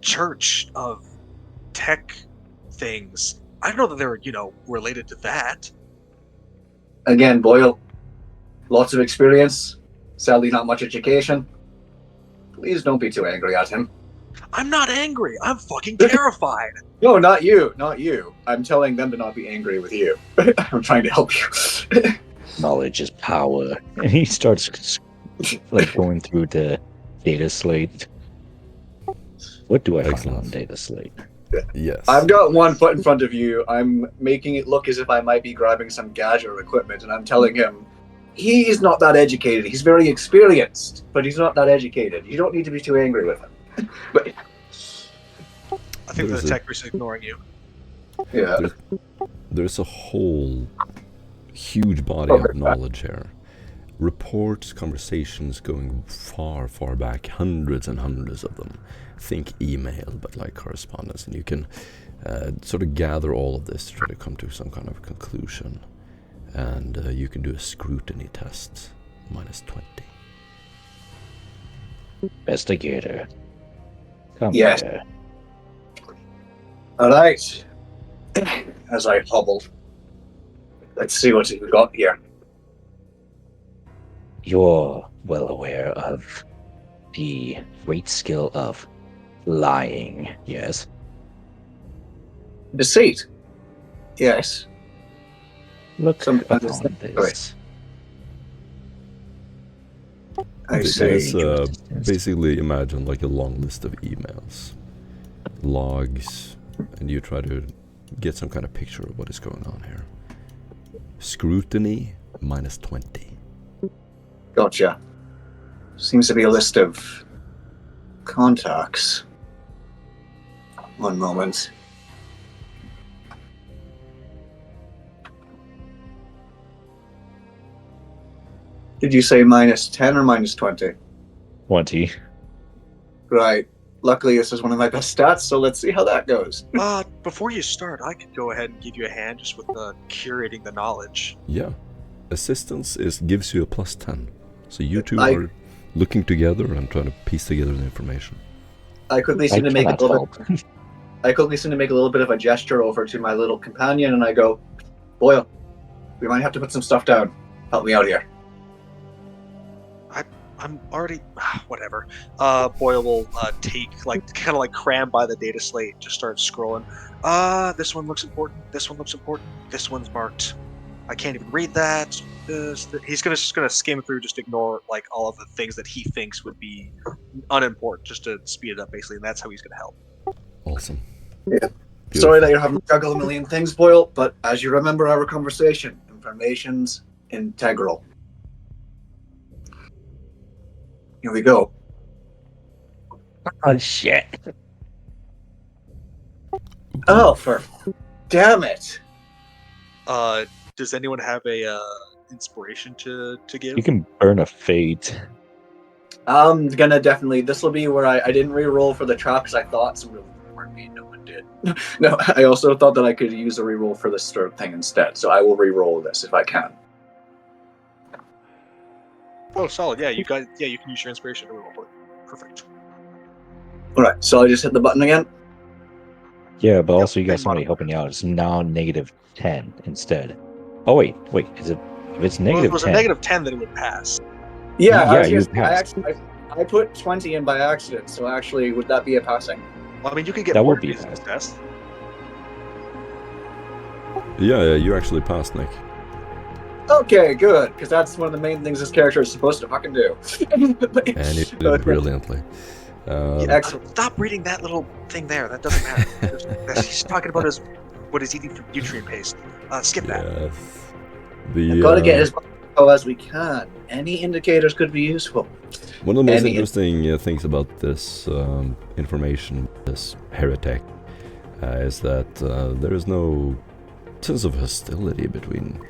church of tech things. I don't know that they're, related to that. Again, Boyle, lots of experience, sadly not much education. Please don't be too angry at him. I'm not angry. I'm fucking terrified. No, not you, not you. I'm telling them to not be angry with you. I'm trying to help you. Knowledge is power. And he starts going through the data slate. What do I find Excellent. on data slate? Yes. I've got one foot in front of you. I'm making it look as if I might be grabbing some gadget or equipment, and I'm telling him he's not that educated. He's very experienced, but he's not that educated. You don't need to be too angry with him. But I think There's the a- tech is ignoring you. yeah, There's a whole huge body of knowledge here. Reports, conversations going far, far back, hundreds and hundreds of them. Think email, but like correspondence, and you can sort of gather all of this to try to come to some kind of conclusion. And you can do a scrutiny test, -20. Investigator. Come Yes. here. all right. As I hobble, let's see what we've got here. You're well aware of the great skill of lying. Yes. Deceit. Yes. Look Sometimes it's upon necessary. this. I This see. is basically imagine like a long list of emails, logs, and you try to get some kind of picture of what is going on here. Scrutiny -20. Gotcha. Seems to be a list of contacts. One moment. Did you say -10 or -20? 20. Right. Luckily, this is one of my best stats, so let's see how that goes. Before you start, I could go ahead and give you a hand just with curating the knowledge. Yeah. Assistance gives you a +10. So you two I- are looking together and trying to piece together the information. I quickly seem to make a little bit. I quickly seem to make a little bit of a gesture over to my little companion, and I go, "Boyle, we might have to put some stuff down. Help me out here." I'm already whatever. Boyle will take kind of cram by the data slate, just start scrolling. This one looks important. This one looks important. This one's marked. I can't even read that. He's just gonna skim through, just ignore like all of the things that he thinks would be unimportant, just to speed it up basically, and that's how he's gonna help. Awesome. Yeah. Beautiful. Sorry that you're having to juggle a million things, Boyle, but as you remember our conversation, information's integral. Here we go. Oh, shit. Oh, for damn it! Does anyone have a inspiration to give? You can burn a fate. I'm gonna definitely. This will be where I didn't re-roll for the trap because I thought some really weren't me. No one did. No, I also thought that I could use a re-roll for the stirred thing instead. So I will re-roll this if I can. Oh, solid. Yeah, you can use your inspiration to roll for it. Perfect. All right. So I just hit the button again. Yeah, but also you got and somebody helping you out. It's now -10 instead. Oh, wait. Is it? If it's Well, if it -10. was a -10, then it would pass. Yeah, Yeah, I was you gonna say, passed. I put 20 in by accident. So actually, would that be a passing? Well, I mean, you could get That more would be a to pass. test. Yeah, you actually passed, Nick. Okay, good, because that's one of the main things this character is supposed to fucking do. And you did brilliantly. Yeah, excellent. Stop reading that little thing there. That doesn't matter. He's talking about what he's eating from nutrient paste. Skip that. Yes. We've got to get as much info as we can. Any indicators could be useful. One of the most Any- interesting things about this information, this heretic, is that there is no sense of hostility between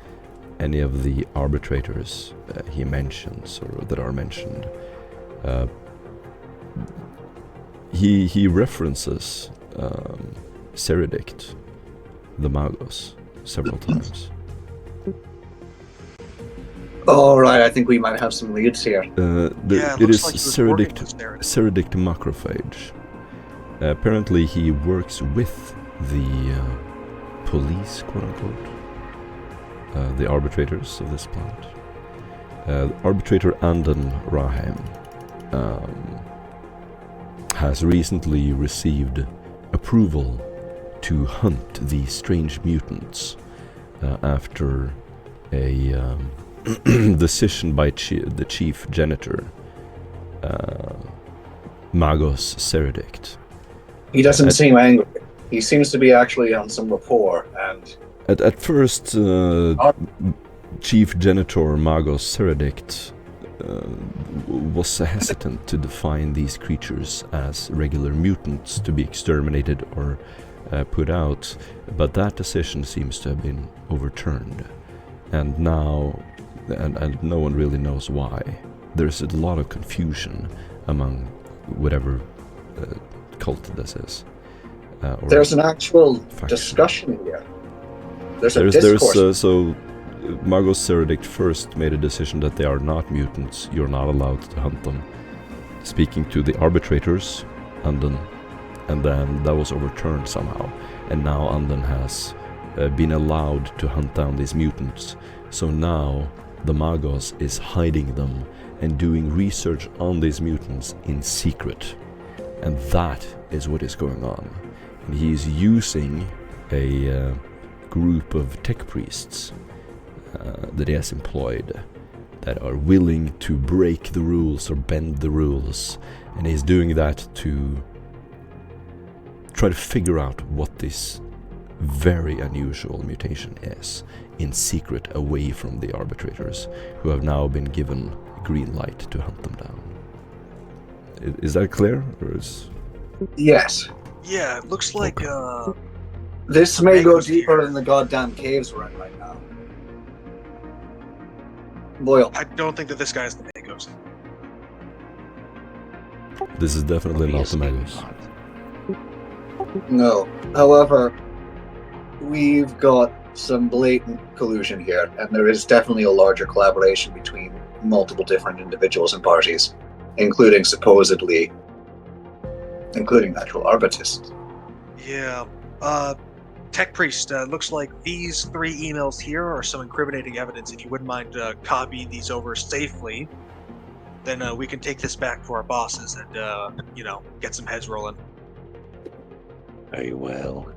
any of the arbitrators he mentions or that are mentioned. He references Seridict, the Magos, several times. All right, I think we might have some leads here. It is looks like he was working Seridict, with Seridict. Seridict Macrophage. Apparently he works with the police, quote-unquote, the arbitrators of this planet. Arbitrator Andan Rahem has recently received approval to hunt these strange mutants after a decision by the chief janitor, Magos Seridict. He doesn't seem angry. He seems to be actually on some rapport, and At first, Chief Janitor Magos Seridict was hesitant to define these creatures as regular mutants to be exterminated or put out, but that decision seems to have been overturned. And now, and no one really knows why. There's a lot of confusion among whatever cult this is. Or there's an actual faction. discussion here. There's a discourse. So Magos Seridict first made a decision that they are not mutants. You're not allowed to hunt them. Speaking to the arbitrators, and then that was overturned somehow. And now Anden has been allowed to hunt down these mutants. So now the Magos is hiding them and doing research on these mutants in secret. And that is what is going on. And he is using a group of tech priests that he has employed that are willing to break the rules or bend the rules. And he's doing that to try to figure out what this very unusual mutation is in secret, away from the arbitrators, who have now been given green light to hunt them down. Is that clear? Or is... Yes. Yeah, it looks like This may go Magos deeper here. than the goddamn caves we're in right now. Boyle. I don't think that this guy is the Magos. This is definitely not the Obviously Magos. not. No. However, we've got some blatant collusion here, and there is definitely a larger collaboration between multiple different individuals and parties, including actual arbitrists. Yeah. Tech Priest, looks like these 3 emails here are some incriminating evidence. If you wouldn't mind copying these over safely, then we can take this back to our bosses and, get some heads rolling. Very well.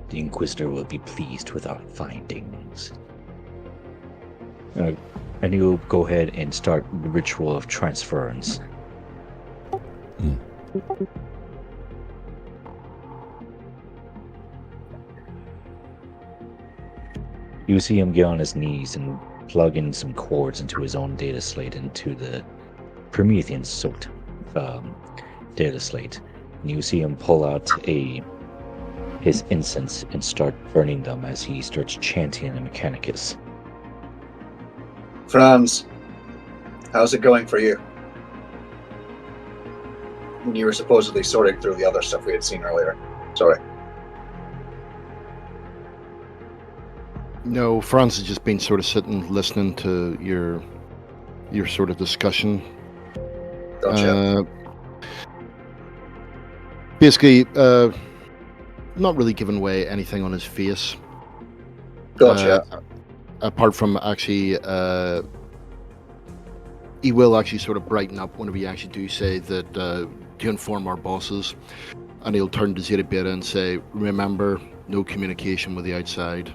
The Inquisitor will be pleased with our findings. And you'll go ahead and start the ritual of transference. You see him get on his knees and plug in some cords into his own data slate into the Promethean-soaked data slate. And you see him pull out his incense and start burning them as he starts chanting the Mechanicus. Franz, how's it going for you? You were supposedly sorting through the other stuff we had seen earlier. Sorry. No, Franz has just been sort of sitting, listening to your sort of discussion. Gotcha. Basically, not really giving away anything on his face. Gotcha. Apart from actually, he will actually sort of brighten up whenever you actually do say that to inform our bosses, and he'll turn to Zeta Beta and say, "Remember, no communication with the outside."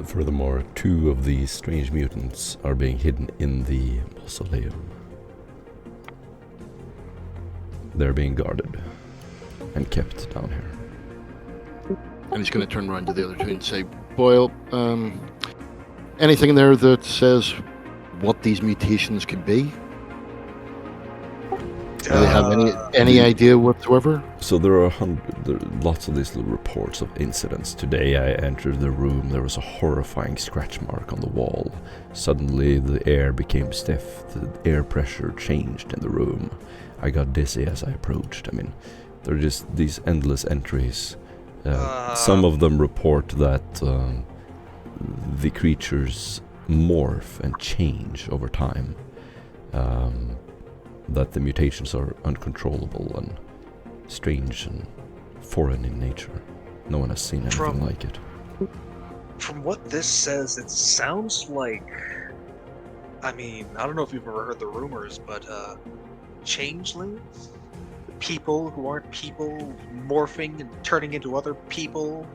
Furthermore, 2 of these strange mutants are being hidden in the mausoleum. They're being guarded and kept down here. And he's going to turn around to the other 2 and say, "Boyle, anything in there that what these mutations could be? Do they have any idea whatsoever?" So there are lots of these little reports of incidents. Today I entered the room, there was a horrifying scratch mark on the wall. Suddenly the air became stiff, the air pressure changed in the room. I got dizzy as I approached. I mean, there are just these endless entries. Some of them report that the creatures morph and change over time. That the mutations are uncontrollable and strange and foreign in nature. No one has seen anything like it. From what this says, it sounds like... I mean, I don't know if you've ever heard the rumors, but changelings? People who aren't people morphing and turning into other people?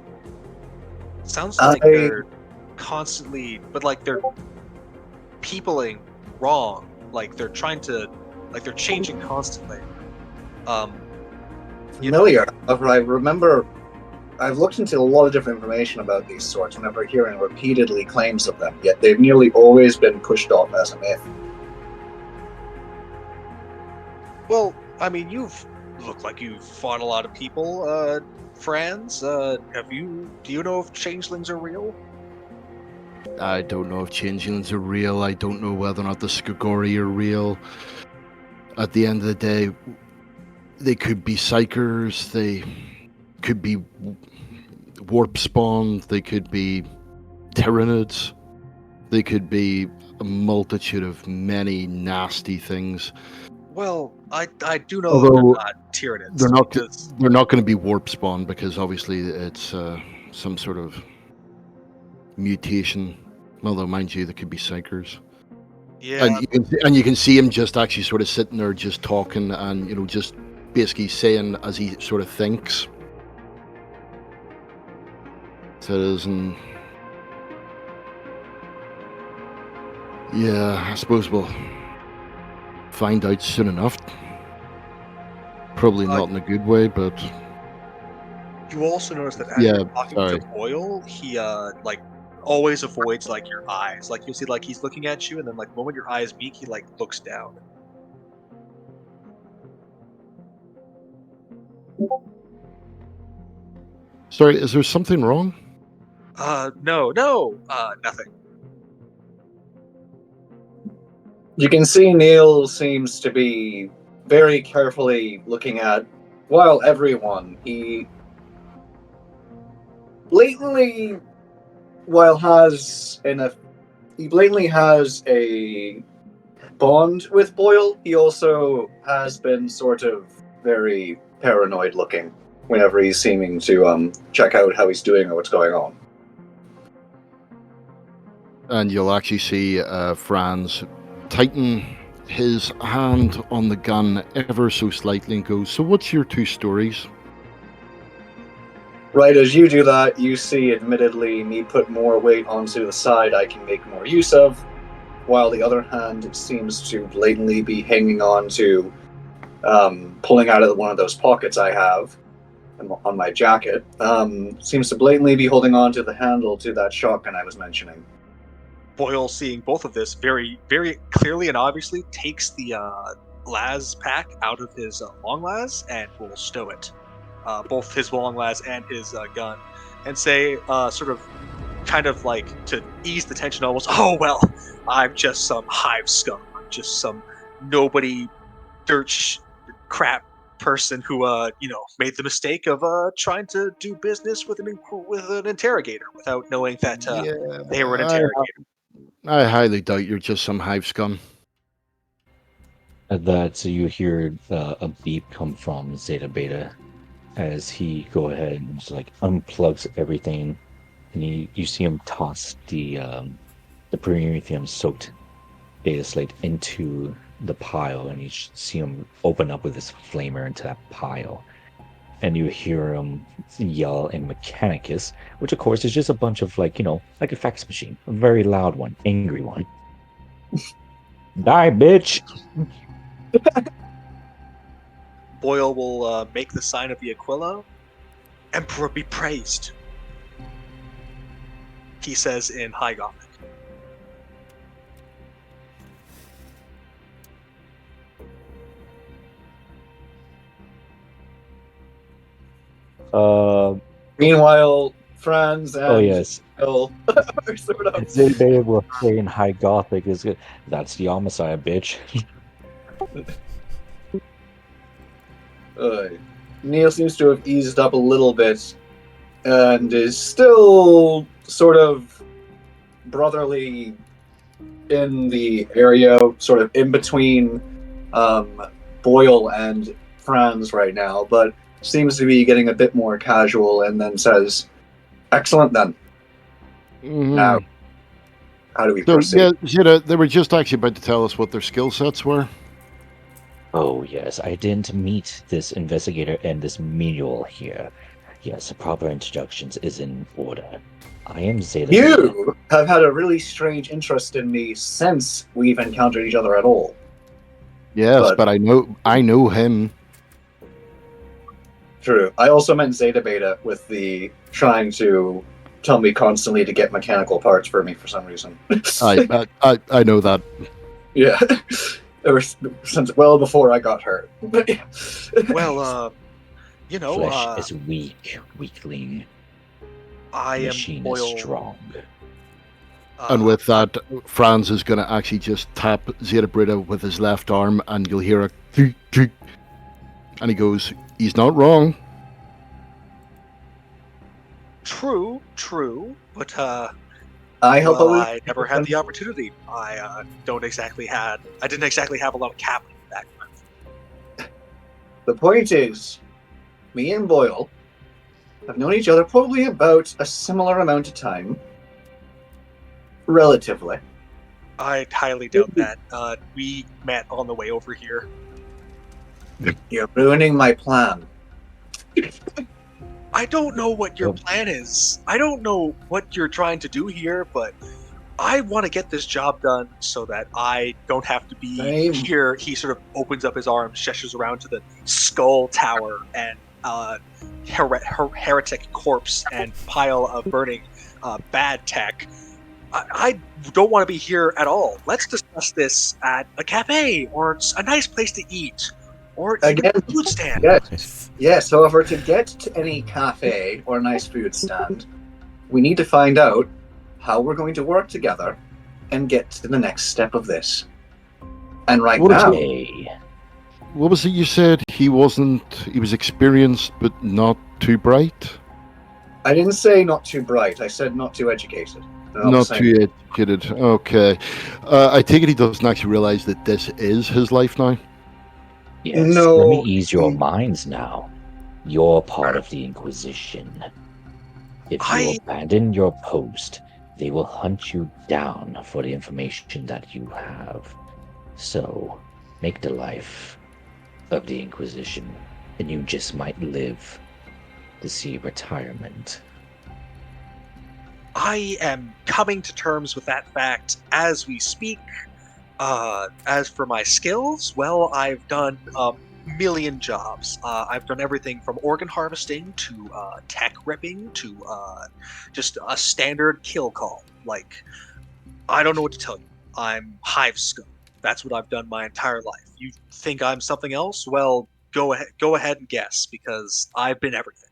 Sounds like they're constantly... But like they're peopling wrong. Like they're trying to... Like they're changing constantly. Familiar. However, I remember I've looked into a lot of different information about these sorts whenever hearing repeatedly claims of them, yet they've nearly always been pushed off as a myth. Well, I mean, you've looked like you've fought a lot of people, Franz. Do you know if changelings are real? I don't know if changelings are real. I don't know whether or not the Skagori are real. At the end of the day, they could be psychers, they could be warp spawned, they could be Tyranids, they could be a multitude of many nasty things. Well, I do know Although they're not Tyranids. They're not going to be warp spawned because obviously it's some sort of mutation. Although, mind you, there could be psychers. Yeah. And you can see him just actually sort of sitting there, just talking, and just basically saying as he sort of thinks. Says, and yeah, I suppose we'll find out soon enough. Probably not in a good way, but You also notice that as yeah, you're talking sorry. to Boyle, he like always avoids like your eyes. Like you'll see like he's looking at you, and then like the moment your eyes meet, he like looks down. Sorry, is there something wrong? No, nothing. You can see Neil seems to be very carefully looking at, while everyone, he blatantly, he blatantly has a bond with Boyle. He also has been sort of very paranoid looking whenever he's seeming to check out how he's doing or what's going on. And you'll actually see Franz tighten his hand on the gun ever so slightly and goes, "So what's your two stories?" Right as you do that, you see, admittedly, me put more weight onto the side I can make more use of, while the other hand seems to blatantly be hanging on to, pulling out of one of those pockets I have on my jacket, seems to blatantly be holding on to the handle to that shotgun I was mentioning. Boyle, seeing both of this very, very clearly and obviously, takes the las pack out of his long las and will stow it, both his long las and his gun, and say, sort of, kind of like to ease the tension, almost. Oh well, I'm just some hive scum. I'm just some nobody, crap person who, made the mistake of trying to do business with an interrogator without knowing that they were an interrogator. I highly doubt you're just some hive scum. At that, so you hear a beep come from Zeta Beta as he go ahead and just like unplugs everything, and you see him toss the Prometheum soaked data slate into the pile, and you see him open up with his flamer into that pile, and you hear him yell in Mechanicus, which of course is just a bunch of like a fax machine, a very loud one, angry one. Die, bitch! Boyle will make the sign of the Aquila. Emperor be praised, he says in High Gothic. Meanwhile, Franz and yes, Bill are sort of... Zeta will say in High Gothic is good. That's the homicide, bitch. Neil seems to have eased up a little bit and is still sort of brotherly in the area, sort of in between Boyle and Franz right now, but seems to be getting a bit more casual, and then says, "Excellent then. Mm-hmm. Now, how do we So, proceed?" yeah, Zeta, they were just actually about to tell us what their skill sets were. Oh yes, I didn't meet this investigator and this menial here. Yes, proper introductions is in order. I am Zeta. You have had a really strange interest in me since we've encountered each other at all. Yes, but I know him. True. I also meant Zeta Beta with the trying to tell me constantly to get mechanical parts for me for some reason. I know that. Yeah. Ever since well before I got hurt. Well, Flesh is weak, weakling. I Machine am Boyle. is strong. And with that, Franz is going to actually just tap Zeta Beta with his left arm, and you'll hear a tick, tick. And he goes, "He's not wrong." True, but I hope I never had the opportunity. I didn't exactly have a lot of capital back then. The point is, me and Boyle have known each other probably about a similar amount of time, relatively. I highly doubt that. We met on the way over here. You're ruining my plan. I don't know what your plan is. I don't know what you're trying to do here, but I want to get this job done so that I don't have to be Same. here. He sort of opens up his arms, gestures around to the skull tower and heretic corpse and pile of burning bad tech. I don't want to be here at all. Let's discuss this at a cafe or a nice place to eat or even Again, a food stand. Yes. Yes, however, to get to any cafe or nice food stand, we need to find out how we're going to work together and get to the next step of this. And right now... What was it you said? He was experienced but not too bright? I didn't say not too bright. I said not too educated. Not too educated. Okay. I take it he doesn't actually realize that this is his life now? Yes, No, let me ease your minds now. You're part of the Inquisition. If you abandon your post, they will hunt you down for the information that you have. So, make the life of the Inquisition, and you just might live to see retirement. I am coming to terms with that fact as we speak. As for my skills, well, I've done a million jobs. I've done everything from organ harvesting to tech ripping to just a standard kill call. Like, I don't know what to tell you. I'm hive scum. That's what I've done my entire life. You think I'm something else? Well, go ahead and guess, because I've been everything.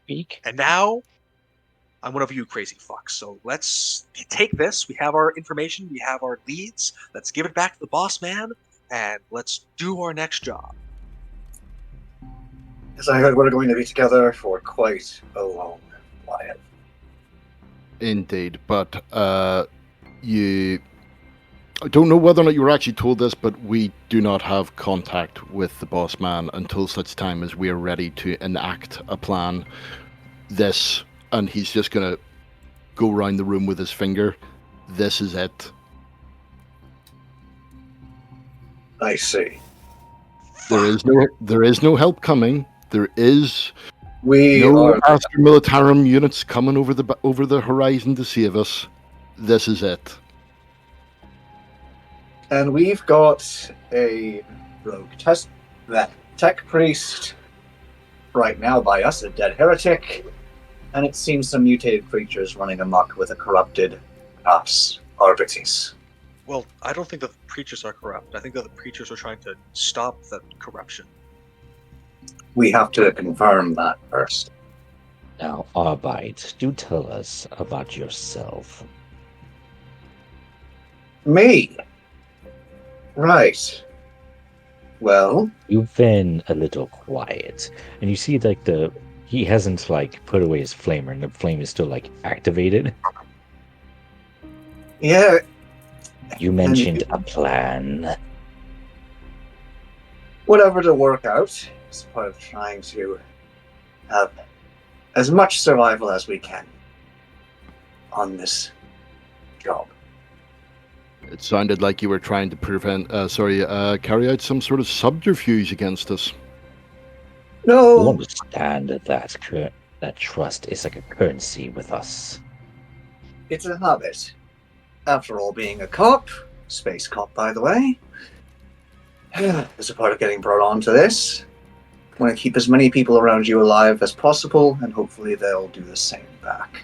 Speak. And now, I'm one of you crazy fucks. So let's take this. We have our information. We have our leads. Let's give it back to the boss man, and let's do our next job. As I heard, we're going to be together for quite a long while. Indeed, but you... I don't know whether or not you were actually told this, but we do not have contact with the boss man until such time as we are ready to enact a plan. This, and he's just going to go around the room with his finger. This is it. I see. There is no help coming. There is We no are... Astra Militarum units coming over the horizon to save us. This is it. And we've got a rogue tech priest right now by us, a dead heretic, and it seems some mutated creatures running amok with a corrupted Ars Arbitis. Well, I don't think that the preachers are corrupt. I think that the preachers are trying to stop the corruption. We have to confirm that first. Now, Arbite, do tell us about yourself. Me? Right. Well... You've been a little quiet, and you see like he hasn't like put away his flamer, and the flame is still like activated. Yeah. You mentioned a plan. Whatever to work out is part of trying to have as much survival as we can on this job. It sounded like you were trying to carry out some sort of subterfuge against us. No. You understand that trust is like a currency with us. It's a habit. After all, being a cop, space cop, by the way, is a part of getting brought on to this. Want to keep as many people around you alive as possible, and hopefully they'll do the same back.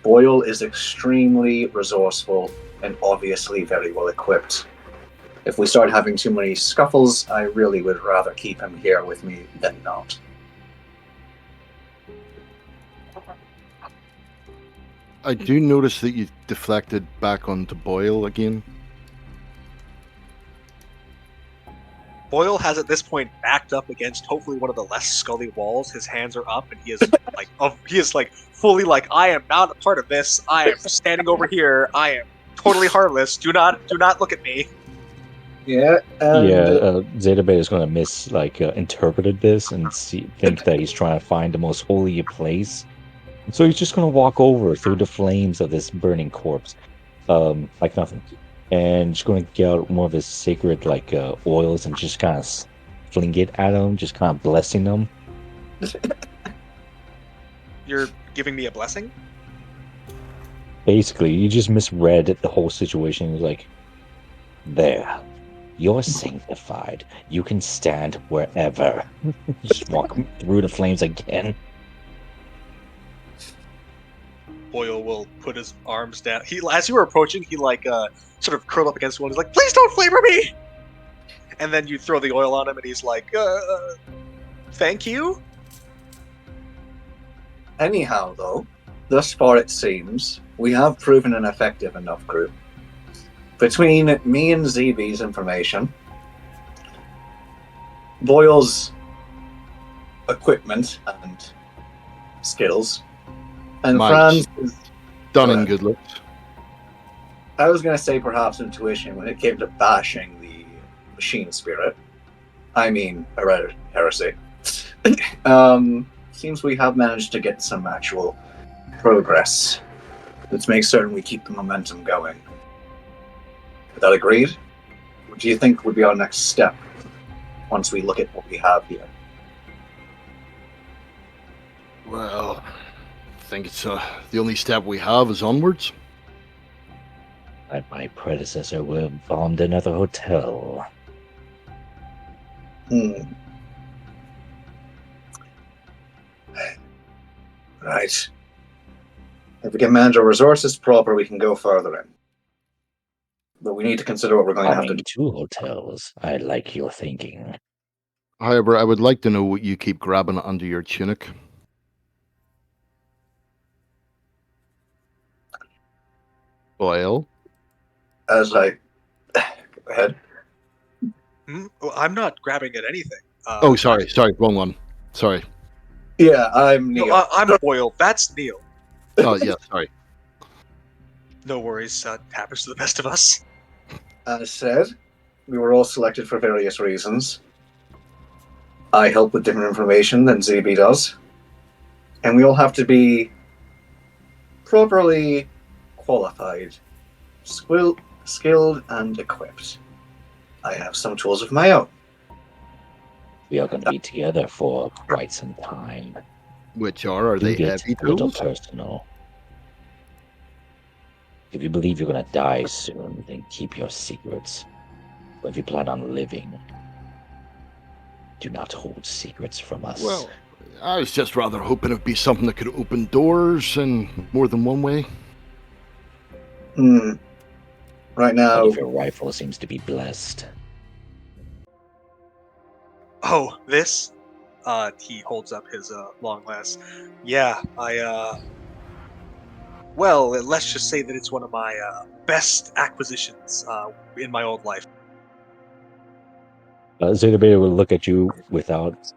Boyle is extremely resourceful and obviously very well equipped. If we start having too many scuffles, I really would rather keep him here with me than not. I do notice that you deflected back onto Boyle again. Boyle has at this point backed up against hopefully one of the less scully walls. His hands are up, and he is fully like, I am not a part of this. I am standing over here. I am totally harmless. Do not look at me. Yeah. Zeta Beta is going to interpreted this and think that he's trying to find the most holy place. So he's just going to walk over through the flames of this burning corpse, like nothing, and just going to get out more of his sacred oils and just kind of fling it at him, just kind of blessing them. You're giving me a blessing? Basically, you just misread the whole situation. He's like, there, you're sanctified. You can stand wherever. Just walk through the flames again. Boyle will put his arms down. As you were approaching, he sort of curled up against one. He's like, "Please don't flavor me!" And then you throw the oil on him, and he's like, "Thank you." Anyhow, though, thus far it seems we have proven an effective enough group. Between me and ZB's information, Boyle's equipment and skills, and Mike's Franz's done in good looks. I was going to say perhaps intuition when it came to bashing the machine spirit. I mean, heresy. Seems we have managed to get some actual progress. Let's make certain we keep the momentum going. Is that agreed? What do you think would be our next step once we look at what we have here? Well, I think it's the only step we have is onwards. And my predecessor would have bombed another hotel. Right. If we can manage our resources proper, we can go further in. But we need to consider what we're going to have to do. 2 hotels. I like your thinking. However, I would like to know what you keep grabbing under your tunic. Oil? As I... Go ahead. Well, I'm not grabbing at anything. Sorry, wrong one. Sorry. Yeah, I'm Neil. No, I'm Boyle. That's Neil. Oh, yeah, sorry. No worries. Happens to the best of us. As said, we were all selected for various reasons. I help with different information than ZB does. And we all have to be properly qualified, skilled, and equipped. I have some tools of my own. We are going to be together for quite some time. Which are they get heavy a little tools? personal. If you believe you're going to die soon, then keep your secrets. But if you plan on living, do not hold secrets from us. Well, I was just rather hoping it'd be something that could open doors in more than one way. Right now... But if your rifle seems to be blessed. Oh, this? He holds up his long lance. Yeah, well, let's just say that it's one of my best acquisitions in my old life. Zeta Beta will look at you without,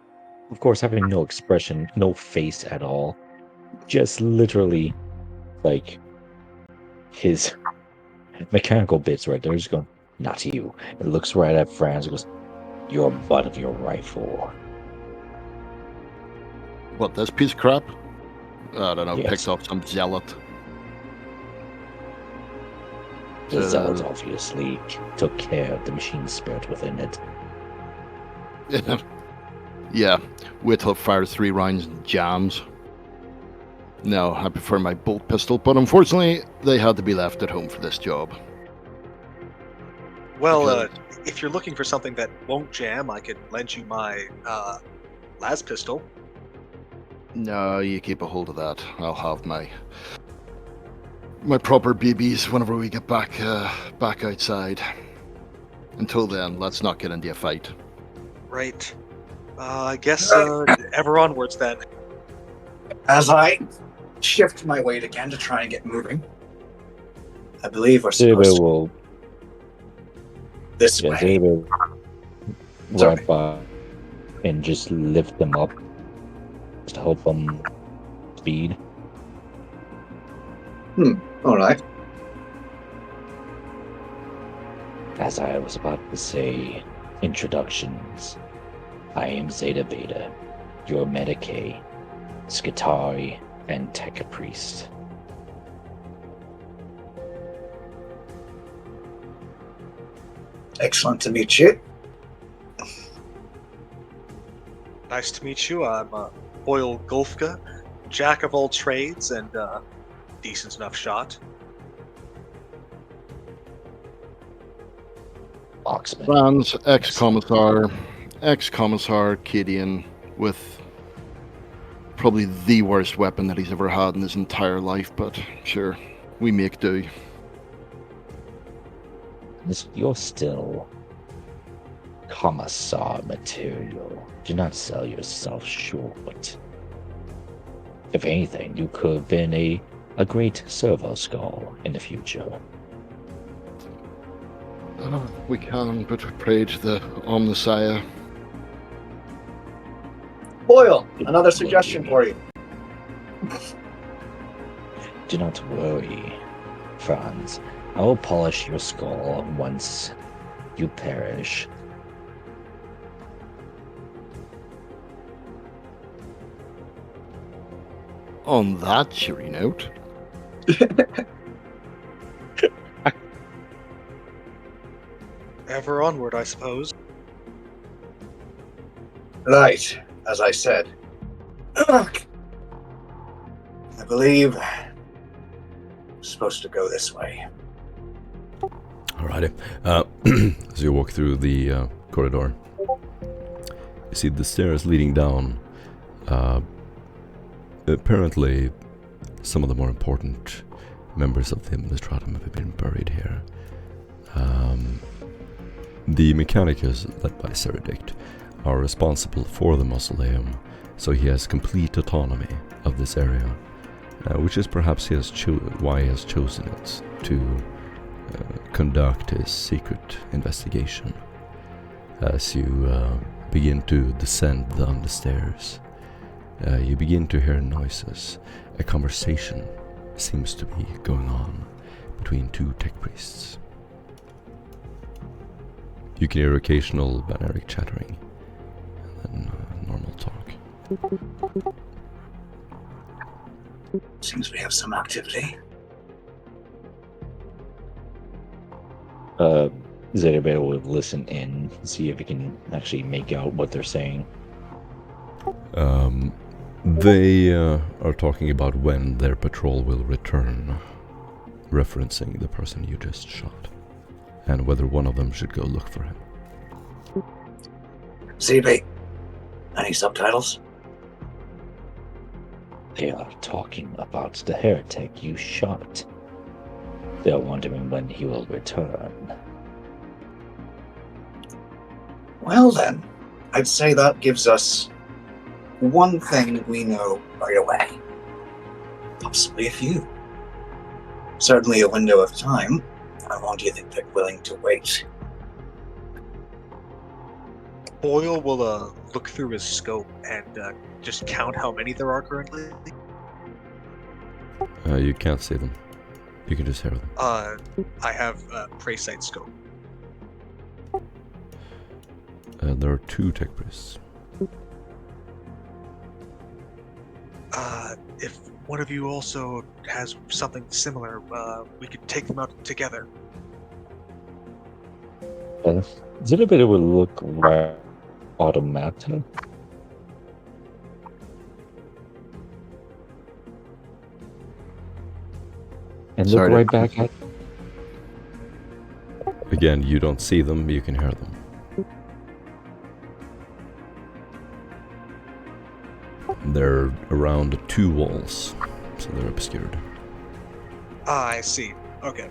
of course, having no expression, no face at all. Just literally, like, his mechanical bits right there. Just going, not you. It looks right at Franz and goes, your butt of your rifle. What, this piece of crap? I don't know, Yes. picked off some zealot. The zealot obviously took care of the machine spirit within it. Yeah, wait till it fires 3 rounds and jams. No, I prefer my bolt pistol, but unfortunately, they had to be left at home for this job. Well, if you're looking for something that won't jam, I could lend you my las pistol. No, you keep a hold of that. I'll have my proper BBs whenever we get back outside. Until then, let's not get into a fight. Right. I guess ever onwards then. As I shift my weight again to try and get moving, I believe we're supposed to this way. Zeta will run by and just lift them up to help them speed. All right. As I was about to say, introductions. I am Zeta Beta, your Medicae, Skitari, and Tekka Priest. Excellent to meet you. Nice to meet you. I'm Boyle Golfka, jack of all trades and decent enough shot. Oxman. Franz, ex-commissar Cadian, with probably the worst weapon that he's ever had in his entire life, but sure, we make do. You're still commissar material. Do not sell yourself short. If anything, you could have been a great servo skull in the future. We can, but pray to the Omnissiah. Boyle, another suggestion for you. Do not worry, Franz. I will polish your skull once you perish. On that cheery note, Ever onward, I suppose. Right, as I said. I believe I'm supposed to go this way. Alrighty. As you walk through the corridor, you see the stairs leading down. Apparently, some of the more important members of the Administratum have been buried here. The Mechanicus, led by Seridict, are responsible for the mausoleum, so he has complete autonomy of this area, which is perhaps why he has chosen it to conduct his secret investigation. As you begin to descend down the stairs, you begin to hear noises. A conversation seems to be going on between two tech priests. You can hear occasional Baneric chattering, and then normal talk. Seems we have some activity. Zetabel will listen in, see if he can actually make out what they're saying. They are talking about when their patrol will return, referencing the person you just shot, and whether one of them should go look for him. CB, any subtitles? They are talking about the heretic you shot. They are wondering when he will return. Well then, I'd say that gives us one thing we know right away. Possibly a few. Certainly a window of time. How long do you think they're willing to wait? Boyle will look through his scope and just count how many there are currently. You can't see them. You can just hear them. I have prey sight scope. There are two tech priests. If one of you also has something similar, we could take them out together. Zetabel will look right automatic. And look right back at. Again, you don't see them, you can hear them. They're around two walls, so they're obscured. Ah, I see. Okay.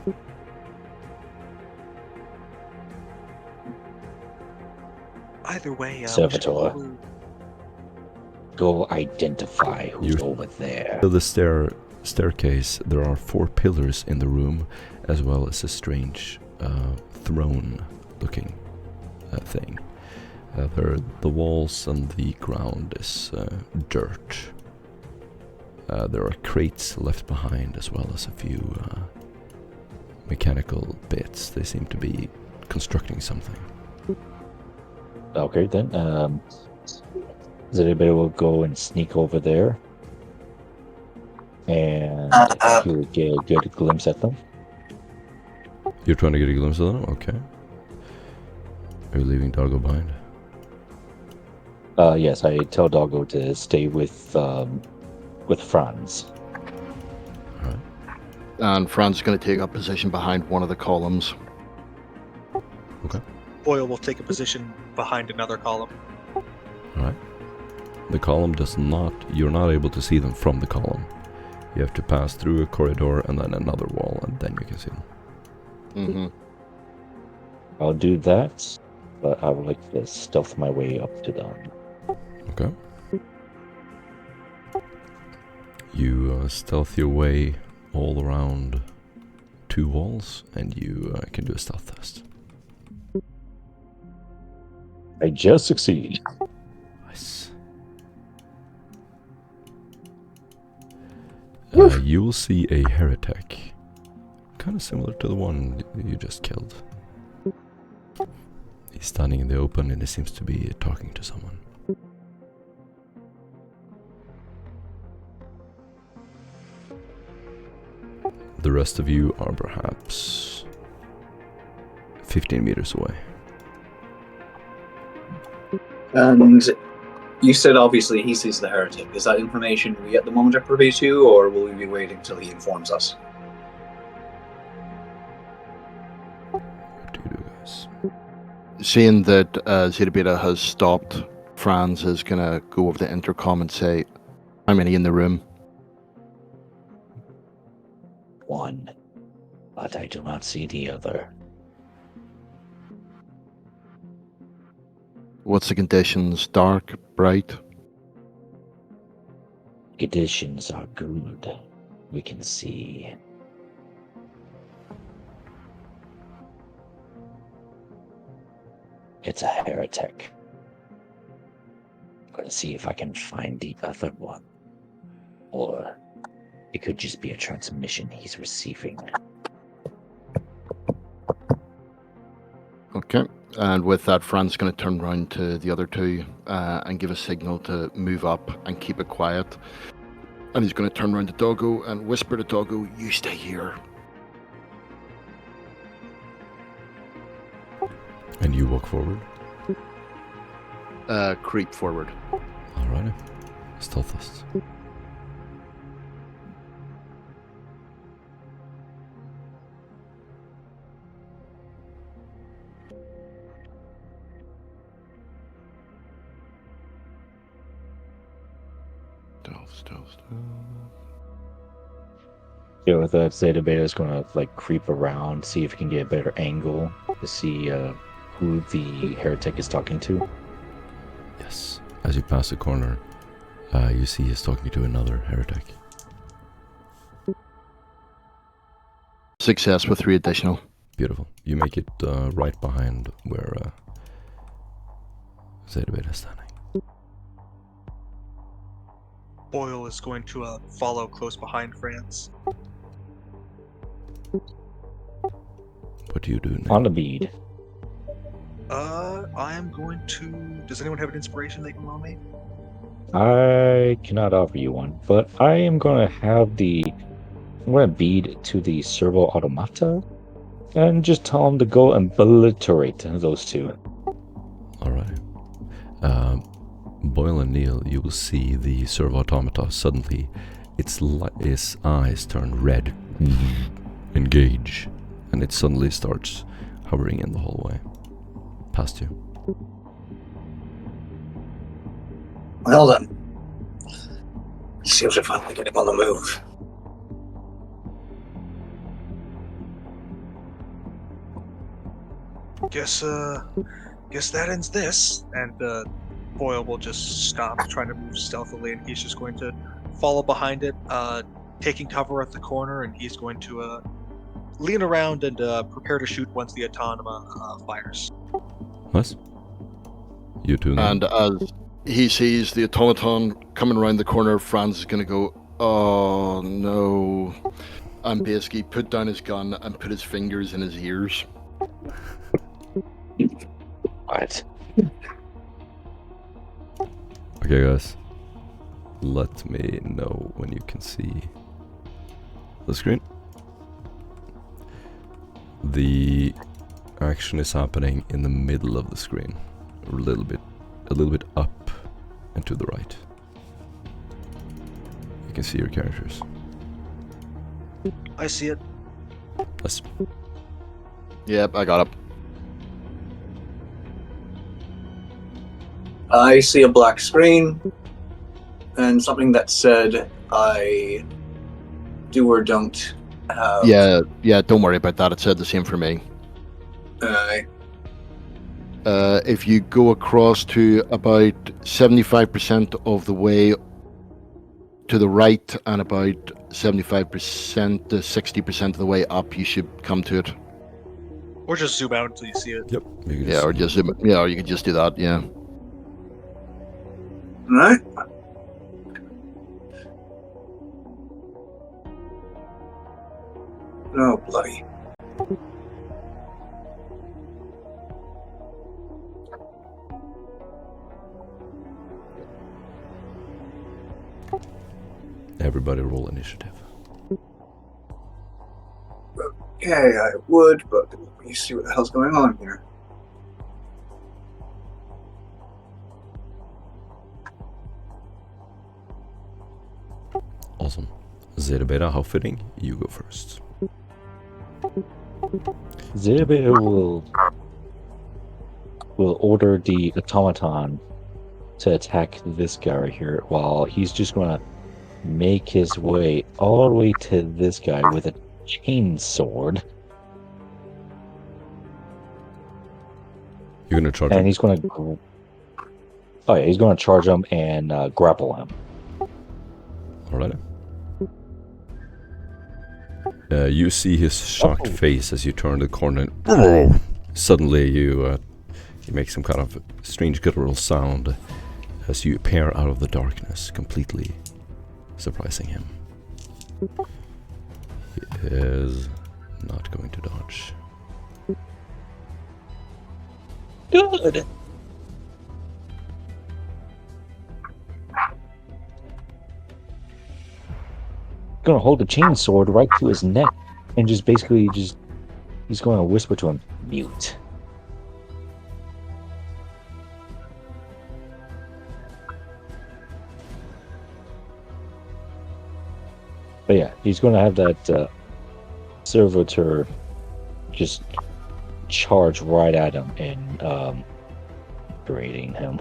Either way, Servitor, go identify who's over there. To the staircase, there are 4 pillars in the room, as well as a strange throne-looking thing. The walls and the ground is dirt. There are crates left behind, as well as a few mechanical bits. They seem to be constructing something. Okay, then. Zetabel will go and sneak over there. And he will get a good glimpse at them. You're trying to get a glimpse of them? Okay. Are you leaving Doggo behind? Yes, I tell Doggo to stay with Franz. Alright. And Franz is going to take up position behind one of the columns. Boyle will take a position behind another column. Alright. The column does not... You're not able to see them from the column. You have to pass through a corridor and then another wall, and then you can see them. Mm-hmm. I'll do that, but I would like to stealth my way up to them. Okay. You stealth your way all around 2 walls, and you can do a stealth test. I just succeed. Nice. You will see a heretic, kind of similar to the one you just killed. He's standing in the open and he seems to be talking to someone. The rest of you are perhaps 15 meters away. And you said obviously he sees the heretic. Is that information we at the moment are privy to, or will we be waiting till he informs us? What do you do, guys? Seeing that Zidabeta has stopped, Franz is going to go over the intercom and say, how many in the room? 1, but I do not see the other. What's the conditions? Dark, bright? Conditions are good. We can see. It's a heretic. I'm going to see if I can find the other one. Or it could just be a transmission he's receiving. Okay. And with that, Fran's going to turn around to the other 2 and give a signal to move up and keep it quiet. And he's going to turn around to Doggo and whisper to Doggo, you stay here. And you walk forward? Creep forward. Alrighty. Stealth test. Stealth. Yeah, with that, Zeta Beta is going to like creep around, see if he can get a better angle to see who the heretic is talking to. Yes. As you pass the corner, you see he's talking to another heretic. Success with 3 additional. Beautiful. You make it right behind where Zeta Beta is standing. Boyle is going to follow close behind Franz. What do you do next? On the bead. I am going to... Does anyone have an inspiration they can roll me? I cannot offer you one, but I am going to have I'm going to bead to the servo automata and just tell them to go obliterate those 2. Alright. Boyle and Neil, you will see the servo automata suddenly, its eyes turn red, engage, and it suddenly starts hovering in the hallway, past you. Well then. Let's see if we finally get him on the move. Guess that ends this. And Boyle will just stop trying to move stealthily, and he's just going to follow behind it, taking cover at the corner, and he's going to lean around and prepare to shoot once the autonoma fires. Nice. You too. And as he sees the automaton coming around the corner, Franz is going to go, oh no, and basically put down his gun and put his fingers in his ears. What? Okay, guys. Let me know when you can see the screen. The action is happening in the middle of the screen, a little bit up and to the right. You can see your characters. I see it. Yes. Yep, I got up. I see a black screen and something that said I do or don't have. Yeah, don't worry about that. It said the same for me. If you go across to about 75% of the way to the right and about 75% to 60% of the way up, you should come to it. Or just zoom out until you see it. Yep. You can Yeah, or just zoom. Yeah, or you can just do that. Yeah. Right? Oh, bloody. Everybody roll initiative. Okay, I would, but let me see what the hell's going on here. Awesome. Zeta Beta, how fitting? You go first. Zeta will order the automaton to attack this guy right here, while he's just gonna make his way all the way to this guy with a chain sword. You're gonna charge And him? he's gonna he's gonna charge him and grapple him. Alright. You see his shocked face as you turn the corner and suddenly you make some kind of strange guttural sound as you appear out of the darkness, completely surprising him. He is not going to dodge. Good. Gonna hold the chain sword right to his neck and just basically he's going to whisper to him, mute. But yeah, he's going to have that servitor just charge right at him and berating him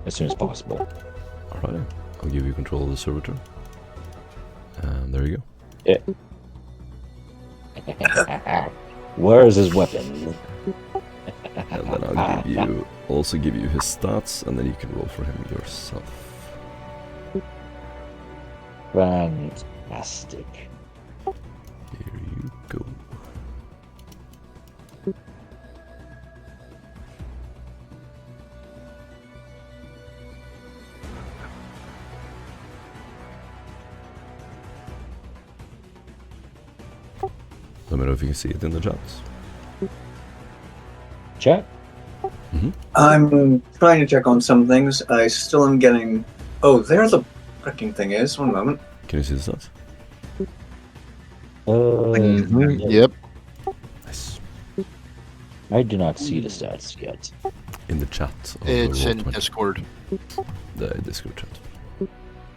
as soon as possible. Alright, I'll give you control of the servitor. And there you go. Yeah. Where is his weapon? And then I'll also give you his stats, and then you can roll for him yourself. Fantastic. Here you go. Let me know if you can see it in the chat. Chat? Mm-hmm. I'm trying to check on some things. I still am getting... Oh, there the freaking thing is. One moment. Can you see the stats? Yep. Nice. I do not see the stats yet. In the chat. It's in Discord. The Discord chat.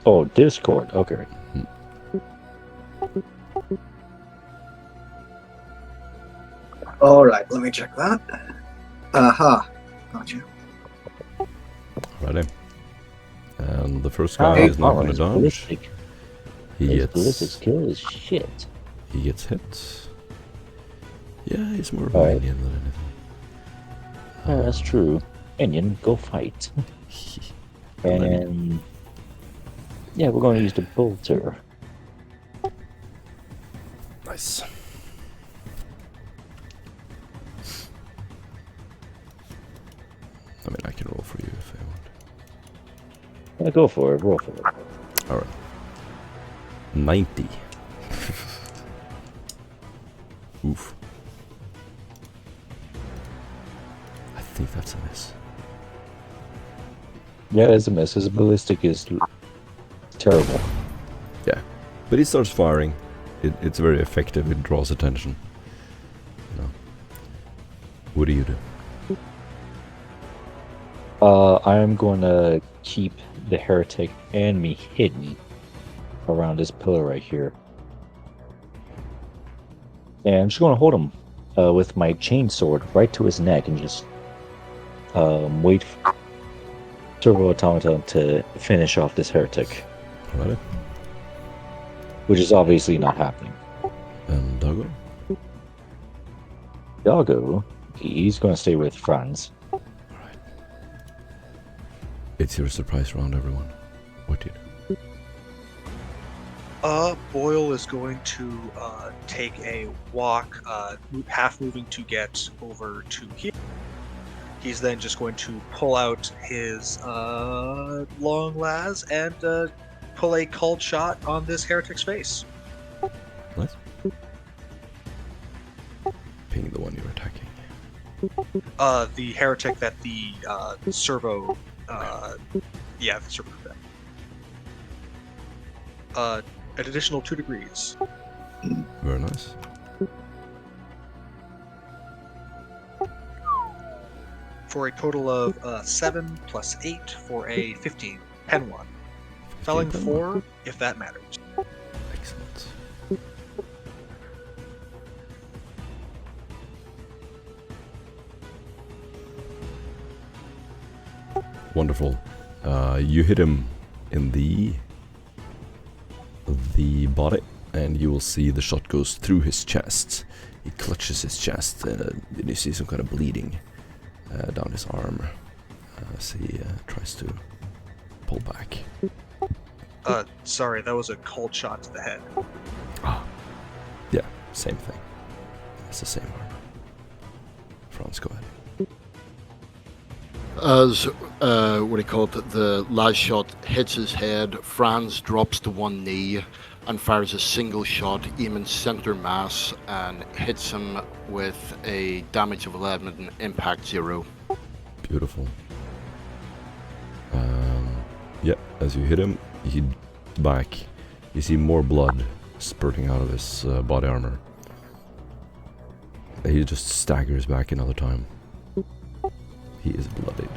Oh, Discord. Okay. Alright, let me check that. Aha. Gotcha. Alrighty. And the first guy is not going to dodge. Ballistic. His ballistic skill is shit. He gets hit. Yeah, he's more of a minion than anything. Oh, that's true. Minion, go fight. And yeah, we're going to use the bolter. Nice. I mean, I can roll for you if I want. Yeah, go for it. Roll for it. Alright. 90. Oof. I think that's a miss. Yeah, it's a miss. His ballistic is terrible. Yeah. But he starts firing. It's very effective. It draws attention. What do you do? I'm going to keep the heretic and me hidden around this pillar right here. And I'm just going to hold him with my chain sword right to his neck and just wait for Servo Automaton to finish off this heretic. Alright. Which is obviously not happening. And Doggo? Doggo, he's going to stay with Franz. Alright. It's your surprise round, everyone. What do you do? Boyle is going to take a walk, half moving to get over to here. He's then just going to pull out his long las and pull a called shot on this heretic's face. Nice. Ping the one you're attacking. The heretic that the servo, the servo. An additional 2 degrees. Very nice. For a total of 7 plus 8 for a 15. Pen 1. Felling 4, if that matters. Excellent. Wonderful. You hit him in the body, and you will see the shot goes through his chest. He clutches his chest, and you see some kind of bleeding down his arm as he tries to pull back. Sorry, that was a cold shot to the head. Ah, yeah, same thing. It's the same arm. Franz, go ahead. As the last shot hits his head, Franz drops to one knee and fires a single shot aiming center mass and hits him with a damage of 11 and impact 0. Beautiful. Yeah, as you hit him, he back. You see more blood spurting out of his body armor. He just staggers back another time. He is bloodied.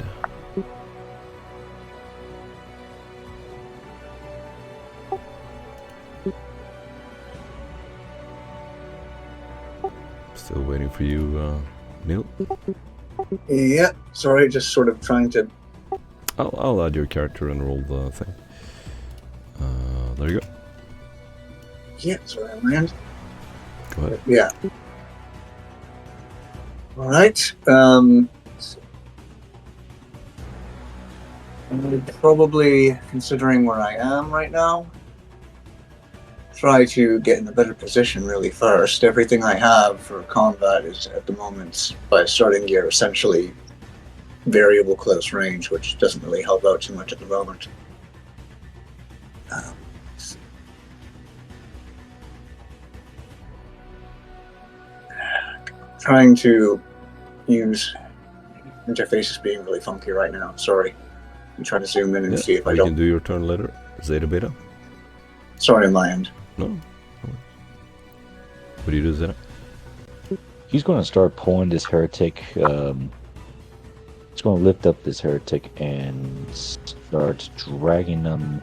Still waiting for you, Neil? Yeah, sorry, just sort of trying to... I'll add your character and roll the thing. There you go. Yeah, sorry, I land. Go ahead. Yeah. Alright, probably, considering where I am right now, try to get in a better position really first. Everything I have for combat is at the moment, by starting gear, essentially variable close range, which doesn't really help out too much at the moment. Trying to use interfaces being really funky right now. Sorry. I'm trying to zoom in and see if I you don't. can do your turn later. Zeta Beta? Sorry on my end. No. What do you do, Zeta? He's going to start pulling this heretic. He's going to lift up this heretic and start dragging them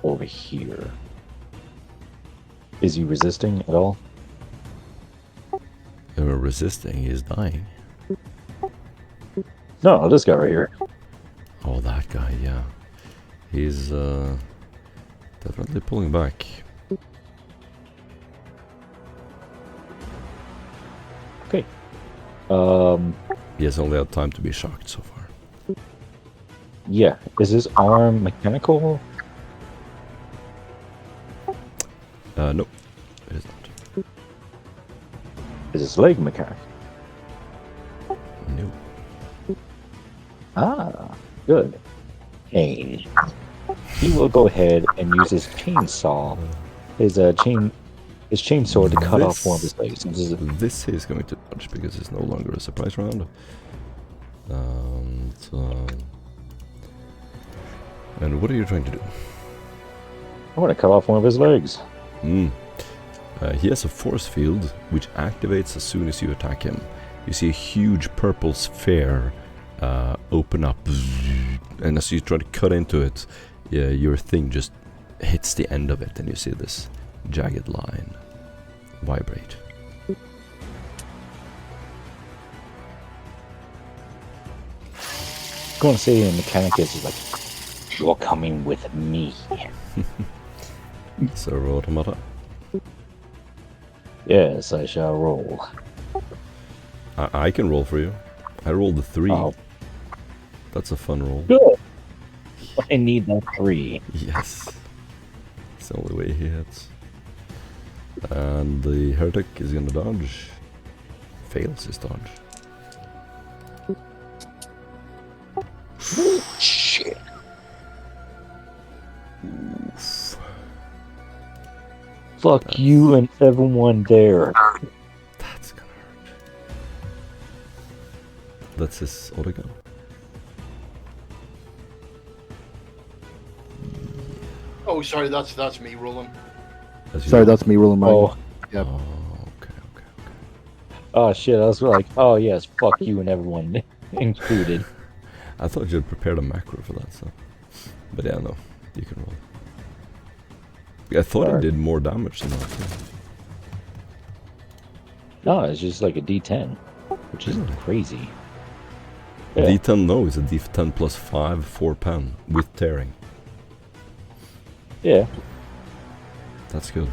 over here. Is he resisting at all? You're resisting, he is dying. No, this guy right here. Oh, that guy, yeah. He's definitely pulling back. Okay. He has only had time to be shocked so far. Yeah. Is his arm mechanical? Nope. It is not. Is his leg mechanical? No. Ah, good. Pain. He will go ahead and use his chainsaw, his chainsaw to cut off one of his legs. This is going to dodge because it's no longer a surprise round. And what are you trying to do? I want to cut off one of his legs. He has a force field which activates as soon as you attack him, you see a huge purple sphere open up, and as you try to cut into it, your thing just hits the end of it, and you see this jagged line vibrate. I'm going to say the mechanic is like, you're coming with me. So automata. Yes, I shall roll. I can roll for you. I rolled a 3. Oh, That's a fun roll. good. I need that 3. Yes. It's the only way he hits. And the heretic is gonna dodge. Fails his dodge. Shit. Oof. Fuck you and everyone there. That's gonna hurt. That's his auto gun. Oh, sorry, that's me rolling. Sorry, that's me rolling mine. Oh, Yep. Oh, okay. oh shit, I was like, oh yes, fuck you and everyone included. I thought you'd prepared a macro for that, so. But yeah, no, you can roll. I thought Alright. it did more damage than that, too. No, it's just like a D10, which is Really? crazy. A Yeah. D10, no, it's a D10 plus 5, 4 pen, with tearing. Yeah. That's good.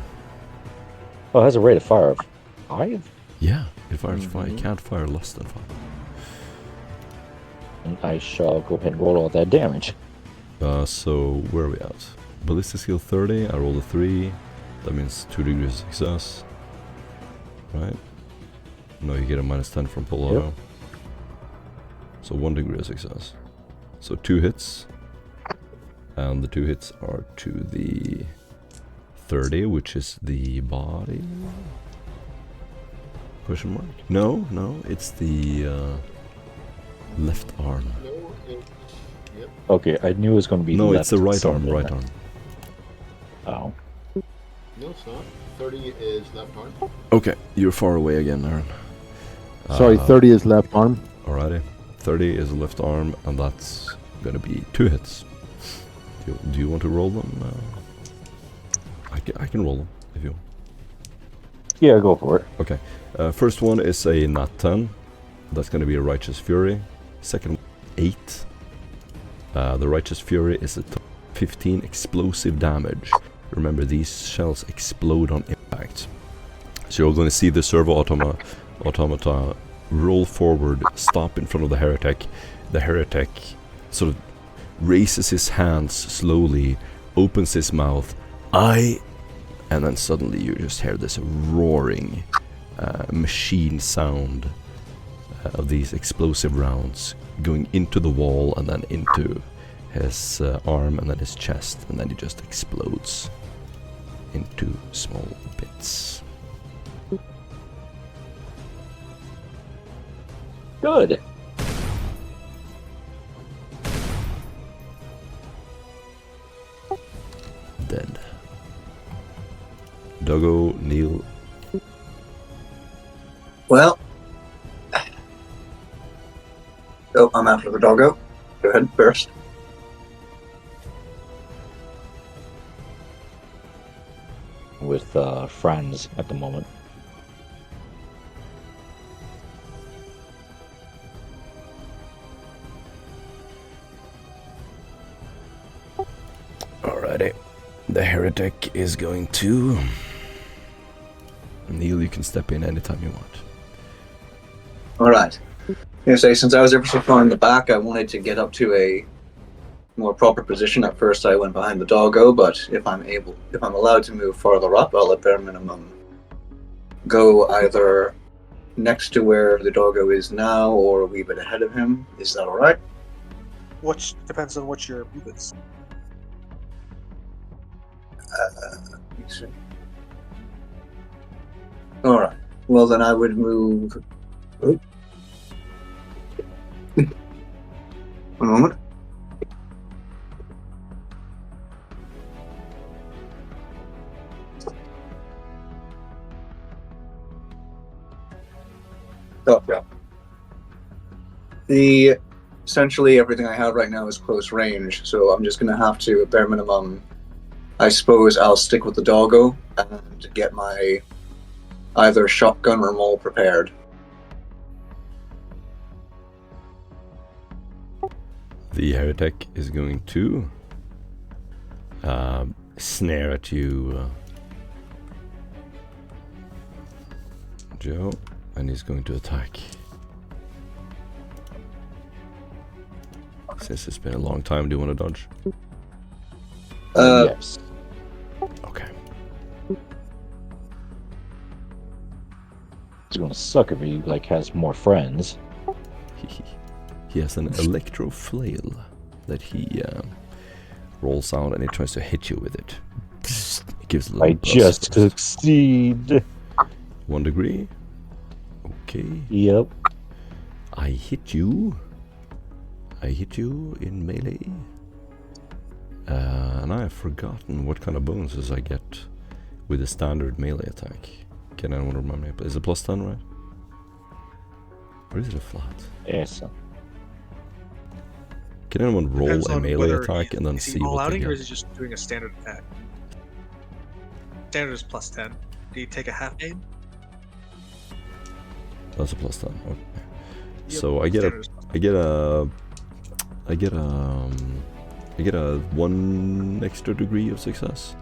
Oh, it has a rate of fire of 5? Yeah, it fires 5. It can't fire less than 5. And I shall go ahead and roll all that damage. So, where are we at? Ballistic skill 30, I rolled a 3. That means 2 degrees of success. Right? No, you get a minus 10 from pull auto. So 1 degree of success. So 2 hits. And the 2 hits are to the 30, which is the body. Question mark? No, it's the left arm. No, it's... Yep. Okay, I knew it was going to be No, left it's the right arm, something. right arm. Oh. No, it's not. 30 is left arm. Okay, you're far away again, Aaron. Sorry, 30 is left arm. Alrighty. 30 is left arm, and that's gonna be 2 hits. Do you want to roll them? I can roll them, if you want. Yeah, go for it. Okay. First one is a nat 10. That's gonna be a Righteous Fury. Second one, 8. The Righteous Fury is a 15 explosive damage. Remember, these shells explode on impact. So you're going to see the servo automata roll forward, stop in front of the heretic. The heretic sort of raises his hands slowly, opens his mouth, and then suddenly you just hear this roaring machine sound of these explosive rounds going into the wall and then into his arm and then his chest, and then he just explodes into small bits. Good. Dead. Doggo, Neil. Well. Oh, I'm after the doggo. Go ahead first. With Franz at the moment. Alrighty. The heretic is going to... Neil, you can step in anytime you want. Alright. I say, since I was ever so far in the back, I wanted to get up to a more proper position. At first I went behind the doggo, but if I'm allowed to move farther up, I'll at bare minimum go either next to where the doggo is now or a wee bit ahead of him. Is that alright? Which depends on what your move is. Let me see. Alright. Well, then I would move... Oh. One moment. Oh, yeah. Essentially everything I have right now is close range, so I'm just gonna have to, at bare minimum, I suppose I'll stick with the doggo and get my either shotgun or maul prepared. The heretic is going to snare at you, Joe, and he's going to attack. Since it's been a long time, do you want to dodge? Yes. Okay. It's gonna suck if he like has more friends. He has an electro flail that he rolls out, and he tries to hit you with it. It gives a little I buzz just first. succeed. 1 degree. Okay. Yep. I hit you. I hit you in melee. And I have forgotten what kind of bonuses I get with a standard melee attack. Can anyone remind me? Is it plus 10, right? Or is it a flat? Yes. Can anyone roll Depends a on melee whether attack and then is he see what they all-outing or is get? he just doing a standard attack? Standard is plus 10. Do you take a half aim? That's a plus 10. Okay. Yep, So I get standard is a 1 extra degree of success.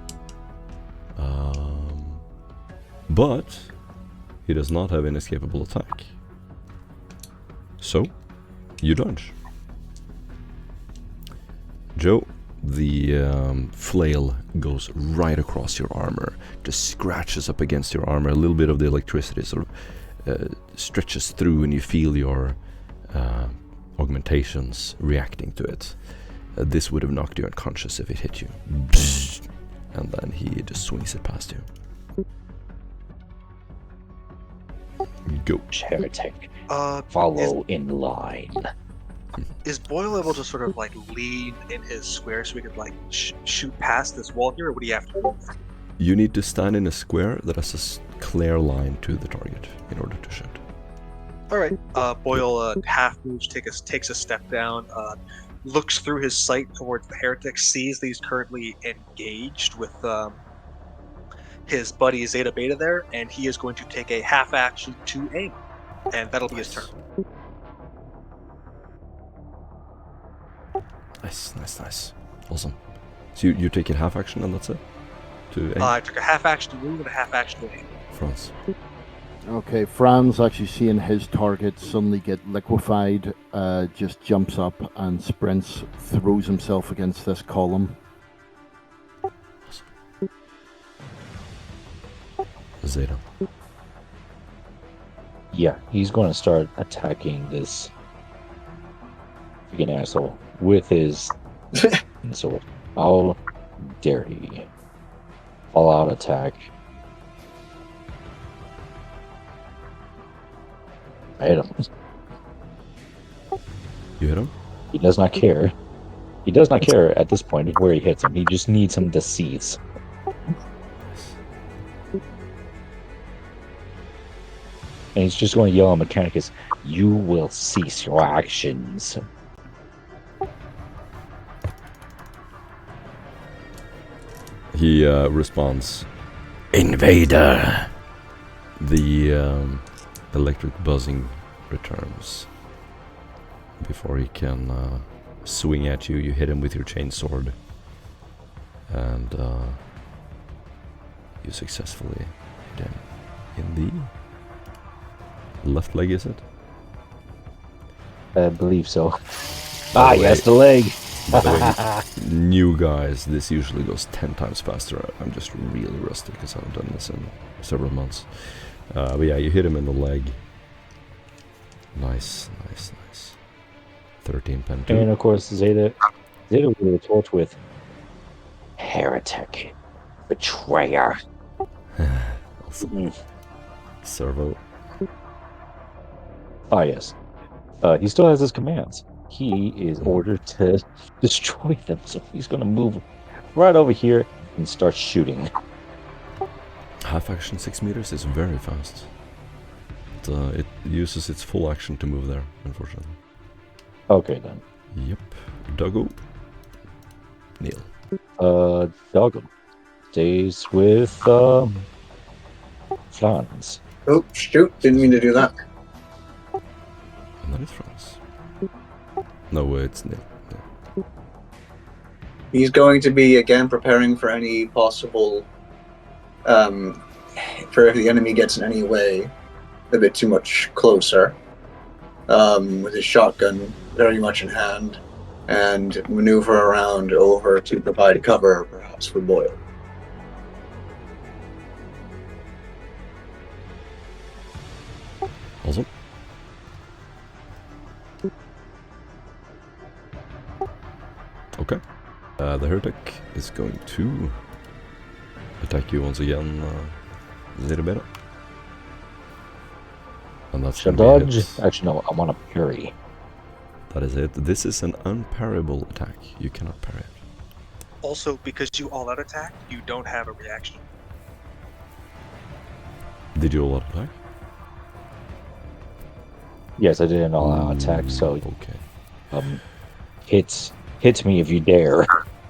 But he does not have an escapable attack. So you dodge. Joe, the flail goes right across your armor, just scratches up against your armor. A little bit of the electricity sort of stretches through, and you feel your augmentations reacting to it. This would have knocked you unconscious if it hit you. And then he just swings it past you. Go. Heretic. Uh, Follow in line. Is Boyle able to sort of like lean in his square so we could like shoot past this wall here, or would he have to move? You need to stand in a square that has a clear line to the target in order to shoot. All right. Boyle half moves, takes a step down, looks through his sight towards the heretic, sees that he's currently engaged with his buddy Zeta Beta there, and he is going to take a half action to aim, and that'll be his turn. Nice. Awesome. So you take a half action and that's it? To aim? I took a half action to move and a half action to aim. France. Okay, Franz, actually seeing his target suddenly get liquefied, just jumps up and sprints, throws himself against this column. Zeta. Yeah, he's going to start attacking this freaking asshole with his sword. How dare he? All-out attack. I hit him. You hit him? He does not care. He does not care at this point where he hits him. He just needs him to cease. And he's just going to yell at Mechanicus, "You will cease your actions." He responds, "Invader!" The electric buzzing returns. Before he can swing at you, you hit him with your chainsword. And you successfully hit him in the left leg, is it? I believe so. Ah, yes, the leg! By the way, new guys, this usually goes 10 times faster. I'm just really rusty because I haven't done this in several months. But yeah, you hit him in the leg. Nice. 13 pen 2. And of course, Zeta will retort with, "Heretic. Betrayer." Awesome. Servo. Ah, yes. He still has his commands. He is ordered to destroy them, so he's going to move right over here and start shooting. Half action 6 meters is very fast. It uses its full action to move there, unfortunately. Okay then. Yep. Doggo. Neil. Doggo stays with Franz. Oh, shoot. Didn't mean to do that. And that is Franz. No, it's Neil. He's going to be, again, preparing for any possible... for if the enemy gets in any way a bit too much closer. With his shotgun very much in hand. And maneuver around over to provide cover, perhaps, for Boyle. Awesome. Okay. The Heretic is going to attack you once again, a little bit. And that's Should gonna be a dodge? hit. Actually, no. I want to parry. That is it. This is an unparryable attack. You cannot parry it. Also, because you all-out attack, you don't have a reaction. Did you all-out attack? Yes, I did an all-out attack. So, Okay. hit me if you dare.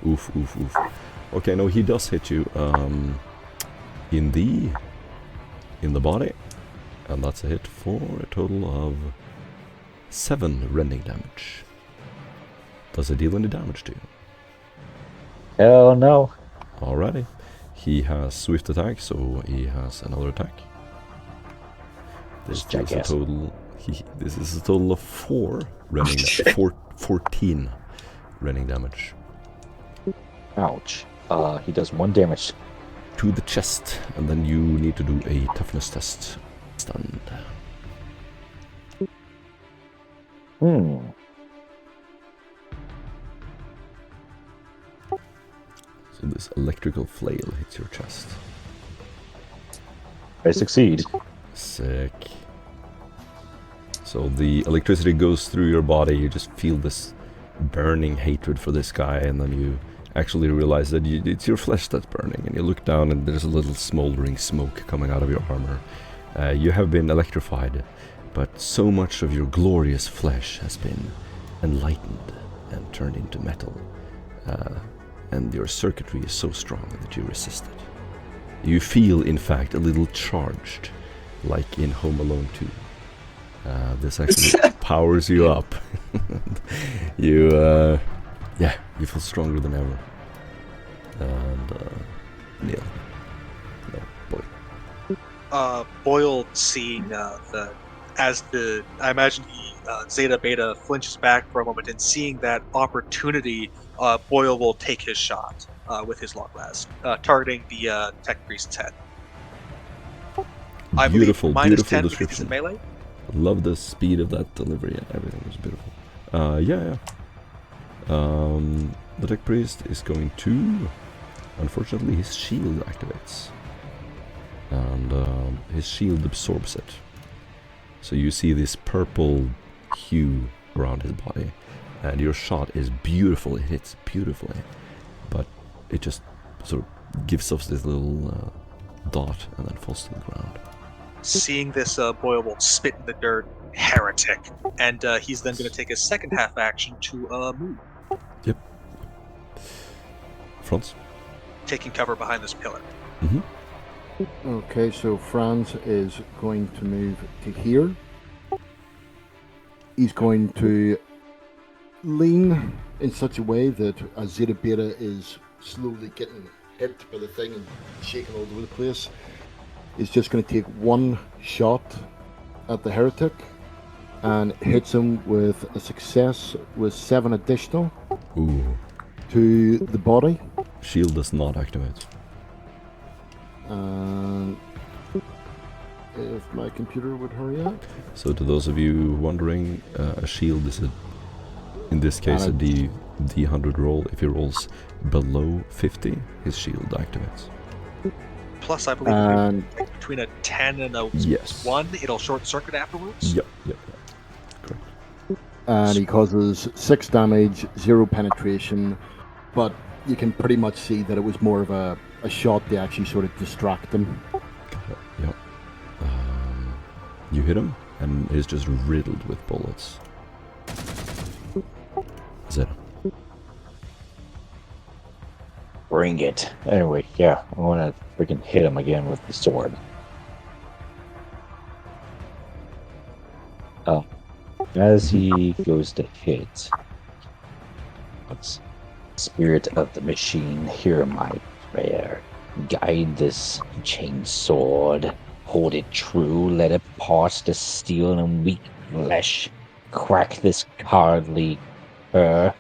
Oof, oof, oof. Okay, no, he does hit you in the body, and that's a hit for a total of 7 rending damage. Does it deal any damage to you? Hell no. Alrighty. He has swift attack, so he has another attack. This is a jackass. total. This is a total of 4 rending damage. 14 rending damage Ouch. He does 1 damage. to the chest, and then you need to do a toughness test. Stunned. So this electrical flail hits your chest. I succeed. Sick. So the electricity goes through your body, you just feel this burning hatred for this guy, and then you actually realize that it's your flesh that's burning, and you look down and there's a little smoldering smoke coming out of your armor. You have been electrified, but so much of your glorious flesh has been enlightened and turned into metal. And your circuitry is so strong that you resist it. You feel, in fact, a little charged, like in Home Alone 2. This actually powers you up. You feel stronger than ever. And Neil, no, Boy. Boyle seeing I imagine he Zeta Beta flinches back for a moment, and seeing that opportunity, Boyle will take his shot with his long blast, targeting the tech priest's head. I believe Beautiful, minus beautiful 10 because he's description. in melee. Love the speed of that delivery, and everything was beautiful. The tech priest is going to... Unfortunately, his shield activates. And his shield absorbs it. So you see this purple hue around his body. And your shot is beautiful, it hits beautifully. But it just sort of gives off this little dot and then falls to the ground. Seeing this, Boyle will spit in the dirt, heretic, and he's then going to take his second half action to move, Yep. Franz? taking cover behind this pillar. Mm-hmm. Okay, so Franz is going to move to here. He's going to lean in such a way that as Zeta Beta is slowly getting hit by the thing and shaking all over the place, he's just going to take 1 shot at the heretic and hits him with a success with 7 additional Ooh. to the body. Shield does not activate. And if my computer would hurry up. So to those of you wondering, a shield is in this case a D100 roll. If he rolls below 50, his shield activates. Plus, I believe And between a 10 and a Yes. 1, it'll short circuit afterwards. Yep. Correct. and he causes 6 damage, 0 penetration, but you can pretty much see that it was more of a shot to actually sort of distract him. Yep. You hit him, and he's just riddled with bullets. Is it? Bring it. Anyway, yeah, I want to freaking hit him again with the sword. As he goes to hit, let's Spirit of the Machine, hear my prayer. Guide this chain sword. Hold it true. Let it pierce the steel and weak flesh. Crack this cowardly cur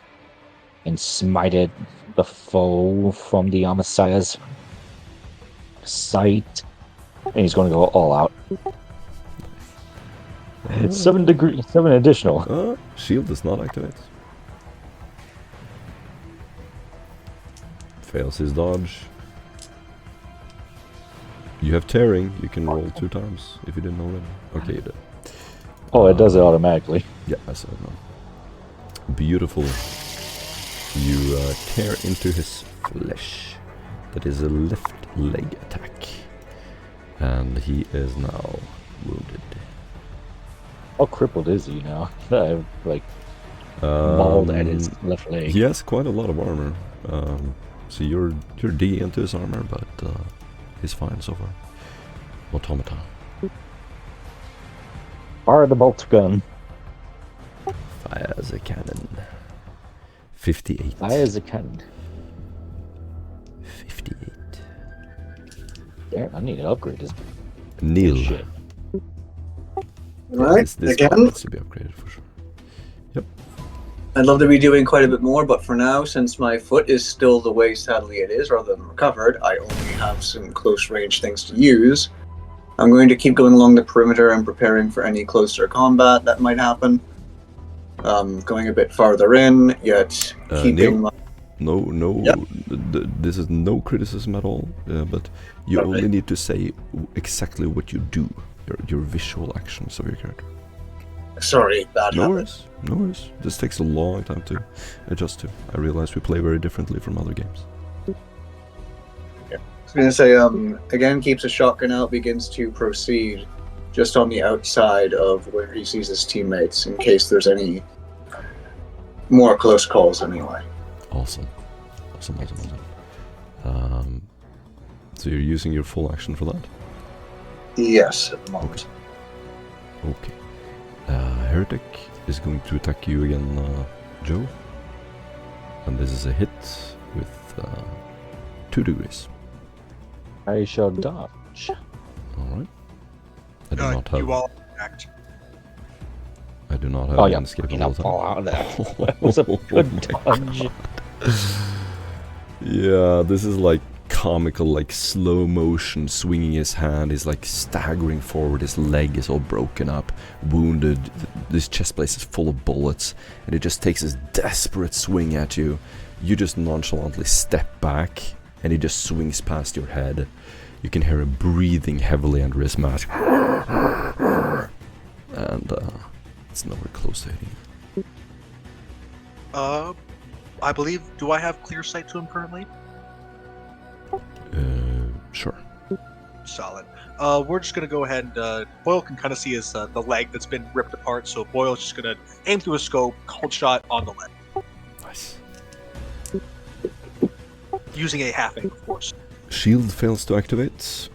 and smite it the foe from the Messiah's sight. And he's going to go all out. 7 additional. Shield does not activate. Fails his dodge. You have tearing. You can roll 2 times if you didn't already. Okay, you did. Oh, it does it automatically. Yeah, I saw it now. Beautiful. You tear into his flesh. That is a left leg attack. And he is now wounded. How crippled is he now? Like, mauled at his left leg. He has quite a lot of armor. So you're D into his armor, but he's fine so far. Automata. Fire the bolt gun. Fire as a cannon. 58. Fire as a cannon. 58. Damn, I need to upgrade this Neil. shit. Right, This again. one needs to be upgraded for sure. Yep. I'd love to be doing quite a bit more, but for now, since my foot is still the way sadly it is, rather than recovered, I only have some close range things to use. I'm going to keep going along the perimeter and preparing for any closer combat that might happen. Going a bit farther in, yet keeping Neil? No, Yep. This is no criticism at all, but you only need to say exactly what you do, your visual actions of your character. Sorry, bad No habit. worries, no worries. This takes a long time to adjust to. I realize we play very differently from other games. I was going to say, again, keeps a shotgun out, begins to proceed just on the outside of where he sees his teammates, in case there's any more close calls anyway. Awesome. So you're using your full action for that? Yes, at the moment. Okay. Heretic is going to attack you again, Joe. And this is a hit with 2 degrees. I shall dodge. Alright. I do not have... You all act. I do not have Oh, an yeah, escapable I'll attack. fall out of that. That was a good dodge. Yeah, this is like comical, like slow motion, swinging his hand. He's like staggering forward. His leg is all broken up, wounded. This chest plate is full of bullets, and it just takes this desperate swing at you. You just nonchalantly step back, and he just swings past your head. You can hear him breathing heavily under his mask, and it's nowhere close to hitting you. I believe. Do I have clear sight to him currently? Sure. Solid. We're just gonna go ahead and Boyle can kind of see his the leg that's been ripped apart. So Boyle's just gonna aim through a scope, cold shot on the leg, Nice. using a half aim, of course. Shield fails to activate.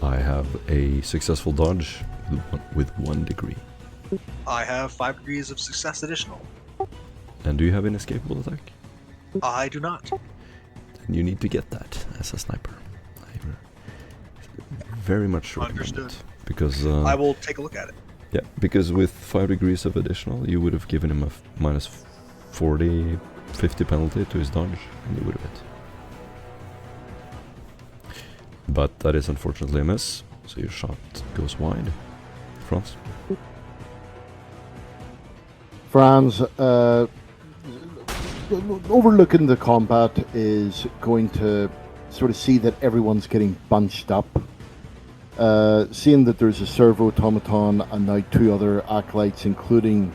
I have a successful dodge with 1 degree. I have 5 degrees of success additional. And do you have an escapable attack? I do not. Then you need to get that as a sniper. I very much recommend Understood. it. Because, I will take a look at it. yeah, because with 5 degrees of additional, you would have given him a minus 40, 50 penalty to his dodge, and he would have hit. But that is unfortunately a miss, so your shot goes wide. Franz? Franz, overlooking the combat, is going to sort of see that everyone's getting bunched up. Seeing that there's a servo automaton and now 2 other acolytes, including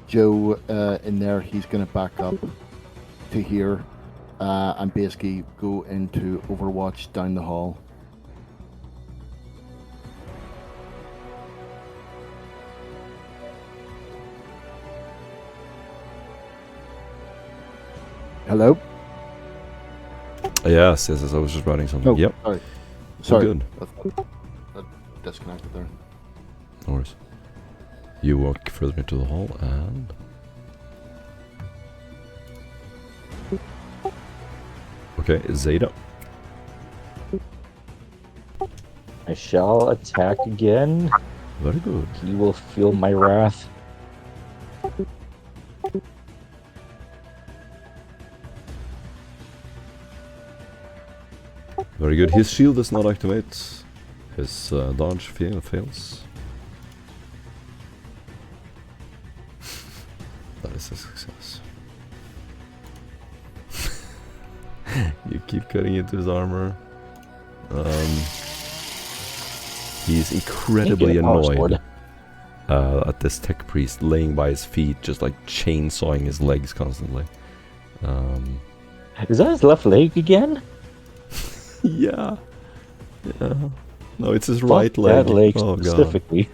Joe, in there, he's going to back up to here and basically go into Overwatch down the hall. Hello? Yes, I was just writing something. Oh, Yep. sorry. All Sorry. good. I disconnected there. No worries. You walk further into the hall and... Okay, Zeta. I shall attack again. Very good. He will feel my wrath. Very good. His shield does not activate. His dodge fails. That is a success. You keep cutting into his armor. He's incredibly annoyed at this tech priest laying by his feet, just like chainsawing his legs constantly. Is that his left leg again? Yeah. No, it's his Fuck right leg. That leg Oh god. specifically.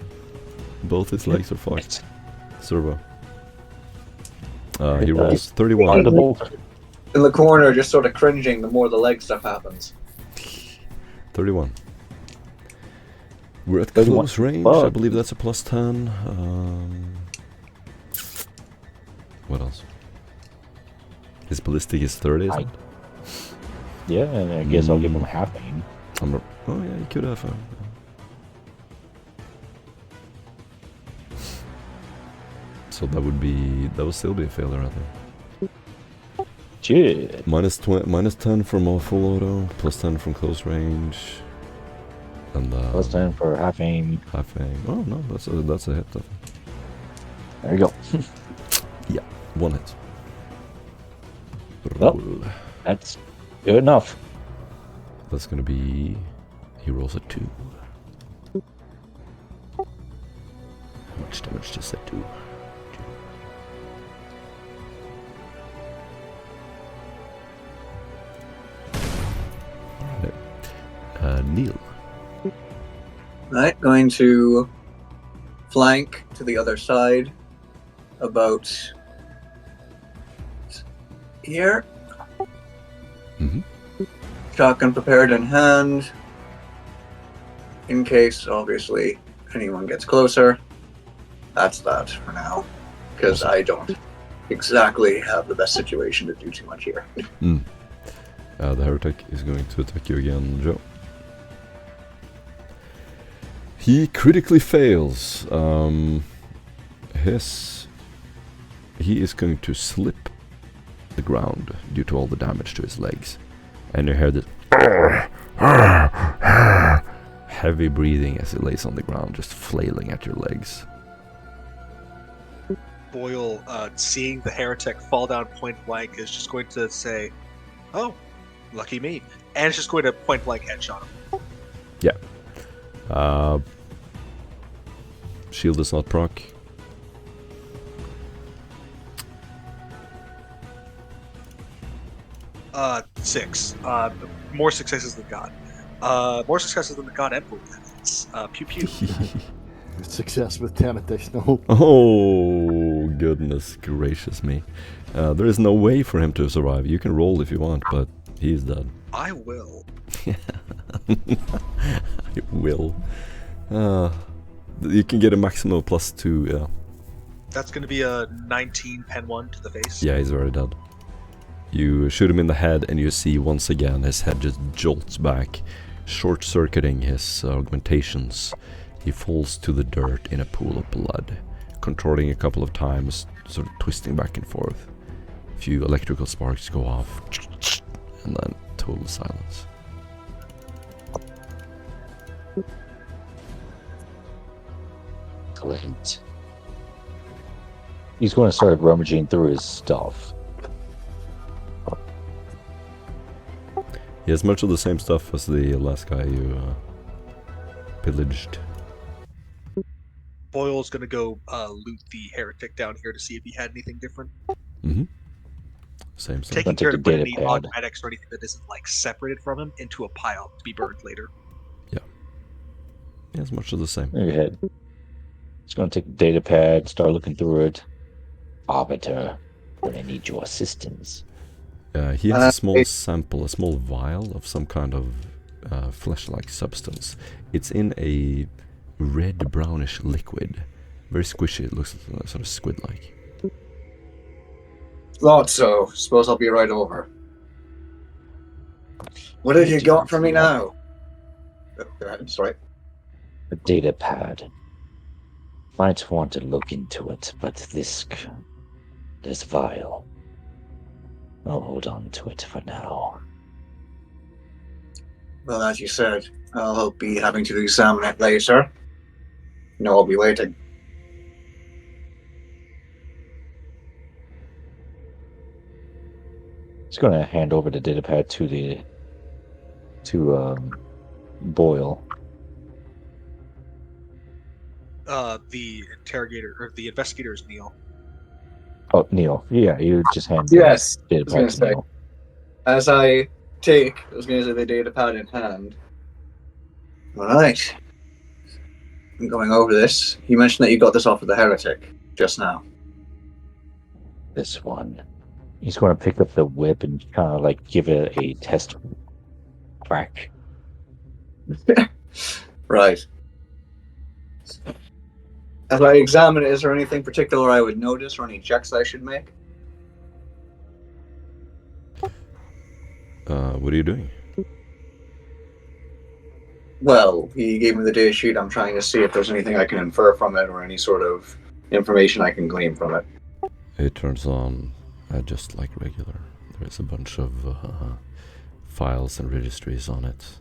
Both his legs are fucked. Servo. He Uh, rolls 31. Audible. In the corner, just sort of cringing the more the leg stuff happens. 31. We're at 31. close range. I Fuck. believe that's a plus 10. What else? His ballistic is 30, isn't it? Yeah, and I guess I'll give him half aim. Oh yeah, you could have. So that would still be a failure, I think. Shit. Minus 10 from a full auto, plus 10 from close range, and Plus 10 for half aim. half aim. Oh no, that's a hit. I think. There you go. Yeah, one hit. Well. Roll. That's good enough. That's gonna be. He rolls a 2. How much damage does that do? Neil. Right, going to flank to the other side, about here. Mhm. Shotgun prepared in hand, in case, obviously, anyone gets closer. That's that for now, because I don't exactly have the best situation to do too much here. The heretic is going to attack you again, Joe. He critically fails. He is going to slip the ground due to all the damage to his legs, and you hear this heavy breathing as he lays on the ground, just flailing at your legs. Boyle, seeing the heretic fall down point blank, is just going to say, "Oh, lucky me," and it's just going to point blank headshot him. Shield does not proc. Six. More successes than God. More successes than the God Emperor. It's pew pew. Success with 10 additional. Oh, goodness gracious me. There is no way for him to survive. You can roll if you want, but he's dead. I will. I will. You can get a maximum of +2, yeah. That's going to be a 19 pen 1 to the face. Yeah, he's very dead. You shoot him in the head and you see once again his head just jolts back, short-circuiting his augmentations. He falls to the dirt in a pool of blood, contorting a couple of times, sort of twisting back and forth. A few electrical sparks go off, and then total silence. Great. He's going to start rummaging through his stuff. He has much of the same stuff as the last guy you pillaged. Boyle's going to go loot the heretic down here to see if he had anything different. Mm-hmm. Same stuff. Taking Take care the to put data any pad. augmatics or anything that isn't like separated from him into a pile to be burned later. He has much of the same. There you head. He's going to take the data pad, start looking through it. Arbiter, I'm going to need your assistance. He has a small sample, a small vial of some kind of flesh-like substance. It's in a red-brownish liquid. Very squishy, it looks sort of squid-like. Thought so. Suppose I'll be right over. What have you got for me now? Oh, go ahead, sorry. A data pad. Might want to look into it, but this vial, I'll hold on to it for now. Well, as you said, I'll be having to examine it later. No, I'll be waiting. Just going to hand over the data pad to Boyle. The interrogator or the investigator is Neil. Oh, Neil. Yeah, you just hand Yes, the I data was pad gonna to say. Neil. As I was going to say the data pad in hand. All right. I'm going over this. You mentioned that you got this off of the Heretic just now. This one. He's going to pick up the whip and kind of like give it a test whack. Right. As I examine it, is there anything particular I would notice or any checks I should make? What are you doing? Well, he gave me the data sheet. I'm trying to see if there's anything I can infer from it or any sort of information I can glean from it. It turns on just like regular. There's a bunch of files and registries on it.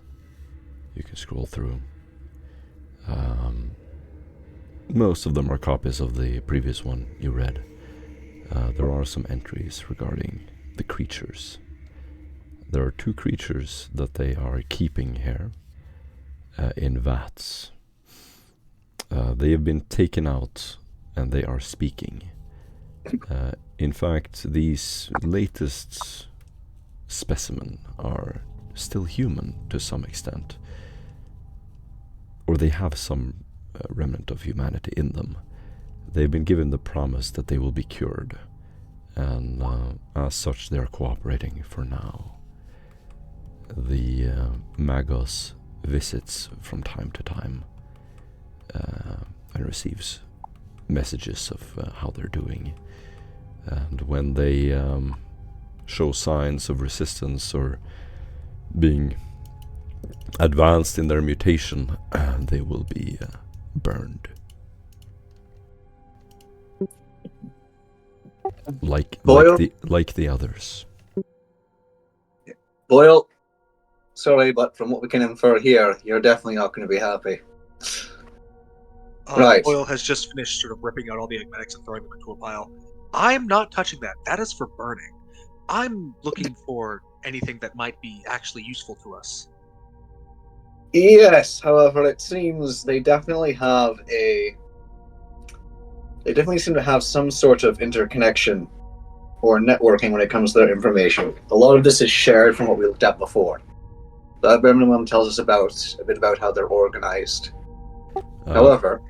You can scroll through. Most of them are copies of the previous one you read. There are some entries regarding the creatures. There are 2 creatures that they are keeping here in vats. They have been taken out and they are speaking. In fact, these latest specimen are still human to some extent. Or they have some remnant of humanity in them. They've been given the promise that they will be cured. And as such, they are cooperating for now. The Magos visits from time to time and receives messages of how they're doing. And when they show signs of resistance or being advanced in their mutation, they will be burned. Like the others. Boyle, sorry, but from what we can infer here, you're definitely not going to be happy. Right. Boyle has just finished sort of ripping out all the agmatics and throwing them into a pile. I'm not touching that. That is for burning. I'm looking for anything that might be actually useful to us. Yes, however, it seems they definitely seem to have some sort of interconnection or networking when it comes to their information. A lot of this is shared from what we looked at before. That minimum tells us a bit about how they're organized. However,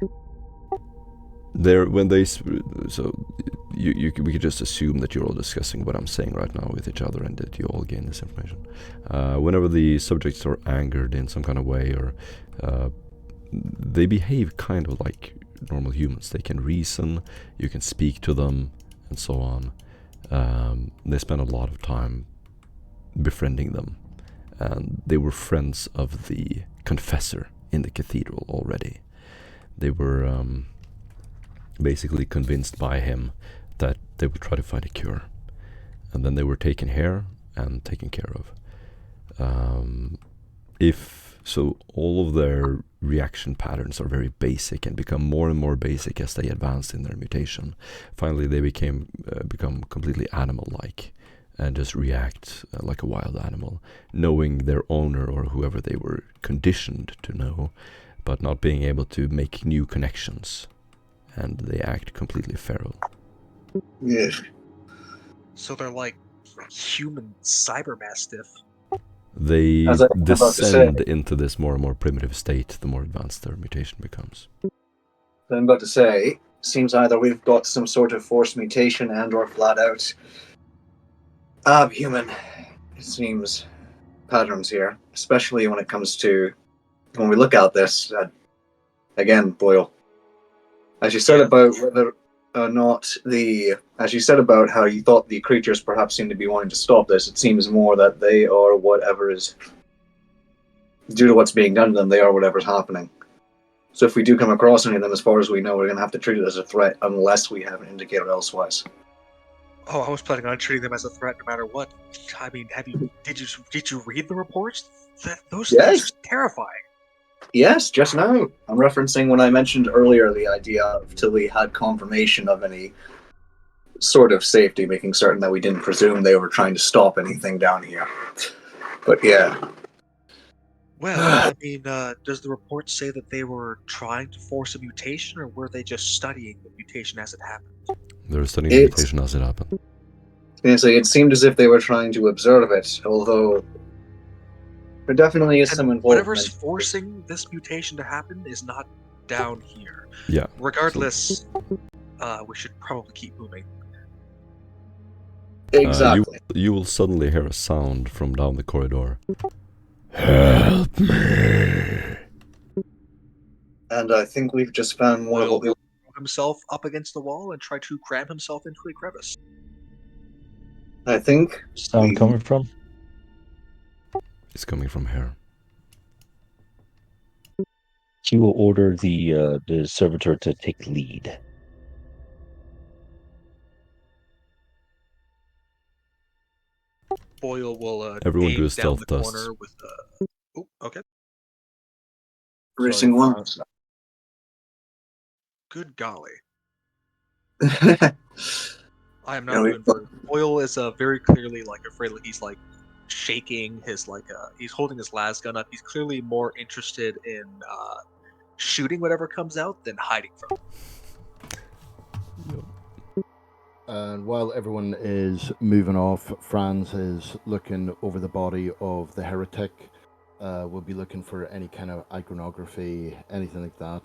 we could just assume that you're all discussing what I'm saying right now with each other and that you all gain this information. Whenever the subjects are angered in some kind of way, or they behave kind of like normal humans. They can reason, you can speak to them, and so on. They spend a lot of time befriending them, and they were friends of the confessor in the cathedral already. They were basically convinced by him that they would try to find a cure, and then they were taken here and taken care of. All of their reaction patterns are very basic and become more and more basic as they advanced in their mutation. Finally, they become completely animal-like and just react like a wild animal, knowing their owner or whoever they were conditioned to know, but not being able to make new connections, and they act completely feral. yes. So they're like human cyber mastiff. They As I was about to descend into this more and more primitive state the more advanced their mutation becomes. I'm about to say, seems either we've got some sort of forced mutation and or flat out Human. It seems patterns here, especially when it comes to when we look at this again, Boyle. As you said about whether or not as you said about how you thought the creatures perhaps seem to be wanting to stop this, it seems more that they are whatever is due to what's being done to them. They are whatever's happening. So if we do come across any of them, as far as we know, we're going to have to treat it as a threat unless we have an indicator elsewise. Oh, I was planning on treating them as a threat no matter what. I mean, did you read the reports? Those things are terrifying. Yes, just now. I'm referencing when I mentioned earlier the idea of till we had confirmation of any sort of safety, making certain that we didn't presume they were trying to stop anything down here. But yeah. Well, I mean, does the report say that they were trying to force a mutation, or were they just studying the mutation as it happened? They were studying the mutation as it happened. It seemed as if they were trying to observe it, although there definitely is some involvement. Whatever's forcing this mutation to happen is not down here. Yeah. Regardless, we should probably keep moving. Exactly. You will suddenly hear a sound from down the corridor. Help me! And I think we've just found one of what we himself up against the wall and try to cram himself into a crevice. I think sound coming from? It's coming from here. He will order the servitor to take lead. Boyle will everyone do a down stealth the test. corner with okay. Racing one. Good golly. I am not doing very. Boyle is very clearly afraid. He's shaking his he's holding his las gun up. He's clearly more interested in shooting whatever comes out than hiding from it. And while everyone is moving off, Franz is looking over the body of the heretic. We'll be looking for any kind of iconography, anything like that.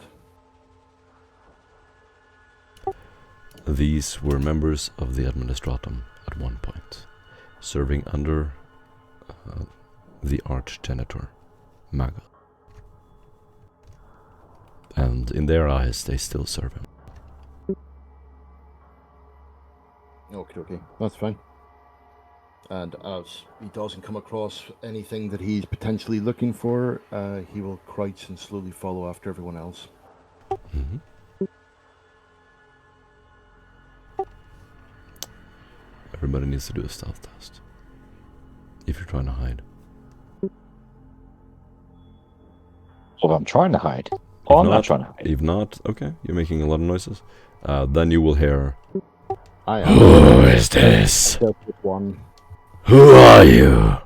These were members of the Administratum at one point, serving under the Archgenitor, Magos. And in their eyes, they still serve him. Okay, that's fine. And as he doesn't come across anything that he's potentially looking for, he will crouch and slowly follow after everyone else. Mm-hmm. Everybody needs to do a stealth test. If you're trying to hide. Well, I'm trying to hide. Oh, I'm not trying to hide. If not, okay, you're making a lot of noises. Then you will hear... Who is this? One. Who are you?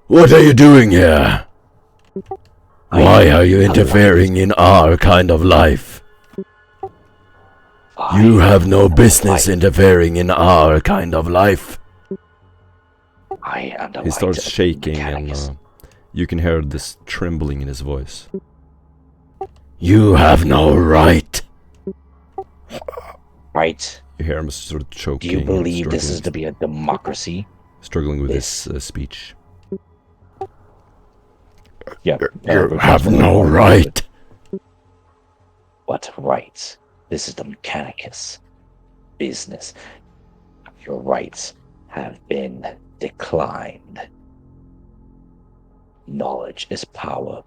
What are you doing here? Why are you interfering in our kind of life? You have no business interfering in our kind of life. He starts shaking and you can hear this trembling in his voice. You have no right. Right. You hear him sort of choking. Do you believe this is to be a democracy? Struggling with his speech. Yeah. You have no right. What rights? This is the Mechanicus business. Your rights have been declined. Knowledge is power,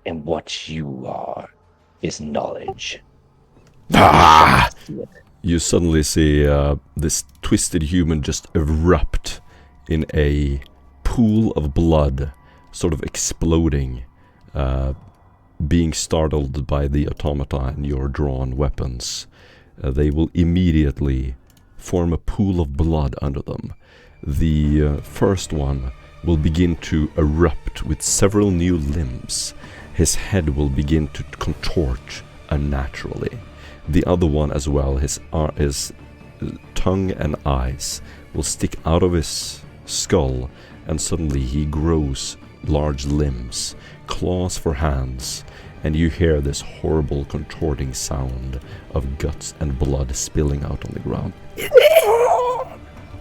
and what you are is knowledge. Ah! You suddenly see this twisted human just erupt in a pool of blood, sort of exploding, being startled by the automata and your drawn weapons. They will immediately form a pool of blood under them. The first one will begin to erupt with several new limbs. His head will begin to contort unnaturally. The other one as well, his tongue and eyes will stick out of his skull, and suddenly he grows large limbs, claws for hands, and you hear this horrible contorting sound of guts and blood spilling out on the ground.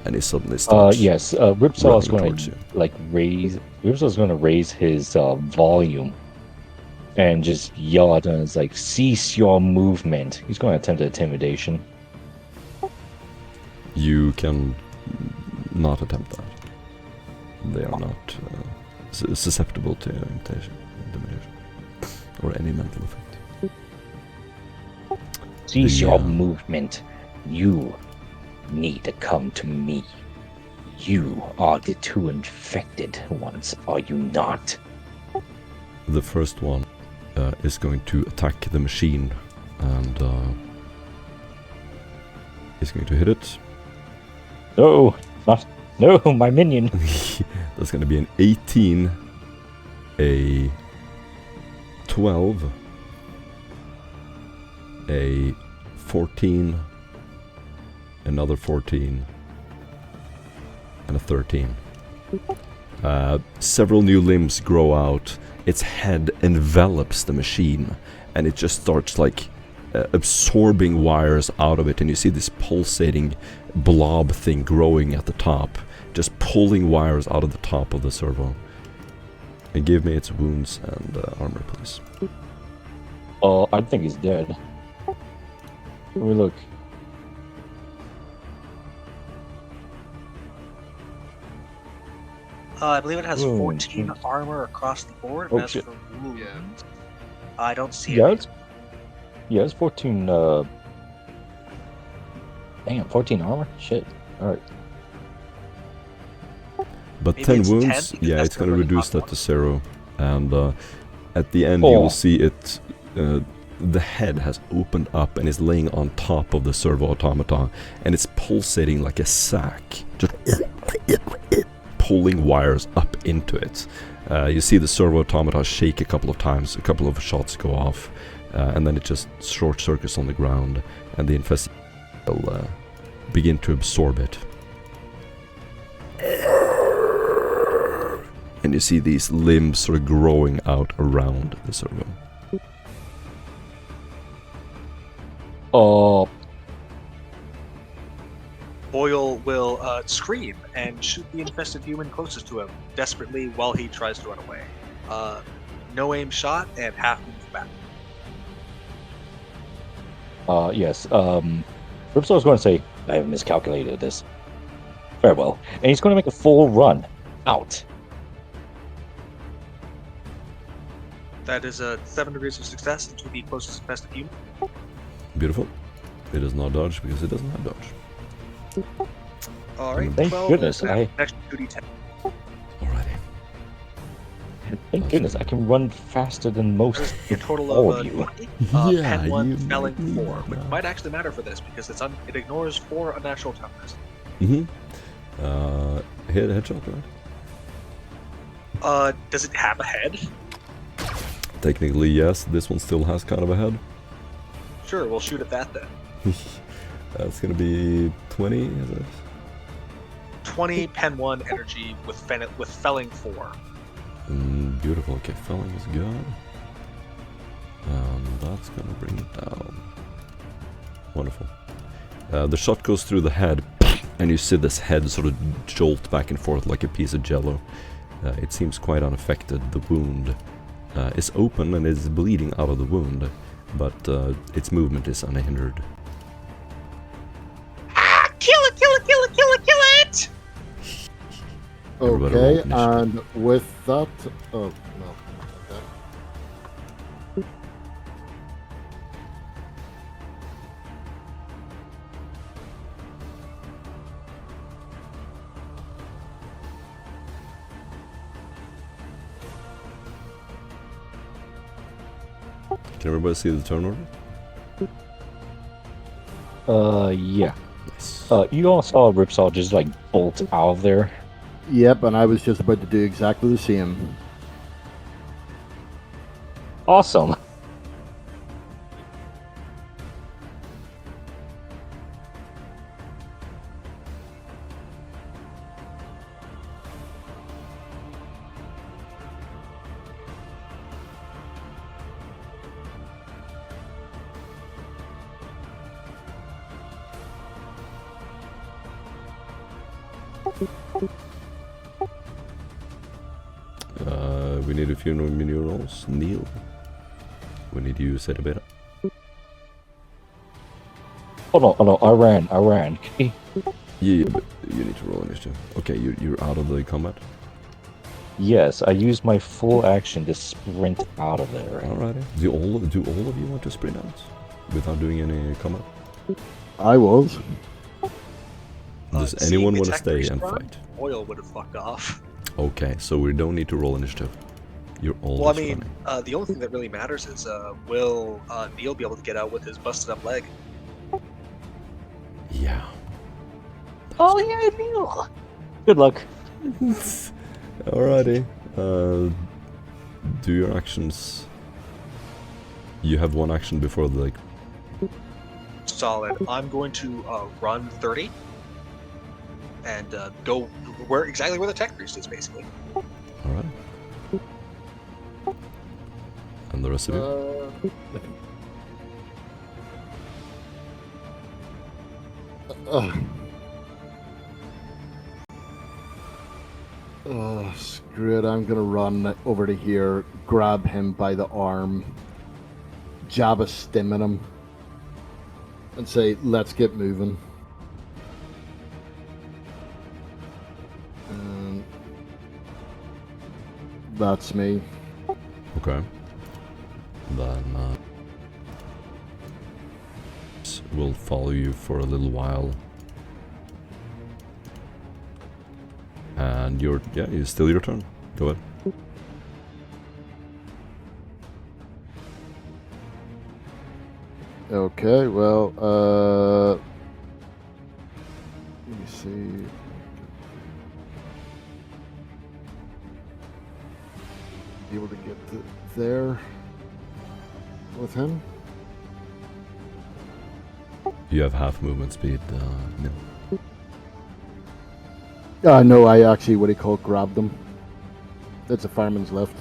and he suddenly starts. Yes. Ripsaw is running going towards to you. raise. Ripsaw is going to raise his volume and just yell at him. It's like, cease your movement. He's going to attempt intimidation. You can not attempt that. They are not susceptible to intimidation or any mental effect. Cease your movement. You need to come to me. You are the two infected ones, are you not? The first one is going to attack the machine, and he's going to hit it. No, no, my minion. That's going to be an 18, a 12, a 14, another 14, and a 13. Several new limbs grow out. Its head envelops the machine, and it just starts like absorbing wires out of it, and you see this pulsating blob thing growing at the top, just pulling wires out of the top of the servo. And give me its wounds and armor, please. Oh, I think he's dead. Let me look. I believe it has Oh, 14 armor across the board. Oh, As shit. for wounds, I don't see Yeah, it. it's 14. Damn, 14 armor. Shit. All right. But Maybe 10 it's wounds, 10, because yeah, that's it's going to already reduce top that to 0. And at the end, you will see it. The head has opened up and is laying on top of the servo automata, and it's pulsating like a sack, just pulling wires up into it. You see the servo automata shake a couple of times, a couple of shots go off, and then it just short circuits on the ground, and the infested will begin to absorb it. And you see these limbs sort of growing out around the servo. Oh, Boyle will scream and shoot the infested human closest to him desperately while he tries to run away. No aim shot and half move back. yes. Ripsaw is going to say, I have miscalculated this. Very well. And he's going to make a full run out. That is 7 degrees of success into the closest infested human. Beautiful. It does not dodge because it doesn't have dodge. All right. Thank 12 goodness, next 2d10. Alrighty. Thank goodness, I can run faster than most A total all of of you. 20. Yeah, Pen 1 you felling might need 4, that which now. might actually matter for this because it ignores 4 unnatural toughness. Headshot, right? Does it have a head? Technically, yes. This one still has kind of a head. Sure, we'll shoot at that then. It's gonna be 20, is it? 20 pen 1 energy with felling 4. Beautiful. Okay, felling is good. That's gonna bring it down. Wonderful. The shot goes through the head, and you see this head sort of jolt back and forth like a piece of jello. It seems quite unaffected. The wound is open and is bleeding out of the wound, but its movement is unhindered. Kill it, kill it, kill it, kill it, kill it! Everybody roll Okay, initiative. and with that, oh no, okay. Can everybody see the turn order? Yeah. Nice. You all saw Ripsaw just like bolt out of there. Yep, and I was just about to do exactly the same. Awesome. We need a few more minerals. Neil, we need you to set a bit up. Hold on, I ran. Okay. Yeah, but you need to roll initiative. Okay, you're out of the combat? Yes, I used my full action to sprint out of there. Alrighty. Do all of you want to sprint out? Without doing any combat? I was. Does Seeing anyone the want to tech stay priest and run, fight? Oil would have fucked off. Okay, so we don't need to roll initiative. You're always Well, I mean, running. the only thing that really matters is will Neil be able to get out with his busted up leg? Yeah. Oh yeah, Neil. Good luck. Alrighty. Do your actions. You have one action before the Solid. I'm going to run 30 and go exactly where the tech priest is, basically. Alright. And the rest of you? Screw it. I'm gonna run over to here, grab him by the arm, jab a stim at him, and say, "Let's get moving." And that's me. Okay. Then we'll follow you for a little while. And it's still your turn. Go ahead. Okay, well, let me see. Be able to get there with him. You have half movement speed, no. No, I actually, what do you call it, grabbed him. It's a fireman's lift.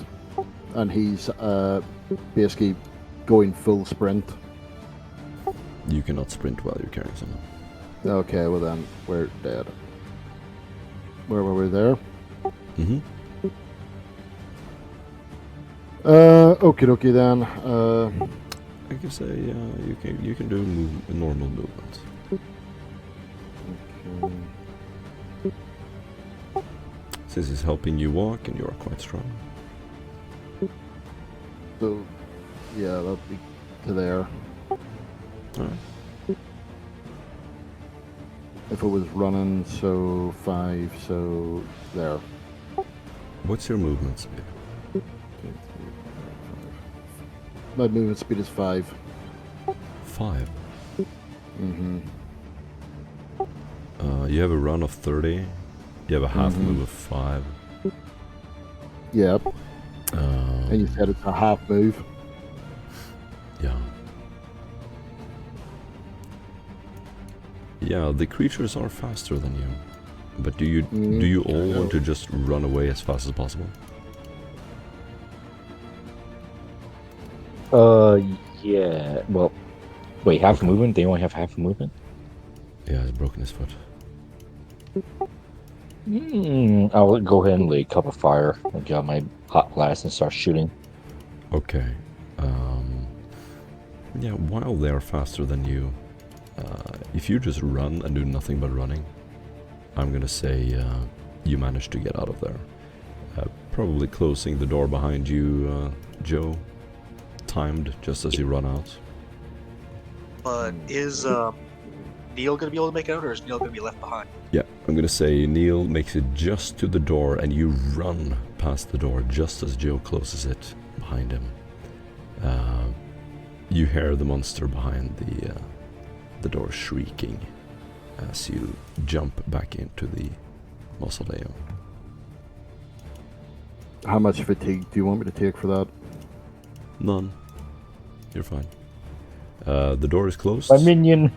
And he's basically going full sprint. You cannot sprint while you're carrying someone. Okay, well then, we're dead. Where were we there? Mm-hmm. Okie dokie then. I can say you can do normal movement. Okay. Since he's helping you walk and you are quite strong. So, yeah, that'll be to there. Alright. If it was running, so 5, so there. What's your movement speed? My movement speed is 5. 5. Mm-hmm. You have a run of 30. You have a half Mhm. move of 5. Yep. And you said it's a half move. Yeah. Yeah, the creatures are faster than you. But do you all want to just run away as fast as possible? Yeah. Well, wait, half movement? They only have half movement? Yeah, he's broken his foot. I'll go ahead and lay a cup of fire. I got my hot blast and start shooting. Okay. Yeah, while they are faster than you, if you just run and do nothing but running, I'm gonna say you managed to get out of there. Probably closing the door behind you, Joe. Timed just as you run out. But is Neil going to be able to make it out, or is Neil going to be left behind? Yeah, I'm gonna say Neil makes it just to the door and you run past the door just as Joe closes it behind him. You hear the monster behind the door shrieking as you jump back into the mausoleum. How much fatigue do you want me to take for that? None. You're fine. The door is closed. My minion!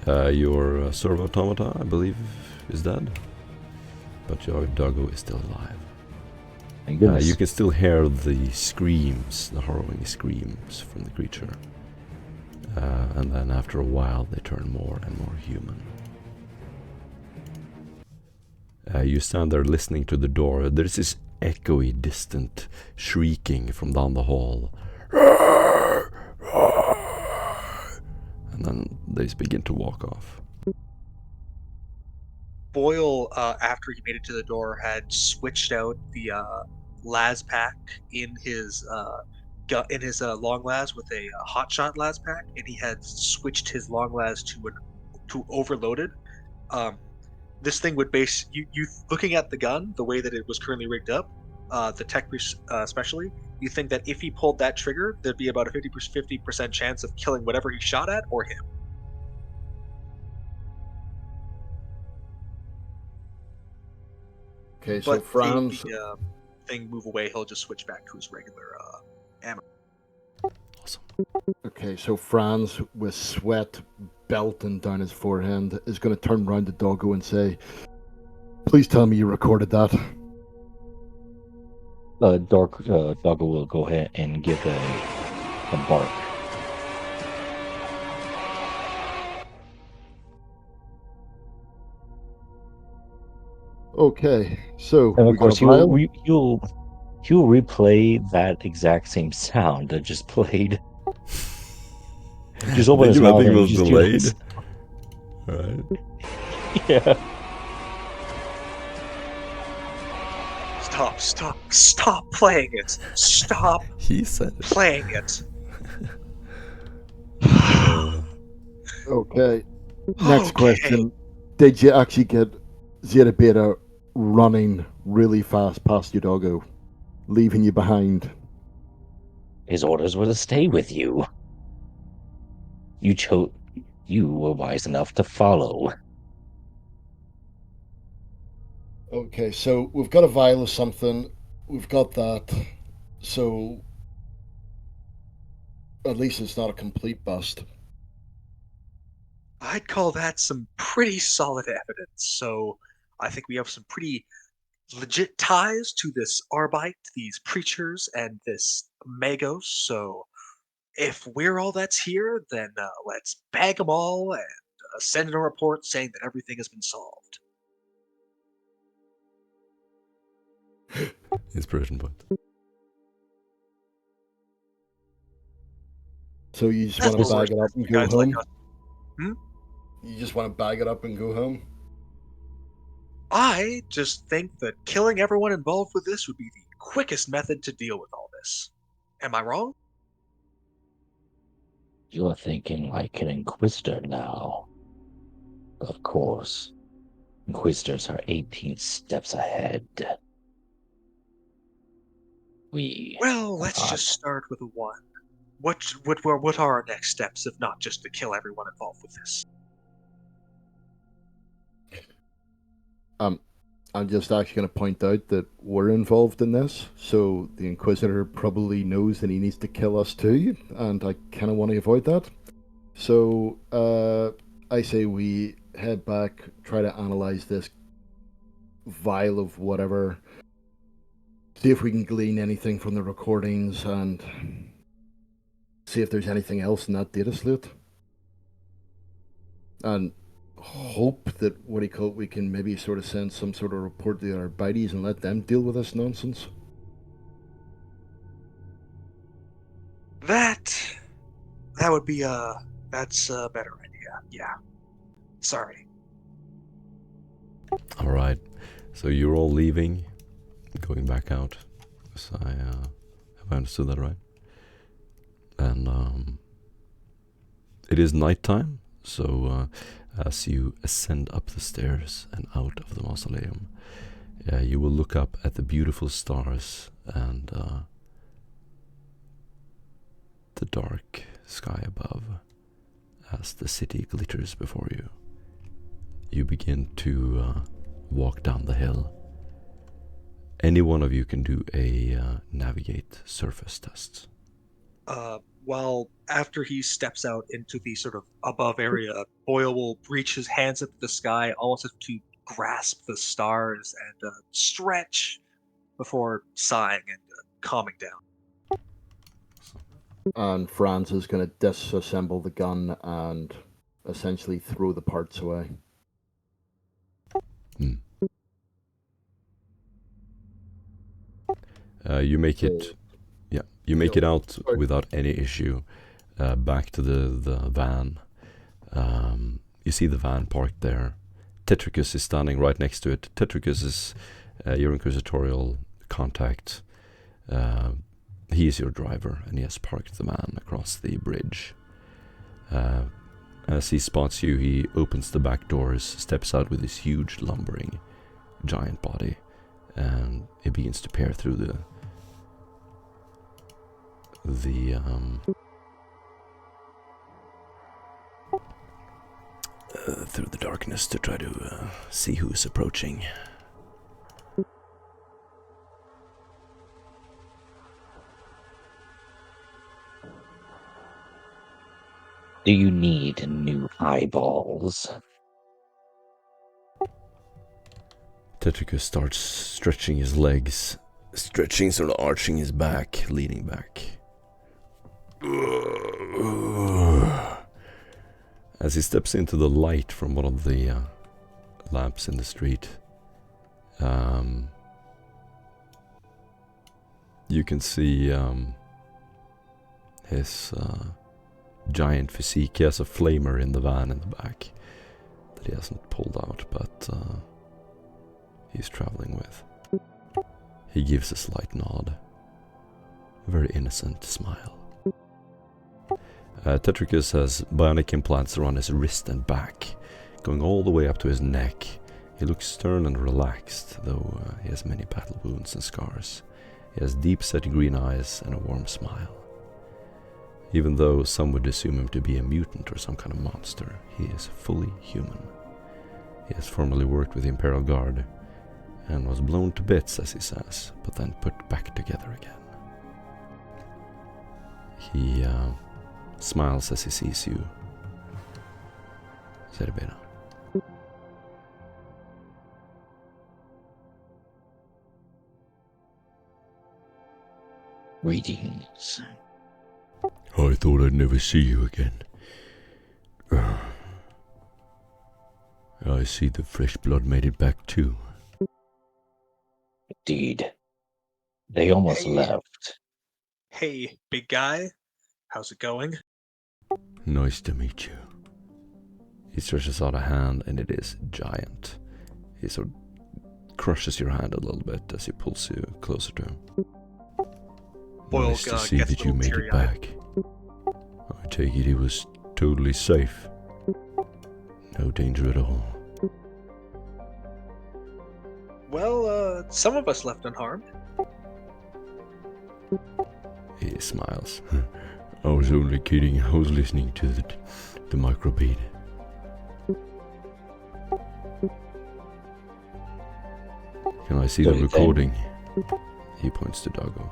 Your servo automata, I believe, is dead. But your doggo is still alive. Thank goodness. You can still hear the screams, the harrowing screams from the creature. And then after a while, they turn more and more human. You stand there listening to the door. There's this echoey, distant shrieking from down the hall. And then they begin to walk off. Boyle, after he made it to the door, had switched out the las pack in his long las with a hotshot las pack, and he had switched his long las to overloaded. This thing would base you looking at the gun the way that it was currently rigged up, the tech especially. You think that if he pulled that trigger, there'd be about a 50% chance of killing whatever he shot at or him. Okay, so But Franz. the thing move away, he'll just switch back to his regular ammo. Awesome. Okay, so Franz, with sweat belting down his forehead, is going to turn around to Doggo and say, "Please tell me you recorded that." Doggo will go ahead and give a bark. Okay, so And we of course, got a vial. he'll replay that exact same sound that just played. Just open I his think mouth it and was just delayed. do Right. this. Yeah. Stop playing it. Stop He said it. playing it. Okay, next Okay. question. Did you actually get Zeta Beta running really fast past you, Doggo, leaving you behind? His orders were to stay with you. You were wise enough to follow. Okay, so we've got a vial of something. We've got that. So at least it's not a complete bust. I'd call that some pretty solid evidence. So I think we have some pretty legit ties to this Arbite, these preachers, and this Magos. So if we're all that's here, then let's bag them all and send in a report saying that everything has been solved. Inspiration point. So you just That's want to what bag it up and go guys like home? us. You just want to bag it up and go home? I just think that killing everyone involved with this would be the quickest method to deal with all this. Am I wrong? You're thinking like an inquisitor now. Of course. Inquisitors are 18 steps ahead. Well, let's just start with a one. What are our next steps if not just to kill everyone involved with this? I'm just actually going to point out that we're involved in this, so the Inquisitor probably knows that he needs to kill us too, and I kind of want to avoid that. So, I say we head back, try to analyze this vial of whatever, see if we can glean anything from the recordings, and see if there's anything else in that data slate. And hope that we can maybe sort of send some sort of report to our biddies and let them deal with this nonsense. That would be that's a better idea. Yeah. Sorry. All right. So you're all leaving, going back out. So have I understood that right? And it is nighttime. So as you ascend up the stairs and out of the mausoleum, you will look up at the beautiful stars and the dark sky above as the city glitters before you. You begin to walk down the hill. Any one of you can do a navigate surface test. Well, after he steps out into the sort of above area, Boyle will reach his hands up to the sky, almost as to grasp the stars and stretch before sighing and calming down. And Franz is going to disassemble the gun and essentially throw the parts away. You make it, yeah, you make it out without any issue. Back to the van. You see the van parked there. Tetricus is standing right next to it. Tetricus is your inquisitorial contact. He is your driver, and he has parked the van across the bridge. As he spots you, he opens the back doors, steps out with his huge, lumbering, giant body, and he begins to peer through through the darkness to try to see who's approaching. Do you need new eyeballs? Tetricus starts stretching his legs, stretching, sort of arching his back, leaning back. As he steps into the light from one of the lamps in the street, you can see his giant physique. He has a flamer in the van in the back that he hasn't pulled out, but he's traveling with. He gives a slight nod, a very innocent smile. Tetricus has bionic implants around his wrist and back, going all the way up to his neck. He looks stern and relaxed, though he has many battle wounds and scars. He has deep-set green eyes and a warm smile. Even though some would assume him to be a mutant or some kind of monster, he is fully human. He has formerly worked with the Imperial Guard and was blown to bits, as he says, but then put back together again. He smiles as he sees you. Zerbera. Greetings. I thought I'd never see you again. I see the fresh blood made it back too. Indeed. They almost left. Hey, big guy. How's it going? Nice to meet you. He stretches out a hand and it is giant. He sort of crushes your hand a little bit as he pulls you closer to him. Boyle, nice to see gets that you made it back. I take it was totally safe. No danger at all. Well, some of us left unharmed. He smiles. I was only kidding. I was listening to the microbeat. Can I see the recording? He points to Doggo.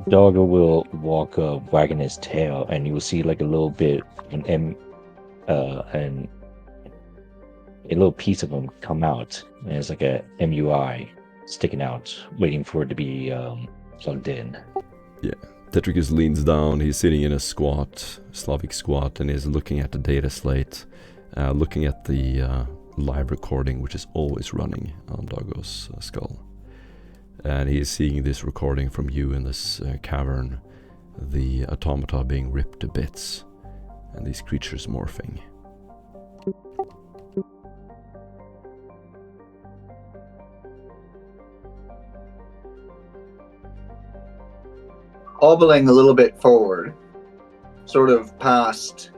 Doggo will walk up, wagging his tail, and you will see like a little bit, and a little piece of him come out, and it's like a MUI sticking out, waiting for it to be plugged in. Yeah. Tetricus leans down. He's sitting in a squat, Slavic squat, and is looking at the data slate, looking at the live recording, which is always running on Doggo's skull. And he is seeing this recording from you in this cavern, the automata being ripped to bits, and these creatures morphing. Hobbling a little bit forward, sort of past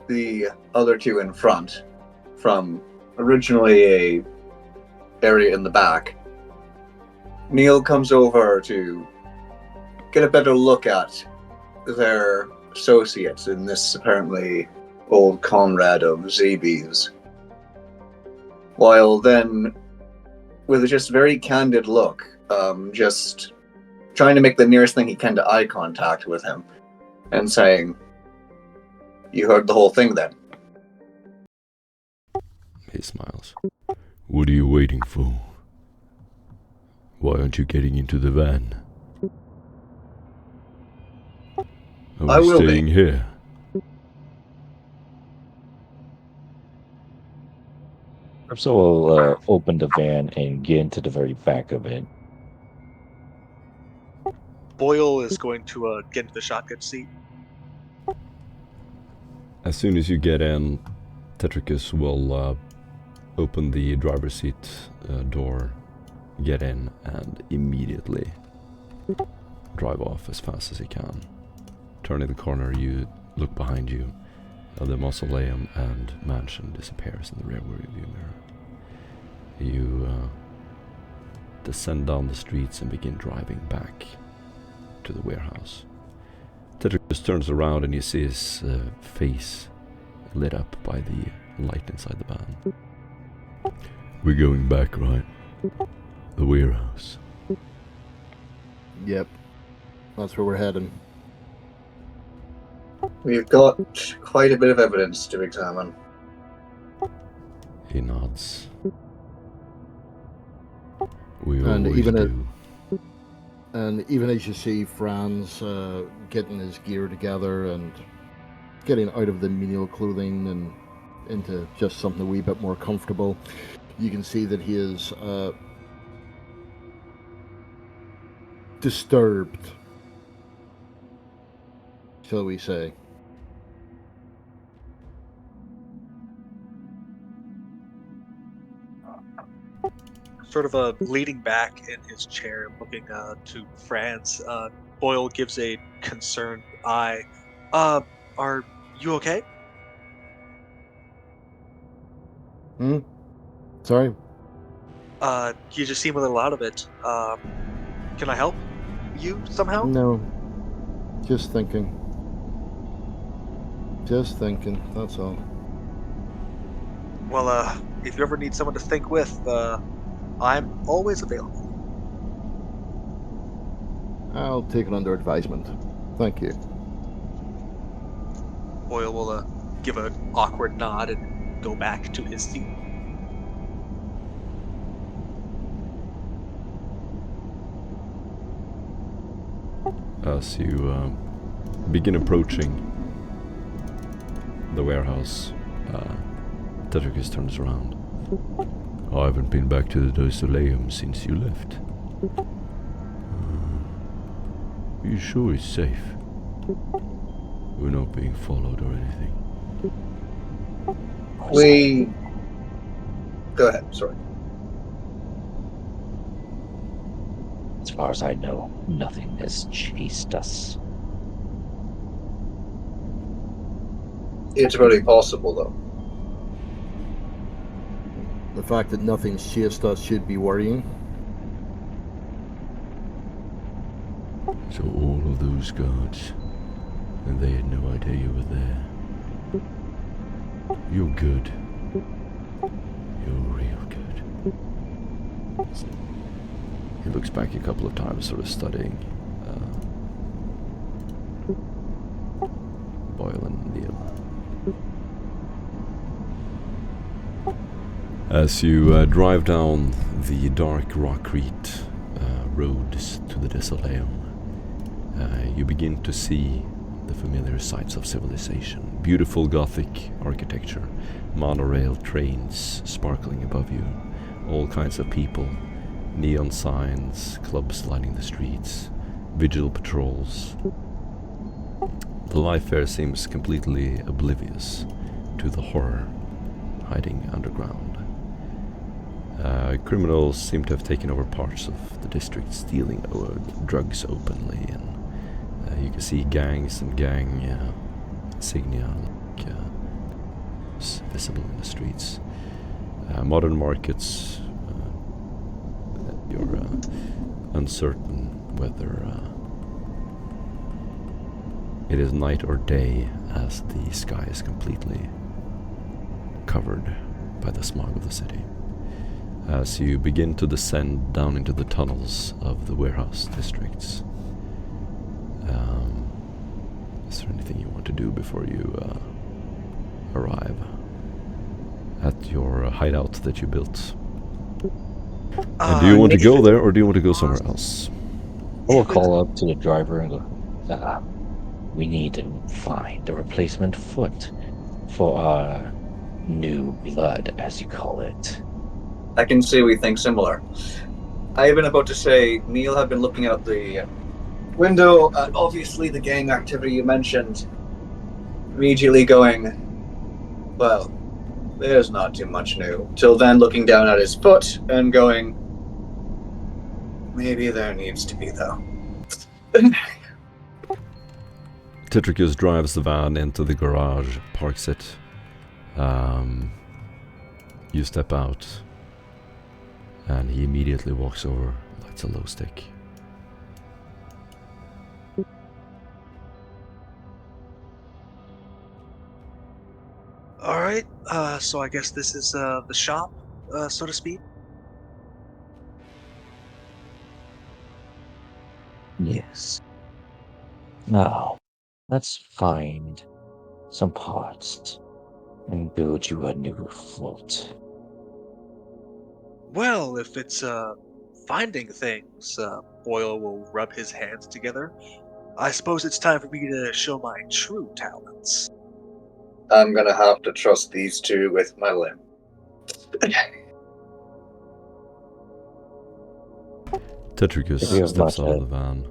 the other two in front, from originally a area in the back, Neil comes over to get a better look at their associates in this apparently old comrade of Zebe's. While then, with a just very candid look, just trying to make the nearest thing he can to eye contact with him, and saying, "You heard the whole thing then?" He smiles. What are you waiting for? Why aren't you getting into the van? Are we staying here? So we'll open the van and get into the very back of it. Boyle is going to get into the shotgun seat. As soon as you get in, Tetricus will open the driver's seat door, get in, and immediately drive off as fast as he can. Turning the corner, you look behind you. The mausoleum and mansion disappears in the rear view mirror. You descend down the streets and begin driving back to the warehouse. Tetricus turns around and you see his face lit up by the light inside the van. We're going back, right? The warehouse. Yep. That's where we're heading. We've got quite a bit of evidence to examine. He nods. We And always even do. And even as you see Franz getting his gear together and getting out of the menial clothing and into just something a wee bit more comfortable, you can see that he is disturbed, shall we say. Sort of leaning back in his chair, looking to Franz. Boyle gives a concerned eye. Are you okay? Sorry? You just seem a little out of it. Can I help you somehow? No. Just thinking. Just thinking, that's all. Well, if you ever need someone to think with, I'm always available. I'll take it under advisement. Thank you. Boyle will give an awkward nod and go back to his seat. As you begin approaching the warehouse, Tetricus turns around. I haven't been back to the Dosoleum since you left. Are you sure it's safe? We're not being followed or anything. We... Go ahead, sorry. As far as I know, nothing has chased us. It's very possible, though. The fact that nothing's chased us should be worrying. So all of those guards, and they had no idea you were there. You're good. You're real good. He looks back a couple of times, sort of studying Boyle and Neil. As you drive down the dark rockcrete roads to the Desoleum, you begin to see the familiar sights of civilization. Beautiful Gothic architecture, monorail trains sparkling above you, all kinds of people, neon signs, clubs lining the streets, vigil patrols. The life there seems completely oblivious to the horror hiding underground. Criminals seem to have taken over parts of the district, stealing drugs openly, and you can see gangs and gang insignia visible in the streets. Modern markets, you're uncertain whether it is night or day, as the sky is completely covered by the smog of the city. As you begin to descend down into the tunnels of the warehouse districts, is there anything you want to do before you arrive at your hideout that you built? And do you want to go there, or do you want to go somewhere else? We'll call up to the driver and go, we need to find a replacement foot for our new blood, as you call it. I can see we think similar. I have been about to say, Neil had been looking out the Window, obviously the gang activity you mentioned, immediately going, well, there's not too much new. Till then, looking down at his foot and going, maybe there needs to be, though. Tetricus drives the van into the garage, parks it. You step out, and he immediately walks over, lights a low stick. All right. So I guess this is the shop, so to speak. Yes. Now, let's find some parts and build you a new float. Well, if it's finding things, Boyle will rub his hands together. I suppose it's time for me to show my true talents. I'm gonna have to trust these two with my limb. Tetricus If you have steps much out of the van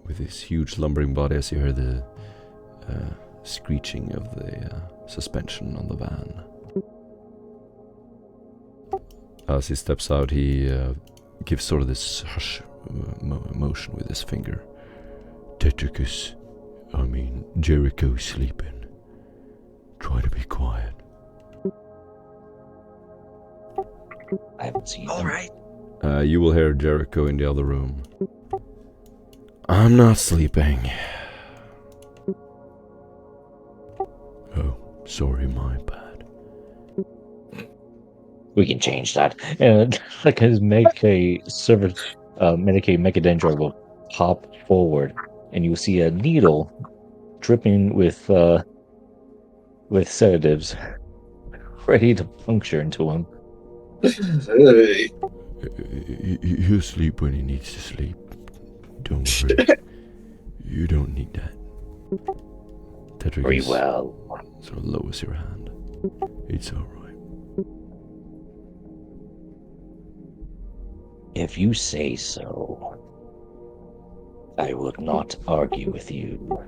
with his huge lumbering body as you hear the screeching of the suspension on the van. As he steps out, he gives sort of this hush motion with his finger. Tetricus, Jericho's sleeping. Try to be quiet. I haven't seen All them. right. You will hear Jericho in the other room. I'm not sleeping. Oh, sorry, my bad. We can change that. And like his Medicaid Mechadendra will pop forward, and you see a needle dripping with sedatives, ready to puncture into him. Hey. He'll sleep when he needs to sleep. Don't worry. You don't need that. Very Tetricus well. sort of lowers your hand. It's alright. If you say so, I will not argue with you.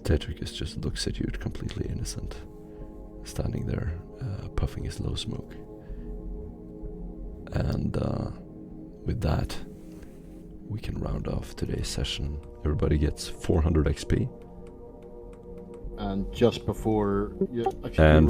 Tetricus just looks at you, completely innocent, standing there, puffing his low smoke. And with that, we can round off today's session. Everybody gets 400 XP. And just before you actually And